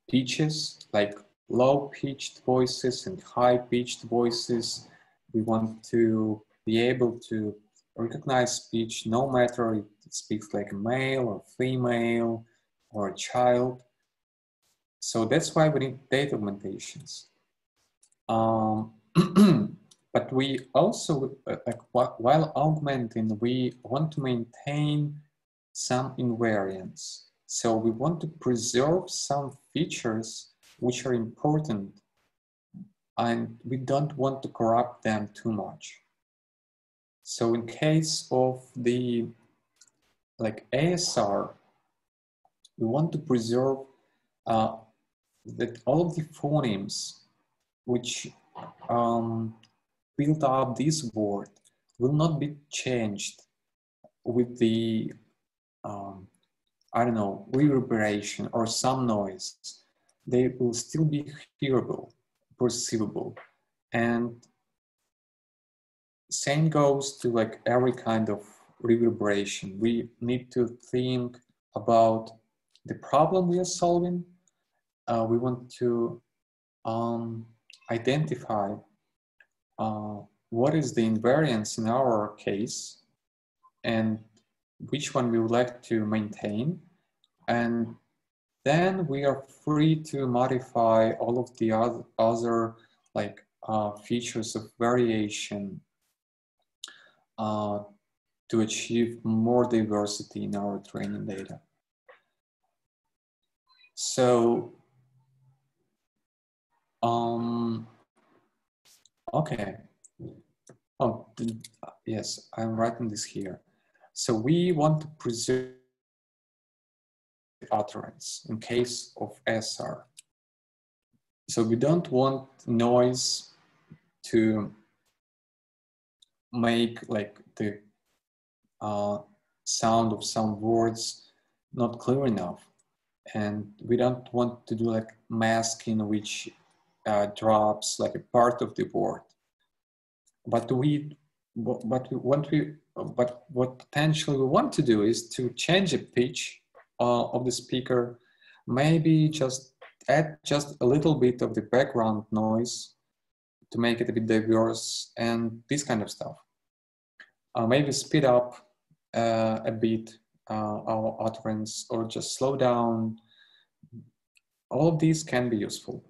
pitches, like low-pitched voices and high-pitched voices. We want to be able to recognize speech no matter if it speaks like a male or female or a child. So that's why we need data augmentations. But we also, while augmenting, we want to maintain some invariance. So we want to preserve some features which are important, and we don't want to corrupt them too much. So in case of the ASR, we want to preserve that all of the phonemes which build up this word will not be changed with the I don't know, reverberation or some noise. They will still be hearable, perceivable. And same goes to like every kind of reverberation. We need to think about the problem we are solving. We want to identify what is the invariance in our case and which one we would like to maintain. And then we are free to modify all of the other like features of variation to achieve more diversity in our training data. So, okay. Oh, yes, I'm writing this here. So we want to preserve utterance in case of SR. So we don't want noise to make like the sound of some words not clear enough. And we don't want to do like masking which drops like a part of the word. But what potentially we want to do is to change the pitch of the speaker, maybe just add just a little bit of the background noise to make it a bit diverse and this kind of stuff. Maybe speed up a bit our utterance or just slow down. All of these can be useful.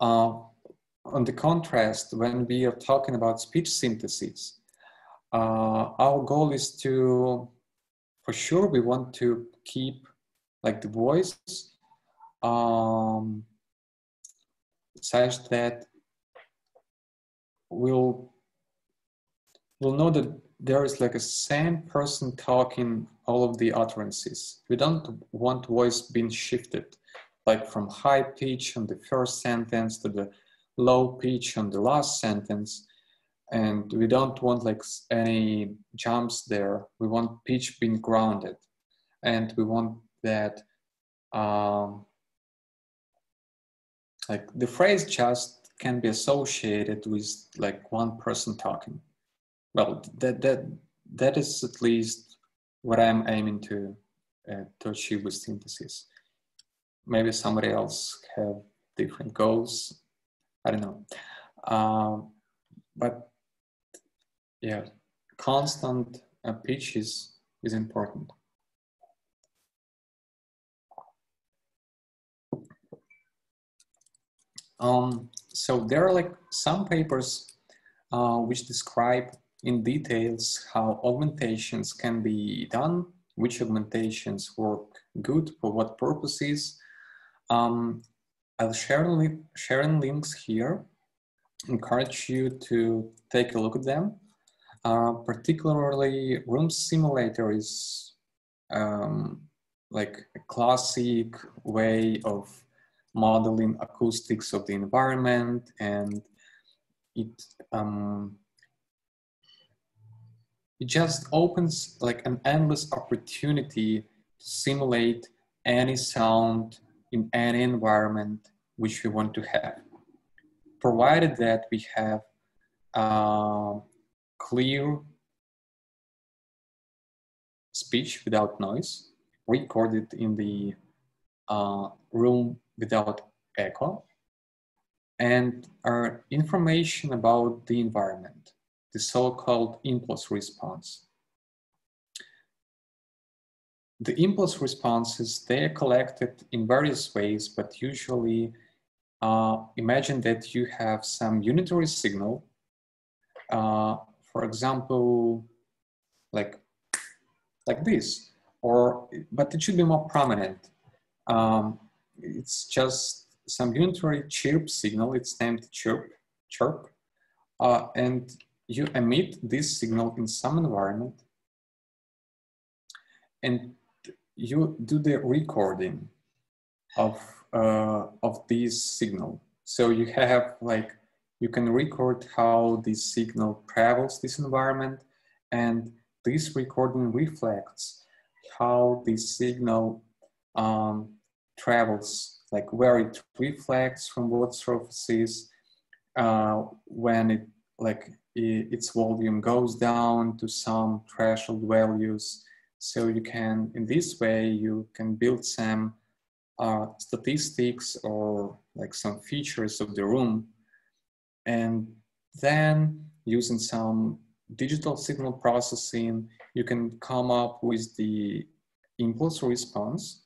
On the contrast, when we are talking about speech synthesis, our goal is to, for sure, we want to keep like the voice such that we'll know that there is like a same person talking all of the utterances. We don't want voice being shifted, like from high pitch on the first sentence to the low pitch on the last sentence. And we don't want like any jumps there. We want pitch being grounded. And we want that like the phrase just can be associated with like one person talking. Well, that is at least what I'm aiming to achieve with synthesis. Maybe somebody else have different goals. I don't know. But yeah, constant pitch is important. So there are like some papers which describe in details how augmentations can be done, which augmentations work good for what purposes. I'll share links here. Encourage you to take a look at them. Particularly, Room Simulator is like a classic way of modeling acoustics of the environment, and it just opens like an endless opportunity to simulate any sound in any environment which we want to have, provided that we have clear speech without noise, recorded in the room without echo, and our information about the environment, the so-called impulse response. The impulse responses, they are collected in various ways, but usually imagine that you have some unitary signal, for example, like this, but it should be more prominent. It's just some unitary chirp signal. It's named chirp, and you emit this signal in some environment, and you do the recording of this signal. So you have you can record how this signal travels this environment, and this recording reflects how this signal travels, where it reflects from what surfaces, when it its volume goes down to some threshold values. So you can, in this way, you can build some statistics or some features of the room, and then using some digital signal processing, you can come up with the impulse response,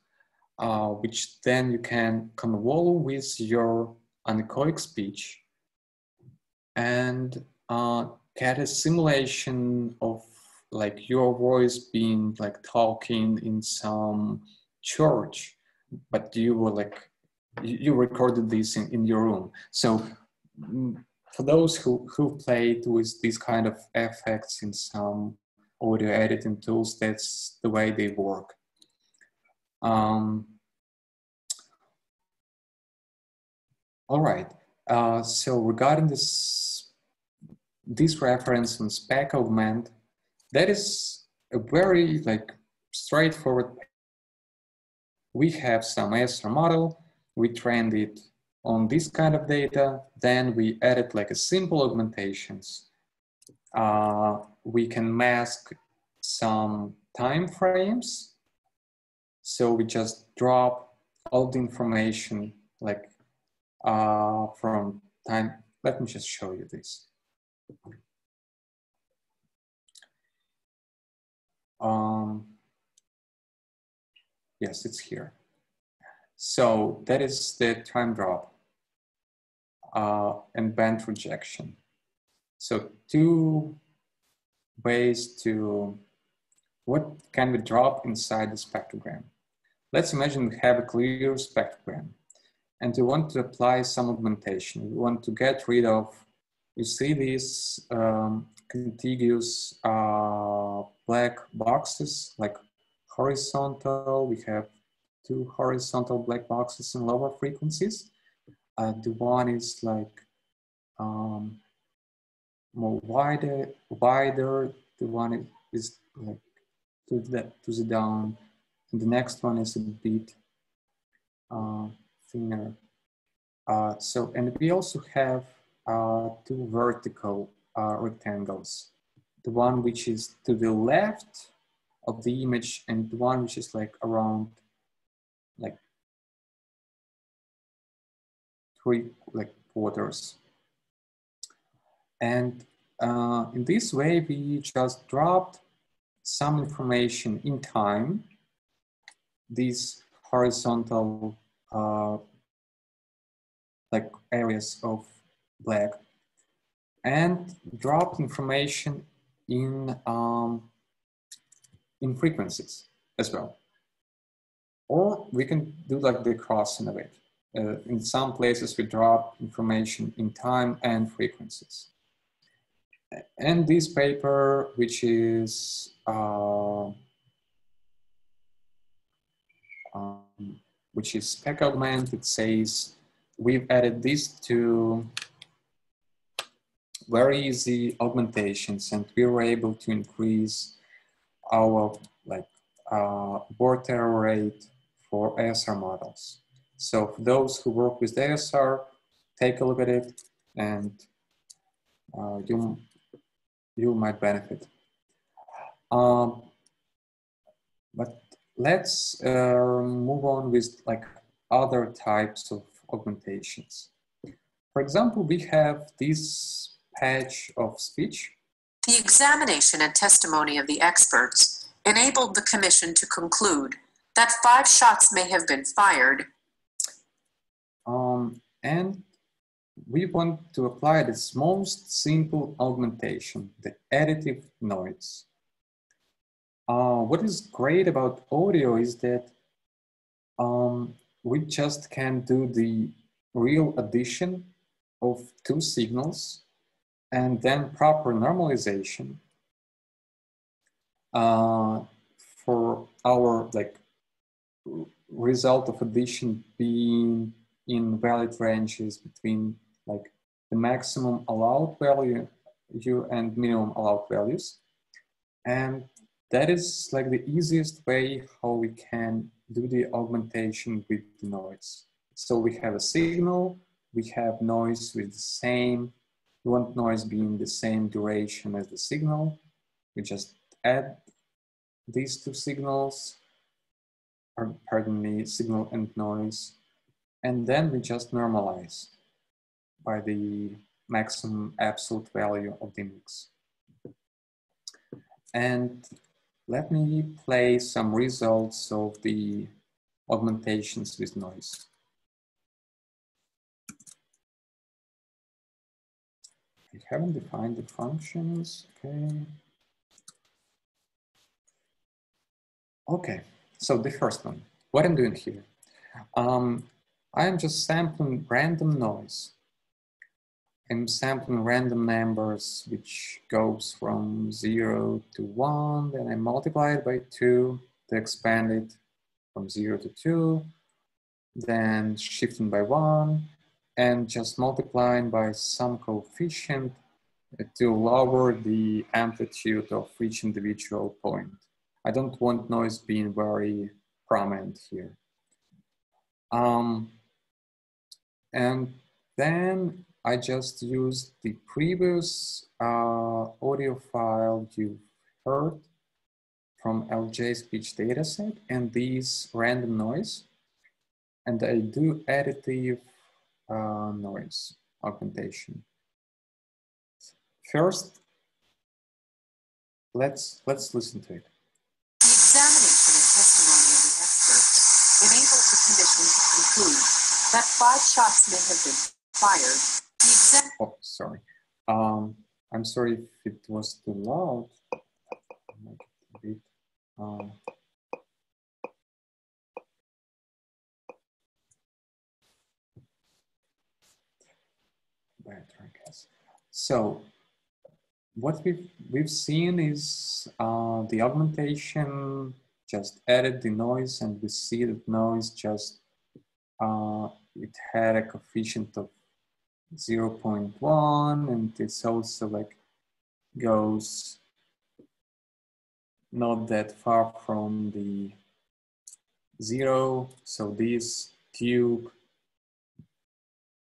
which then you can convolve with your anechoic speech and get a simulation of your voice being talking in some church, but you were you recorded this in your room. So for those who played with these kind of effects in some audio editing tools, that's the way they work. All right. So regarding this reference on spec augment, that is a very straightforward. We have some ASR model, we trained it on this kind of data, then we added a simple augmentations. We can mask some time frames. So we just drop all the information from time. Let me just show you this. Yes, it's here. So that is the time drop and band rejection. So two ways to, what can we drop inside the spectrogram? Let's imagine we have a clear spectrogram and we want to apply some augmentation. We want to get rid of, you see these contiguous black boxes, horizontal. We have two horizontal black boxes in lower frequencies. The one is more wider. The one is to the down, and the next one is a bit thinner. So, and we also have two vertical rectangles. The one which is to the left of the image, and the one which is around three quarters. And in this way, we just dropped some information in time, these horizontal areas of black, and dropped information in frequencies as well. Or we can do the crossing of it. In some places, we drop information in time and frequencies. And this paper, which is spec augment, it says we've added these two very easy augmentations, and we were able to increase our board error rate for ASR models. So for those who work with ASR, take a look at it, and you might benefit. But let's move on with other types of augmentations. For example, we have this patch of speech. The examination and testimony of the experts enabled the commission to conclude that 5 shots may have been fired. And we want to apply this most simple augmentation, the additive noise. What is great about audio is that we just can do the real addition of two signals and then proper normalization for our result of addition being in valid ranges between like the maximum allowed value and minimum allowed values. And that is like the easiest way how we can do the augmentation with the noise. So we have a signal, we have noise with the same, we want noise being the same duration as the signal. We just add these two signals, or pardon me, signal and noise, and then we just normalize by the maximum absolute value of the mix. And let me play some results of the augmentations with noise. I haven't defined the functions, okay. Okay, so the first one, what I'm doing here. I am just sampling random noise. I'm sampling random numbers, which goes from 0 to 1, then I multiply it by 2 to expand it from 0 to 2, then shifting by 1, and just multiplying by some coefficient to lower the amplitude of each individual point. I don't want noise being very prominent here. And then I just used the previous audio file you heard from LJ speech dataset and these random noise. And I do additive noise augmentation. First, let's listen to it. The examination and testimony of the experts enabled the commission to conclude that 5 shots may have been fired. Oh, sorry. I'm sorry if it was too loud. I'll make it a bit. Better, I guess. So what we've seen is the augmentation just added the noise, and we see that noise just it had a coefficient of 0.1, and it's also like goes not that far from the 0. So this tube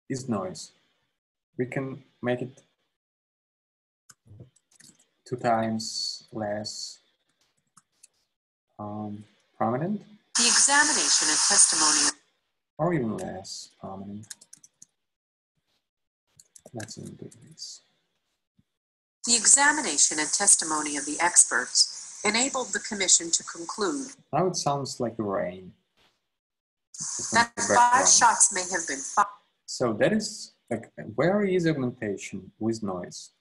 is noise. We can make it 2 times less prominent. The examination and testimony, or even less prominent. Let's do this. The examination and testimony of the experts enabled the commission to conclude Now it sounds like rain. that 5 shots may have been fired. So that is like very easy augmentation with noise.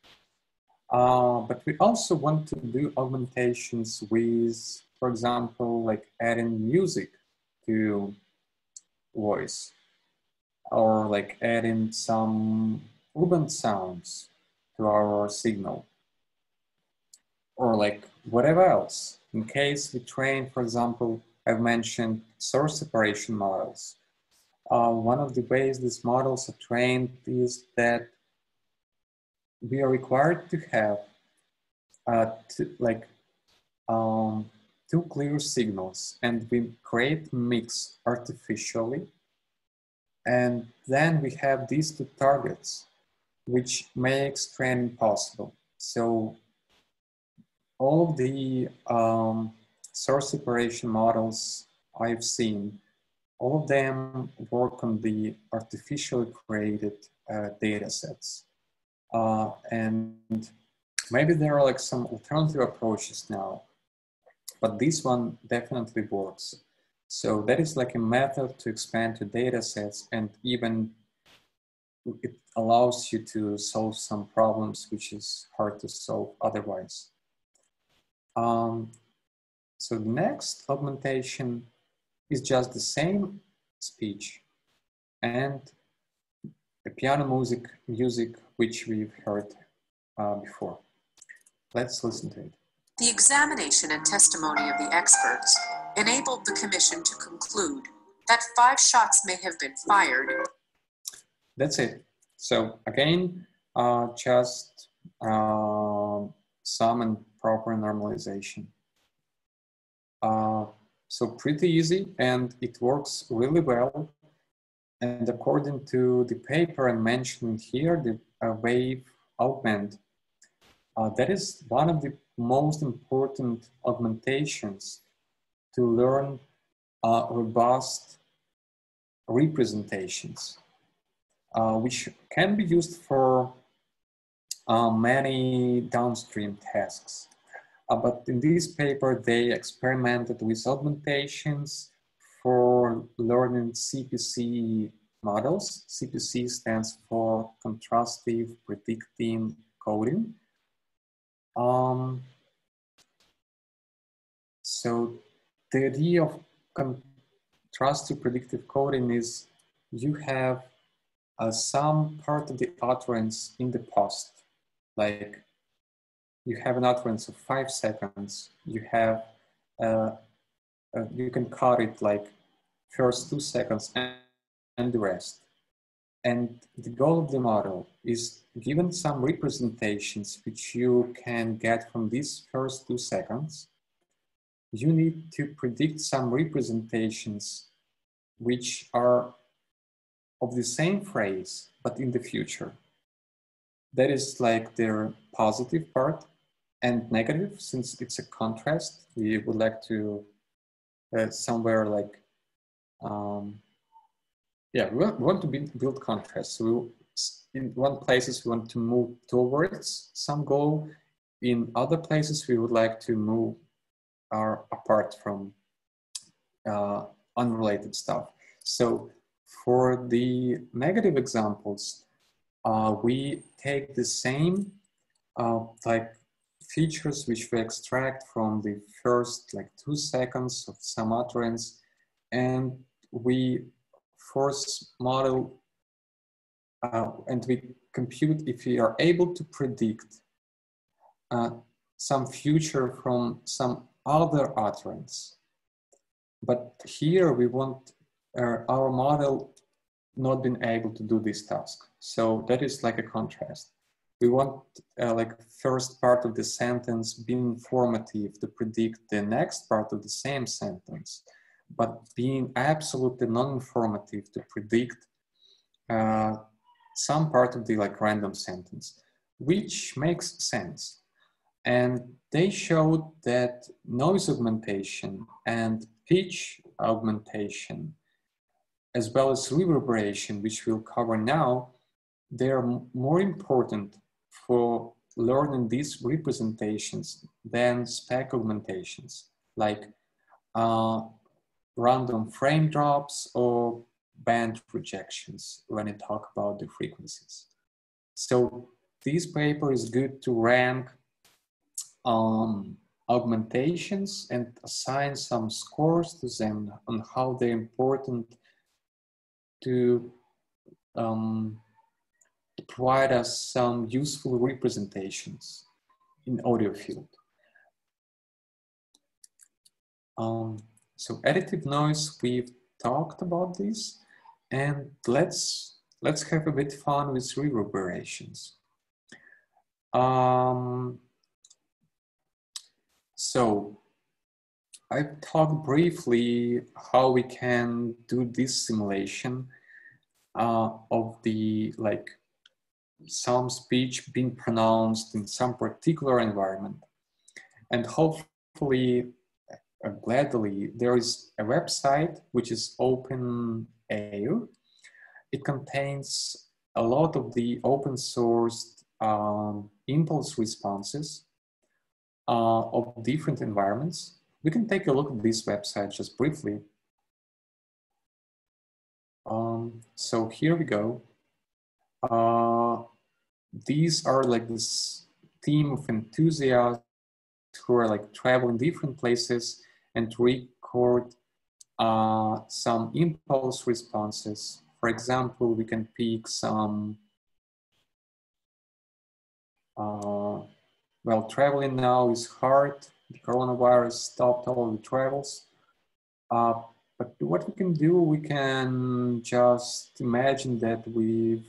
But we also want to do augmentations with, for example, like adding music to voice, or like adding some urban sounds to our signal, or like whatever else. In case we train, for example, I've mentioned source separation models. One of the ways these models are trained is that we are required to have two clear signals, and we create mix artificially. And then we have these two targets, which makes training possible. So all the source separation models I've seen, all of them work on the artificially created data sets. And maybe there are like some alternative approaches now, but this one definitely works. So that is like a method to expand to data sets and even it allows you to solve some problems which is hard to solve otherwise. So the next augmentation is just the same speech and the piano music which we've heard before. Let's listen to it. The examination and testimony of the experts enabled the commission to conclude that 5 shots may have been fired. That's it. So again, just sum and proper normalization. So pretty easy, and it works really well. And according to the paper I mentioned here, the wave augment, that is one of the most important augmentations to learn robust representations, which can be used for many downstream tasks. But in this paper, they experimented with augmentations for learning CPC models. CPC stands for contrastive predictive coding. So the idea of contrastive predictive coding is you have some part of the utterance in the past, like you have an utterance of 5 seconds, you have, you can cut it like first 2 seconds and the rest. And the goal of the model is, given some representations which you can get from these first 2 seconds, you need to predict some representations which are of the same phrase, but in the future. That is like their positive part, and negative, since it's a contrast, we would like to somewhere like, yeah, we want to build contrast. So in one places we want to move towards some goal. In other places we would like to move apart from unrelated stuff. So for the negative examples, we take the same like features which we extract from the first like 2 seconds of some utterance, and we force model and we compute if we are able to predict some future from some other utterance. But here we want our model not been able to do this task. So that is like a contrast. We want like first part of the sentence being informative to predict the next part of the same sentence, but being absolutely non-informative to predict some part of the like random sentence, which makes sense. And they showed that noise augmentation and pitch augmentation, as well as reverberation, which we'll cover now, they are more important for learning these representations than spec augmentations, like random frame drops or band rejections when I talk about the frequencies. So this paper is good to rank augmentations and assign some scores to them on how they're important to provide us some useful representations in audio field. So additive noise, we've talked about this, and let's have a bit fun with reverberations. So I talked briefly how we can do this simulation of the like some speech being pronounced in some particular environment. And hopefully, gladly, there is a website which is OpenAIR. It contains a lot of the open sourced impulse responses of different environments. We can take a look at this website just briefly. So here we go. these are like this team of enthusiasts who are like traveling different places and record some impulse responses. For example, we can pick some, well, traveling now is hard. The coronavirus stopped all the travels. But what we can do, we can just imagine that we've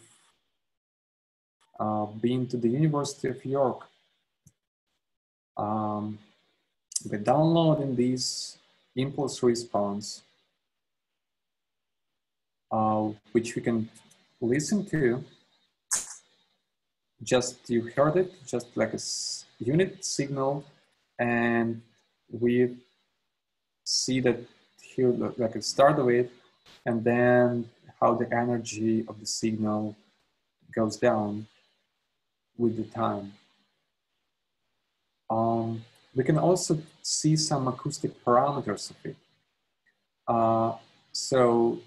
been to the University of York. By downloading this impulse response, which we can listen to, just you heard it, just like a unit signal, and we see that here, like a start of it, and then how the energy of the signal goes down with the time. We can also see some acoustic parameters of it. So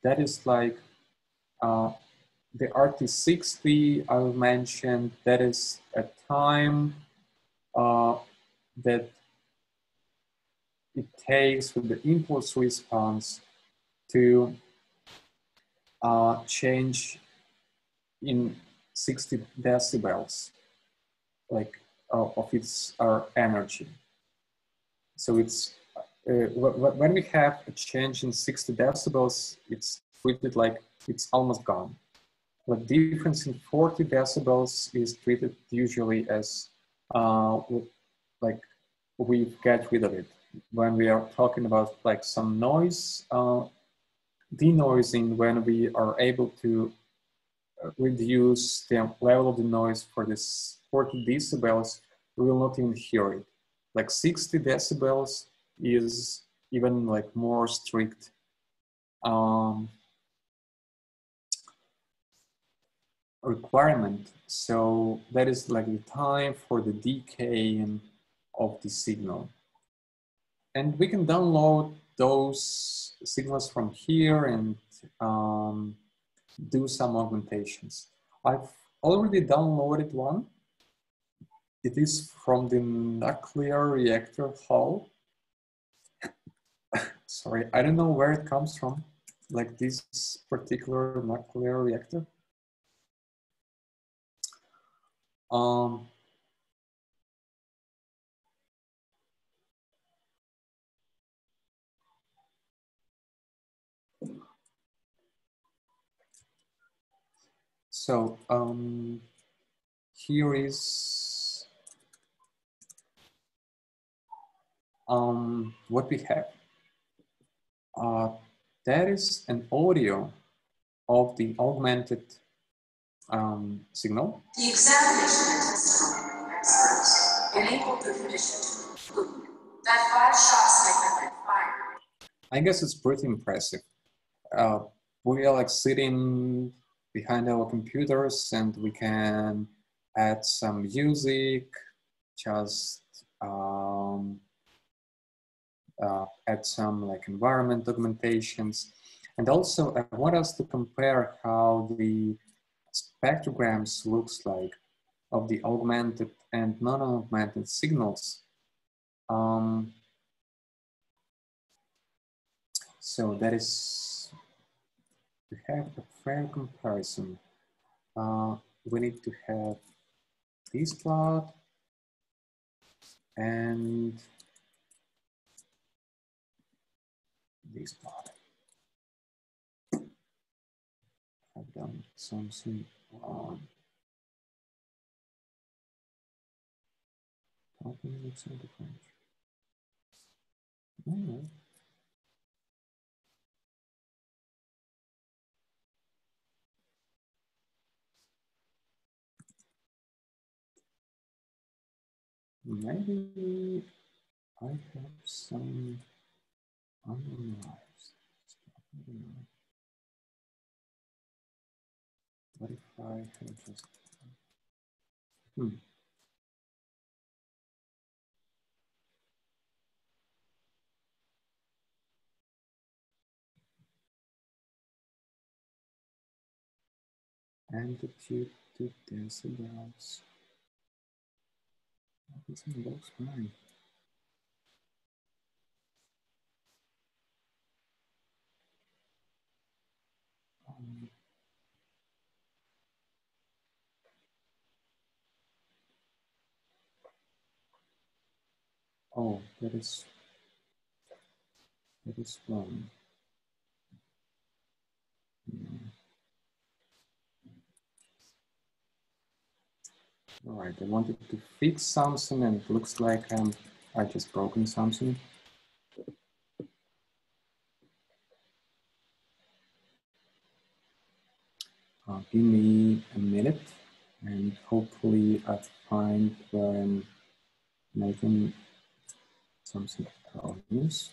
that is like the RT60 I mentioned, that is a time that it takes with the impulse response to change in 60 decibels, like of its energy. So it's when we have a change in 60 decibels, it's treated like it's almost gone. The difference in 40 decibels is treated usually as like we get rid of it. When we are talking about like some noise, denoising, when we are able to reduce the level of the noise for this 40 decibels, we will not even hear it. Like 60 decibels is even like more strict. Requirement. So that is like the time for the decaying of the signal. And we can download those signals from here and do some augmentations. I've already downloaded one. It is from the nuclear reactor hall. Sorry, I don't know where it comes from, like this particular nuclear reactor. So here is what we have. That is an audio of the augmented signal. The examination and testimony of the experts enabled the commission to conclude that 5 shots may have been fired. I guess it's pretty impressive. We are like sitting behind our computers and we can add some music, just add some like environment augmentations. And also I want us to compare how the spectrograms looks like of the augmented and non-augmented signals. So that is, to have a fair comparison, we need to have this plot and this plot. I've done something wrong. Talking looks so different. No. Maybe I have some unrealized. What if I have just amplitude to decibels. What's in the box fine? Oh, that is wrong. All right, I wanted to fix something and it looks like I just broken something. Give me a minute and hopefully I find where I'm making something obvious.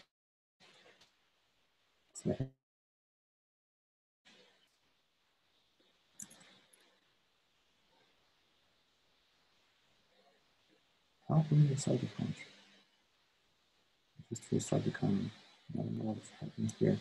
How can you decide the French? Just restart the comment. I don't know what's happening here.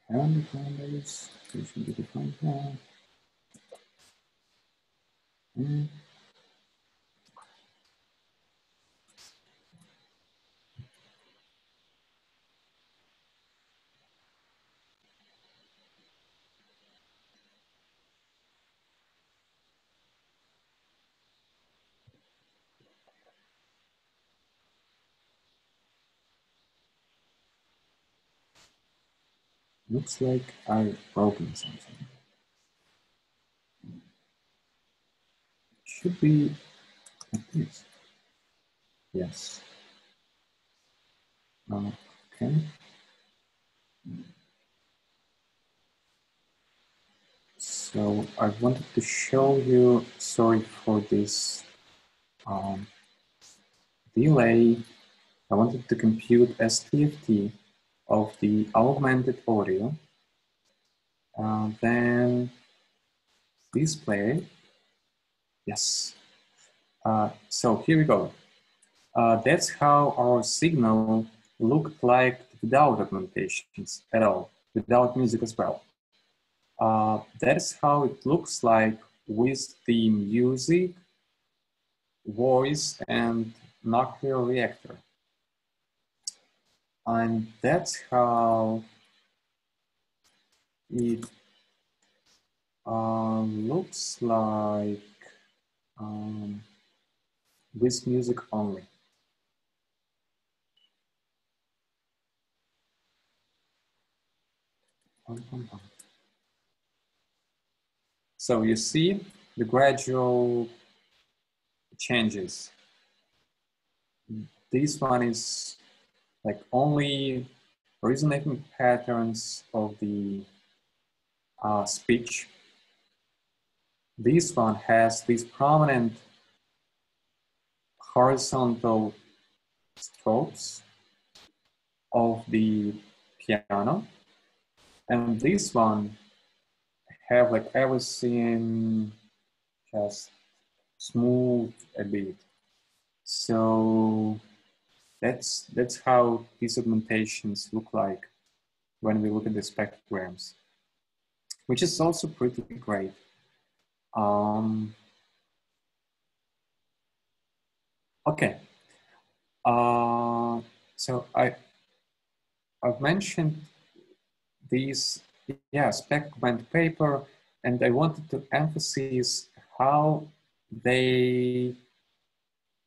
And the parameters, they should be defined now. And looks like I've broken something. Should be like this. Yes. Okay. So I wanted to show you, sorry for this delay. I wanted to compute STFT of the augmented audio, then display. Yes. So here we go. That's how our signal looked like without augmentations at all, without music as well. That's how it looks like with the music, voice, and nuclear reactor. And that's how it looks like with music only. So you see the gradual changes. This one is like only resonating patterns of the speech. This one has these prominent horizontal strokes of the piano. And this one have like everything just smooth a bit. So that's how these augmentations look like when we look at the spectrograms, which is also pretty great. Okay. So I've mentioned these, spectrogram paper, and I wanted to emphasize how they,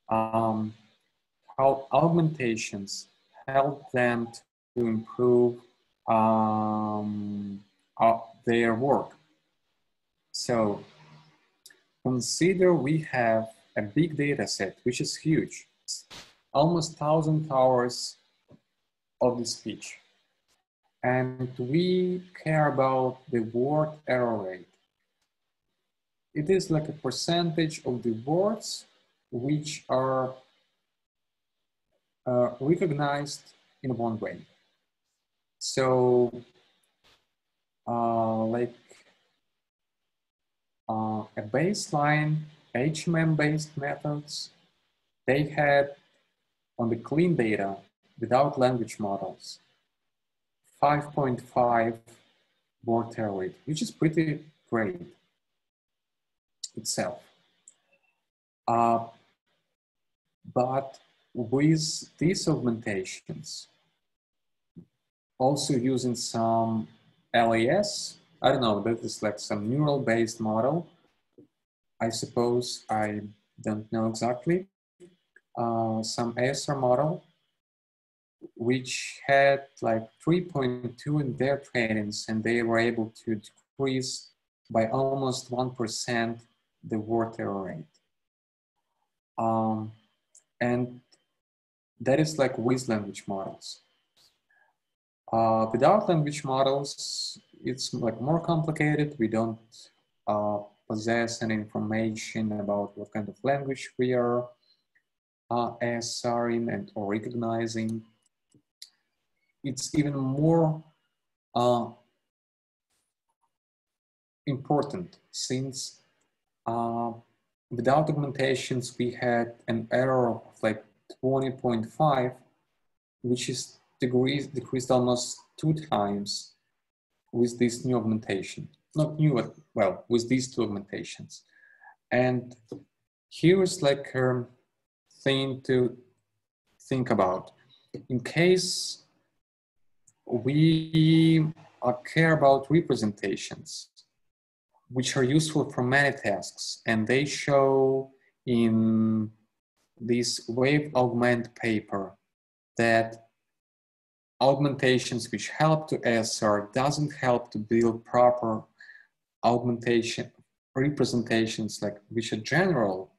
how augmentations help them to improve their work. So consider we have a big data set, which is huge, almost 1,000 hours of the speech. And we care about the word error rate. It is like a percentage of the words which are recognized in one way. So like a baseline HMM-based methods. They had on the clean data without language models 5.5 word error rate, which is pretty great itself. But with these augmentations, also using some LAS, I don't know, that is like some neural-based model, I suppose, I don't know exactly, some ASR model, which had like 3.2 in their trainings, and they were able to decrease by almost 1% the word error rate. And that is like with language models. Without language models, it's like more complicated. We don't possess any information about what kind of language we are ASRing and or recognizing. It's even more important since without augmentations, we had an error of like 20.5, which is decreased almost 2 times with this new augmentation. Not new, but well, with these 2 augmentations. And here is like a thing to think about. In case we care about representations, which are useful for many tasks, and they show in this Wave Augment paper that augmentations which help to ASR doesn't help to build proper augmentation representations, like which are general,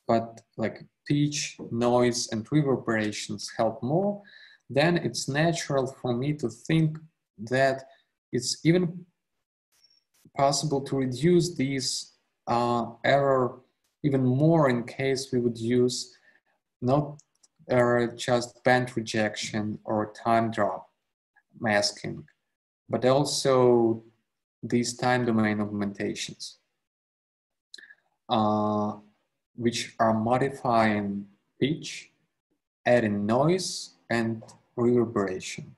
but like pitch, noise, and reverberations help more, then it's natural for me to think that it's even possible to reduce these error even more in case we would use not just band rejection or time drop masking, but also these time domain augmentations, which are modifying pitch, adding noise, and reverberation.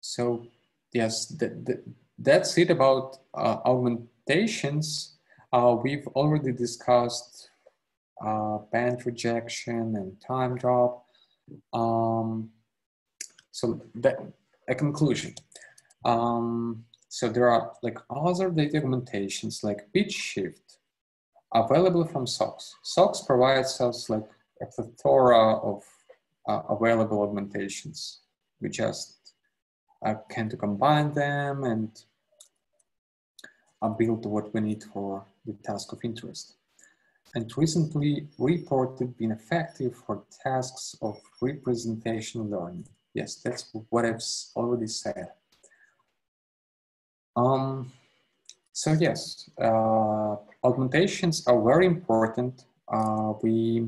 So yes, that's it about augmentations. We've already discussed band rejection and time drop. So a conclusion. So there are like other data augmentations like pitch shift available from SOX. SOX provides us like a plethora of available augmentations. We just can to combine them and build what we need for the task of interest. And recently reported being effective for tasks of representation learning. Yes, that's what I've already said. So yes, augmentations are very important. We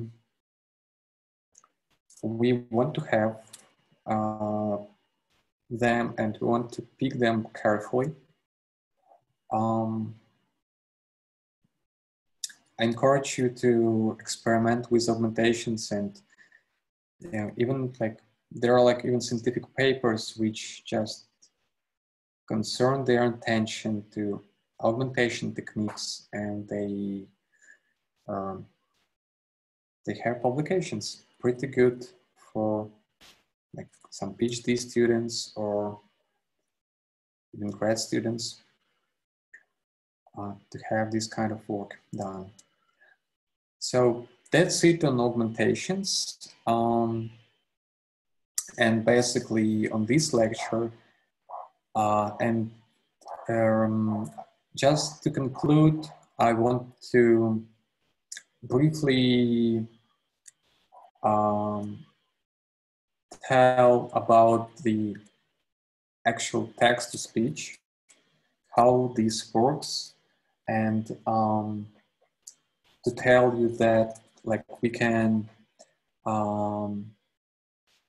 want to have them, and we want to pick them carefully. I encourage you to experiment with augmentations, and even like there are like even scientific papers which just concern their attention to augmentation techniques, and they have publications pretty good for like some PhD students or even grad students to have this kind of work done. So that's it on augmentations. And basically on this lecture, just to conclude, I want to briefly tell about the actual text-to-speech, how this works, and to tell you that like we can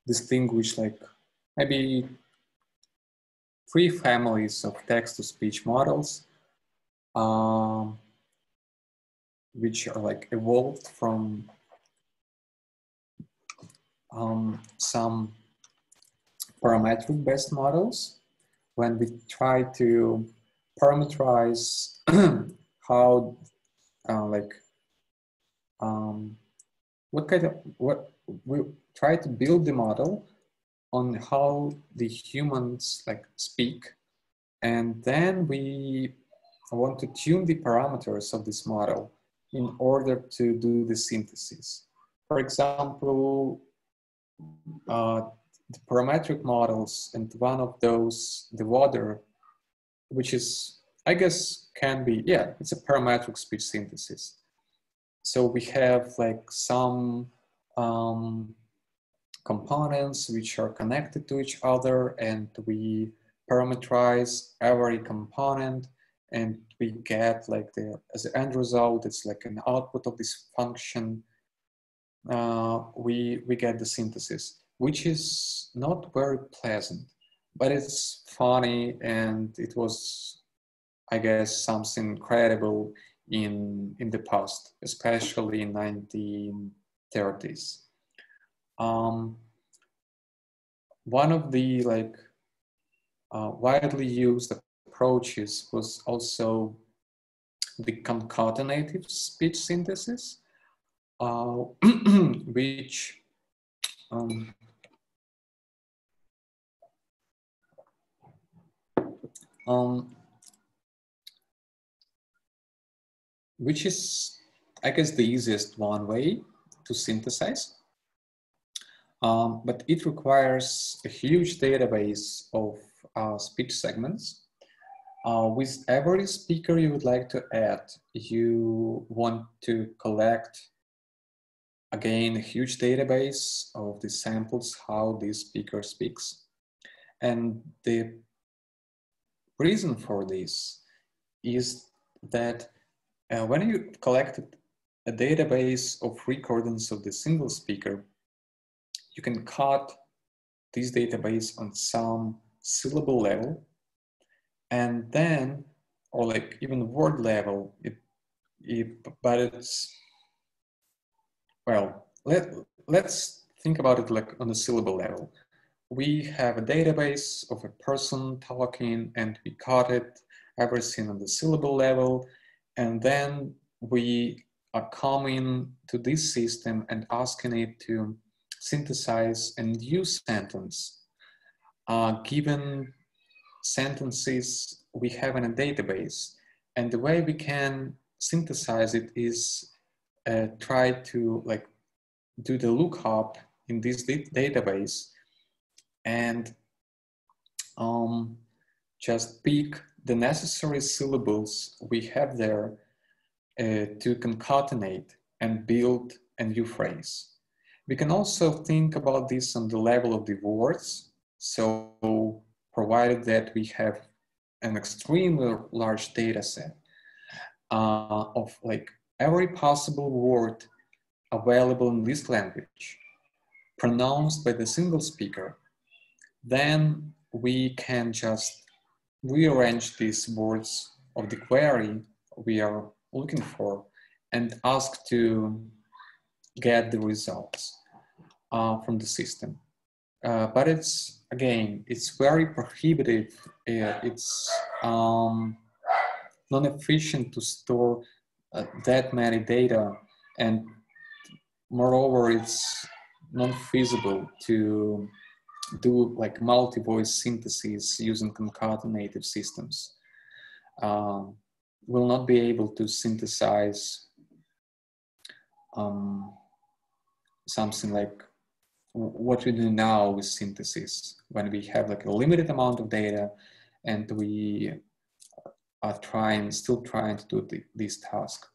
distinguish like maybe 3 families of text-to-speech models, which are like evolved from some parametric-based models. When we try to parameterize how, what we try to build the model on how the humans like speak, and then we want to tune the parameters of this model in order to do the synthesis. For example, the parametric models, and one of those, the water, which is, I guess, can be, yeah, it's a parametric speech synthesis. So we have like some components which are connected to each other, and we parameterize every component, and we get like as the end result, it's like an output of this function. We get the synthesis, which is not very pleasant, but it's funny, and it was, I guess, something incredible in the past, especially in 1930s. One of the like widely used approaches was also the concatenative speech synthesis, which which is, I guess, the easiest one way to synthesize. But it requires a huge database of speech segments. With every speaker you would like to add, you want to collect, again, a huge database of the samples, how this speaker speaks. And the reason for this is that when you collected a database of recordings of the single speaker, you can cut this database on some syllable level, and then, or like even word level, but it's, well, let's think about it like on the syllable level. We have a database of a person talking, and we cut it, everything on the syllable level, and then we are coming to this system and asking it to synthesize a new sentence, given sentences we have in a database. And the way we can synthesize it is try to like do the lookup in this database and just pick the necessary syllables we have there to concatenate and build a new phrase. We can also think about this on the level of the words. So provided that we have an extremely large data set of like every possible word available in this language pronounced by the single speaker, then we can just rearrange these words of the query we are looking for and ask to get the results from the system. But it's, again, it's very prohibitive. It's non-efficient to store that many data, and moreover, it's non-feasible to do like multi-voice synthesis using concatenative systems. We'll not be able to synthesize something like what we do now with synthesis, when we have like a limited amount of data and we are still trying to do this task.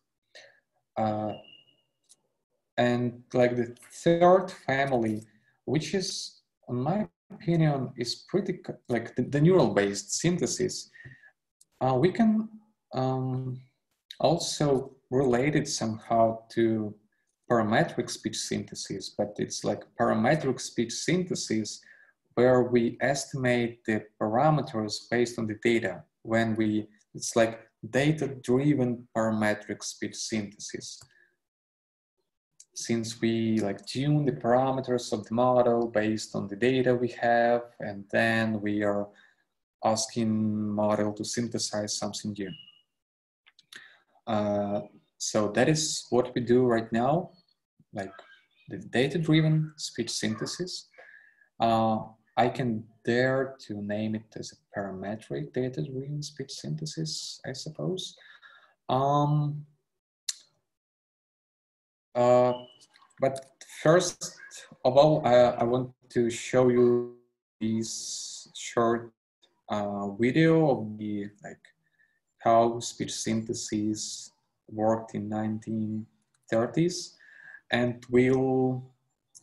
And like the third family, which is, in my opinion, is pretty like the neural-based synthesis. We can also relate it somehow to parametric speech synthesis, but it's like parametric speech synthesis where we estimate the parameters based on the data. It's like data-driven parametric speech synthesis. Since we like tune the parameters of the model based on the data we have, and then we are asking model to synthesize something new. So that is what we do right now, like the data-driven speech synthesis. I can dare to name it as a parametric data-driven speech synthesis, I suppose. But first of all, I want to show you this short video of the how speech synthesis worked in 1930s, and we'll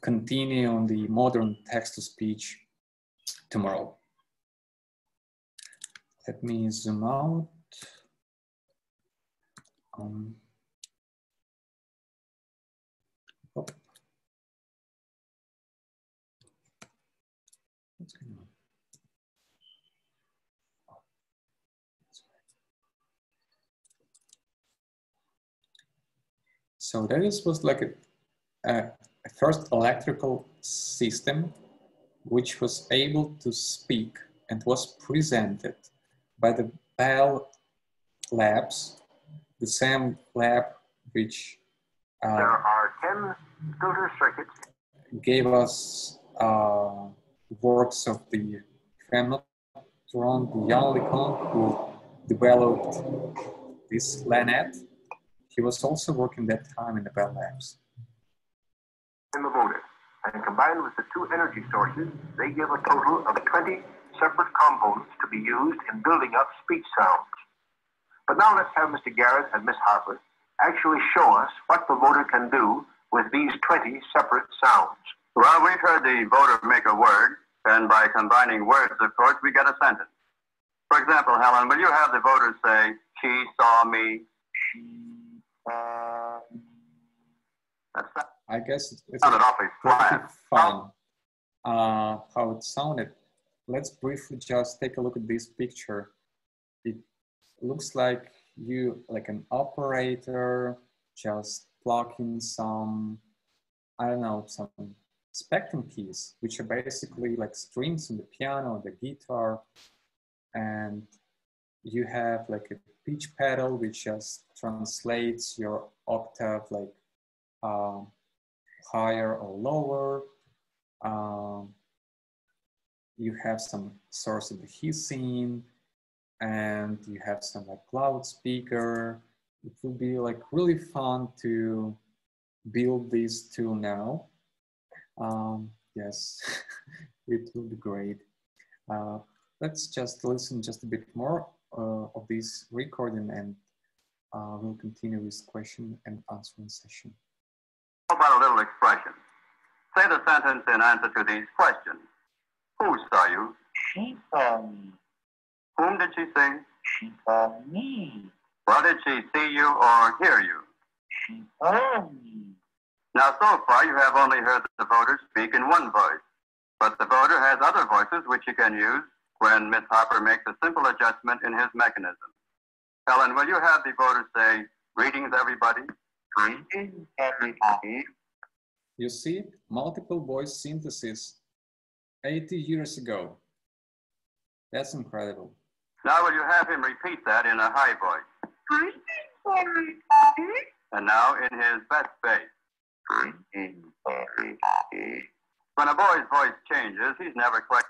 continue on the modern text-to-speech tomorrow. Let me zoom out. What's going on? So that was like a first electrical system which was able to speak and was presented by the Bell Labs, the same lab which there are 10 filter circuits. Gave us works of the Fernand de Jan who developed this LANet. He was also working that time in the Bell Labs. In the motor, and combined with the two energy sources, they give a total of 20 separate components to be used in building up speech sounds. But now let's have Mr. Garrett and Miss Harper actually show us what the motor can do with these 20 separate sounds. Well, we've heard the voter make a word, and by combining words, of course, we get a sentence. For example, Helen, will you have the voter say, she saw me? I guess it's sounded awfully flat. Fun how it sounded. Let's briefly just take a look at this picture. It looks like an operator just plugging some, I don't know, some spectrum keys, which are basically like strings on the piano, the guitar, and you have like a pitch pedal which just translates your octave like higher or lower. You have some source of the hissing, and you have some like loudspeaker. It will be like really fun to build this tool now. Yes, it will be great. Let's just listen just a bit more of this recording, and we'll continue with question and answering session. How about a little expression? Say the sentence in answer to these questions. Who saw you? She saw me. Whom did she see? She saw me. Well, did she see you or hear you? She saw me. Now, so far, you have only heard the voter speak in one voice, but the voter has other voices which you can use when Miss Harper makes a simple adjustment in his mechanism. Helen, will you have the voter say, greetings, everybody? Greetings, everybody. You see, multiple voice synthesis 80 years ago. That's incredible. Now, will you have him repeat that in a high voice? Greetings, everybody. And now in his best bass. Greetings, everybody. When a boy's voice changes, he's never quite...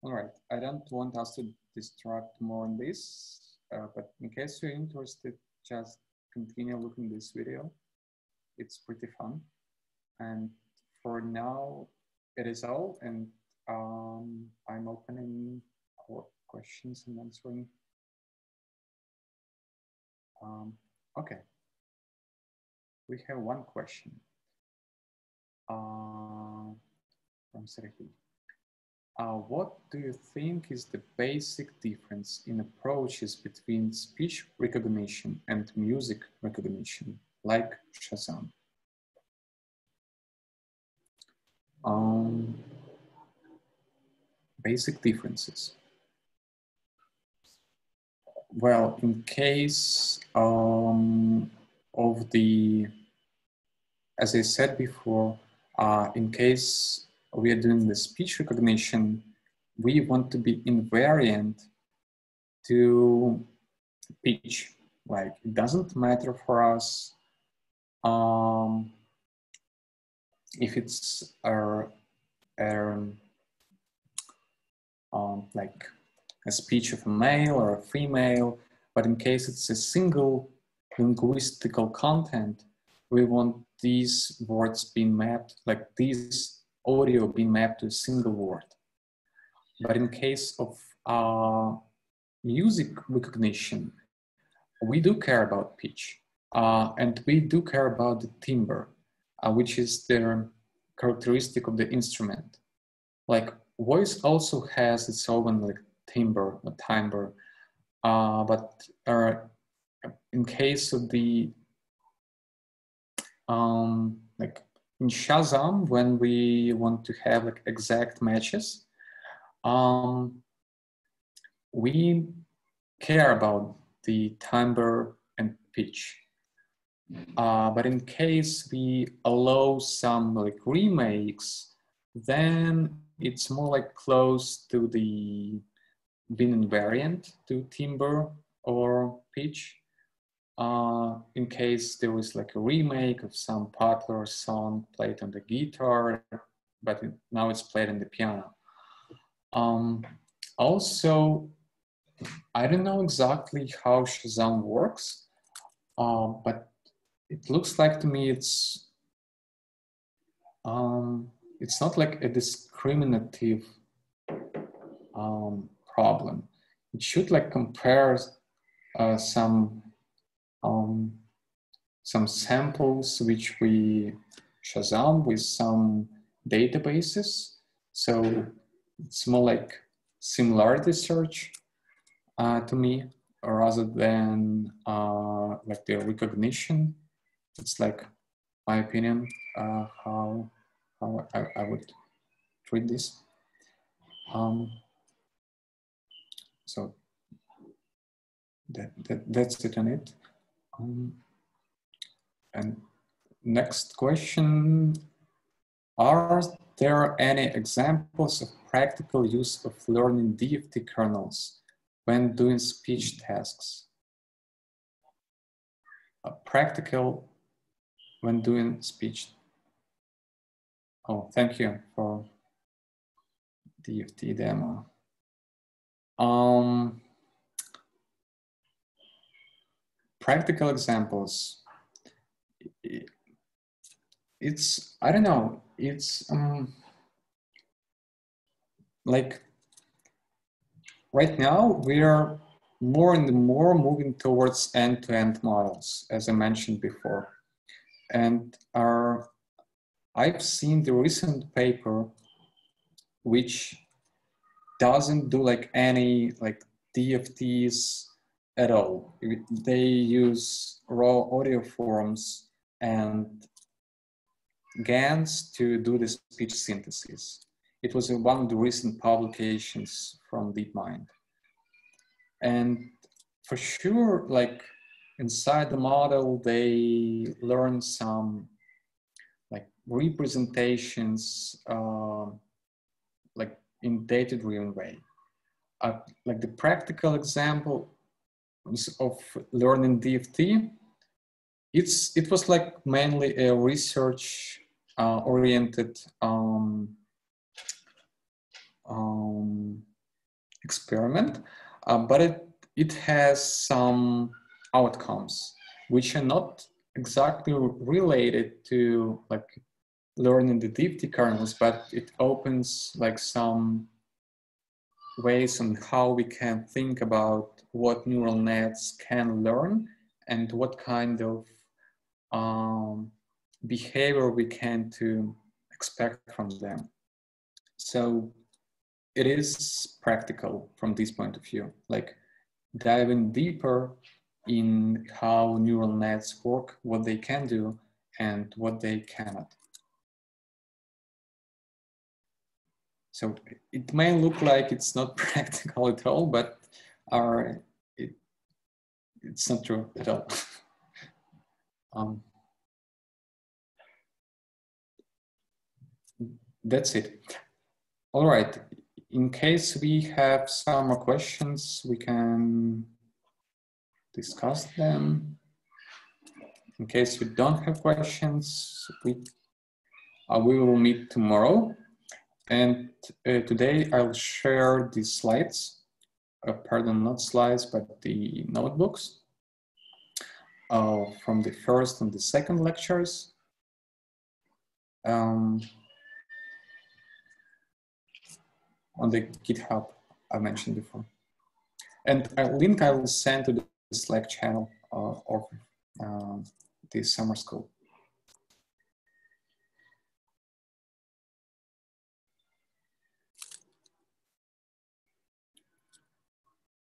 All right, I don't want us to distract more on this, but in case you're interested, just continue looking at this video. It's pretty fun. And for now, it is all. And I'm opening our questions and answering. Okay. We have one question from Sergey. What do you think is the basic difference in approaches between speech recognition and music recognition, like Shazam? basic differences. Well, in case of the, as I said before, in case we are doing the speech recognition, we want to be invariant to pitch. Like, it doesn't matter for us if it's like a speech of a male or a female, but in case it's a single linguistical content, we want these words being mapped, like this audio being mapped to a single word. But in case of music recognition, we do care about pitch, and we do care about the timbre, which is the characteristic of the instrument. Like, voice also has its own like timbre or timbre, but in case of the like in Shazam, when we want to have like exact matches, we care about the timbre and pitch. But in case we allow some like remakes, then it's more like close to the being invariant to timbre or pitch. In case there was like a remake of some popular song played on the guitar, but now it's played on the piano. Also, I don't know exactly how Shazam works, but it looks like to me it's not like a discriminative problem. It should like compare some samples which we Shazam with some databases. So it's more like similarity search to me, rather than like the recognition. It's like my opinion how I would treat this. So that's it on it. And next question, are there any examples of practical use of learning DFT kernels when doing speech tasks? Practical when doing speech. Oh, thank you for DFT demo. Practical examples. It's, I don't know, it's like right now we are more and more moving towards end-to-end models, as I mentioned before. And I've seen the recent paper which doesn't do like any like DFTs at all. They use raw audio forms and GANs to do the speech synthesis. It was one of the recent publications from DeepMind. And for sure, like inside the model, they learn some like representations like in data-driven way. Like the practical example of learning DFT, it was like mainly a research oriented experiment, but it has some outcomes which are not exactly related to like learning the DFT kernels, but it opens like some ways on how we can think about what neural nets can learn and what kind of behavior we can to expect from them. So it is practical from this point of view, like diving deeper in how neural nets work, what they can do and what they cannot. So it may look like it's not practical at all, but it's not true at all. That's it. All right. In case we have some more questions, we can discuss them. In case we don't have questions, we will meet tomorrow. And today I'll share the slides, pardon, not slides, but the notebooks from the first and the second lectures. On the GitHub I mentioned before. And a link I will send to the Slack channel of the summer school.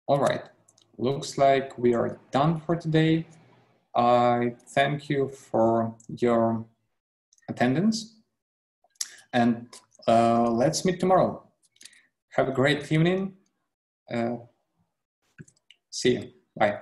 All right, looks like we are done for today. I thank you for your attendance, and let's meet tomorrow. Have a great evening. See you. Bye.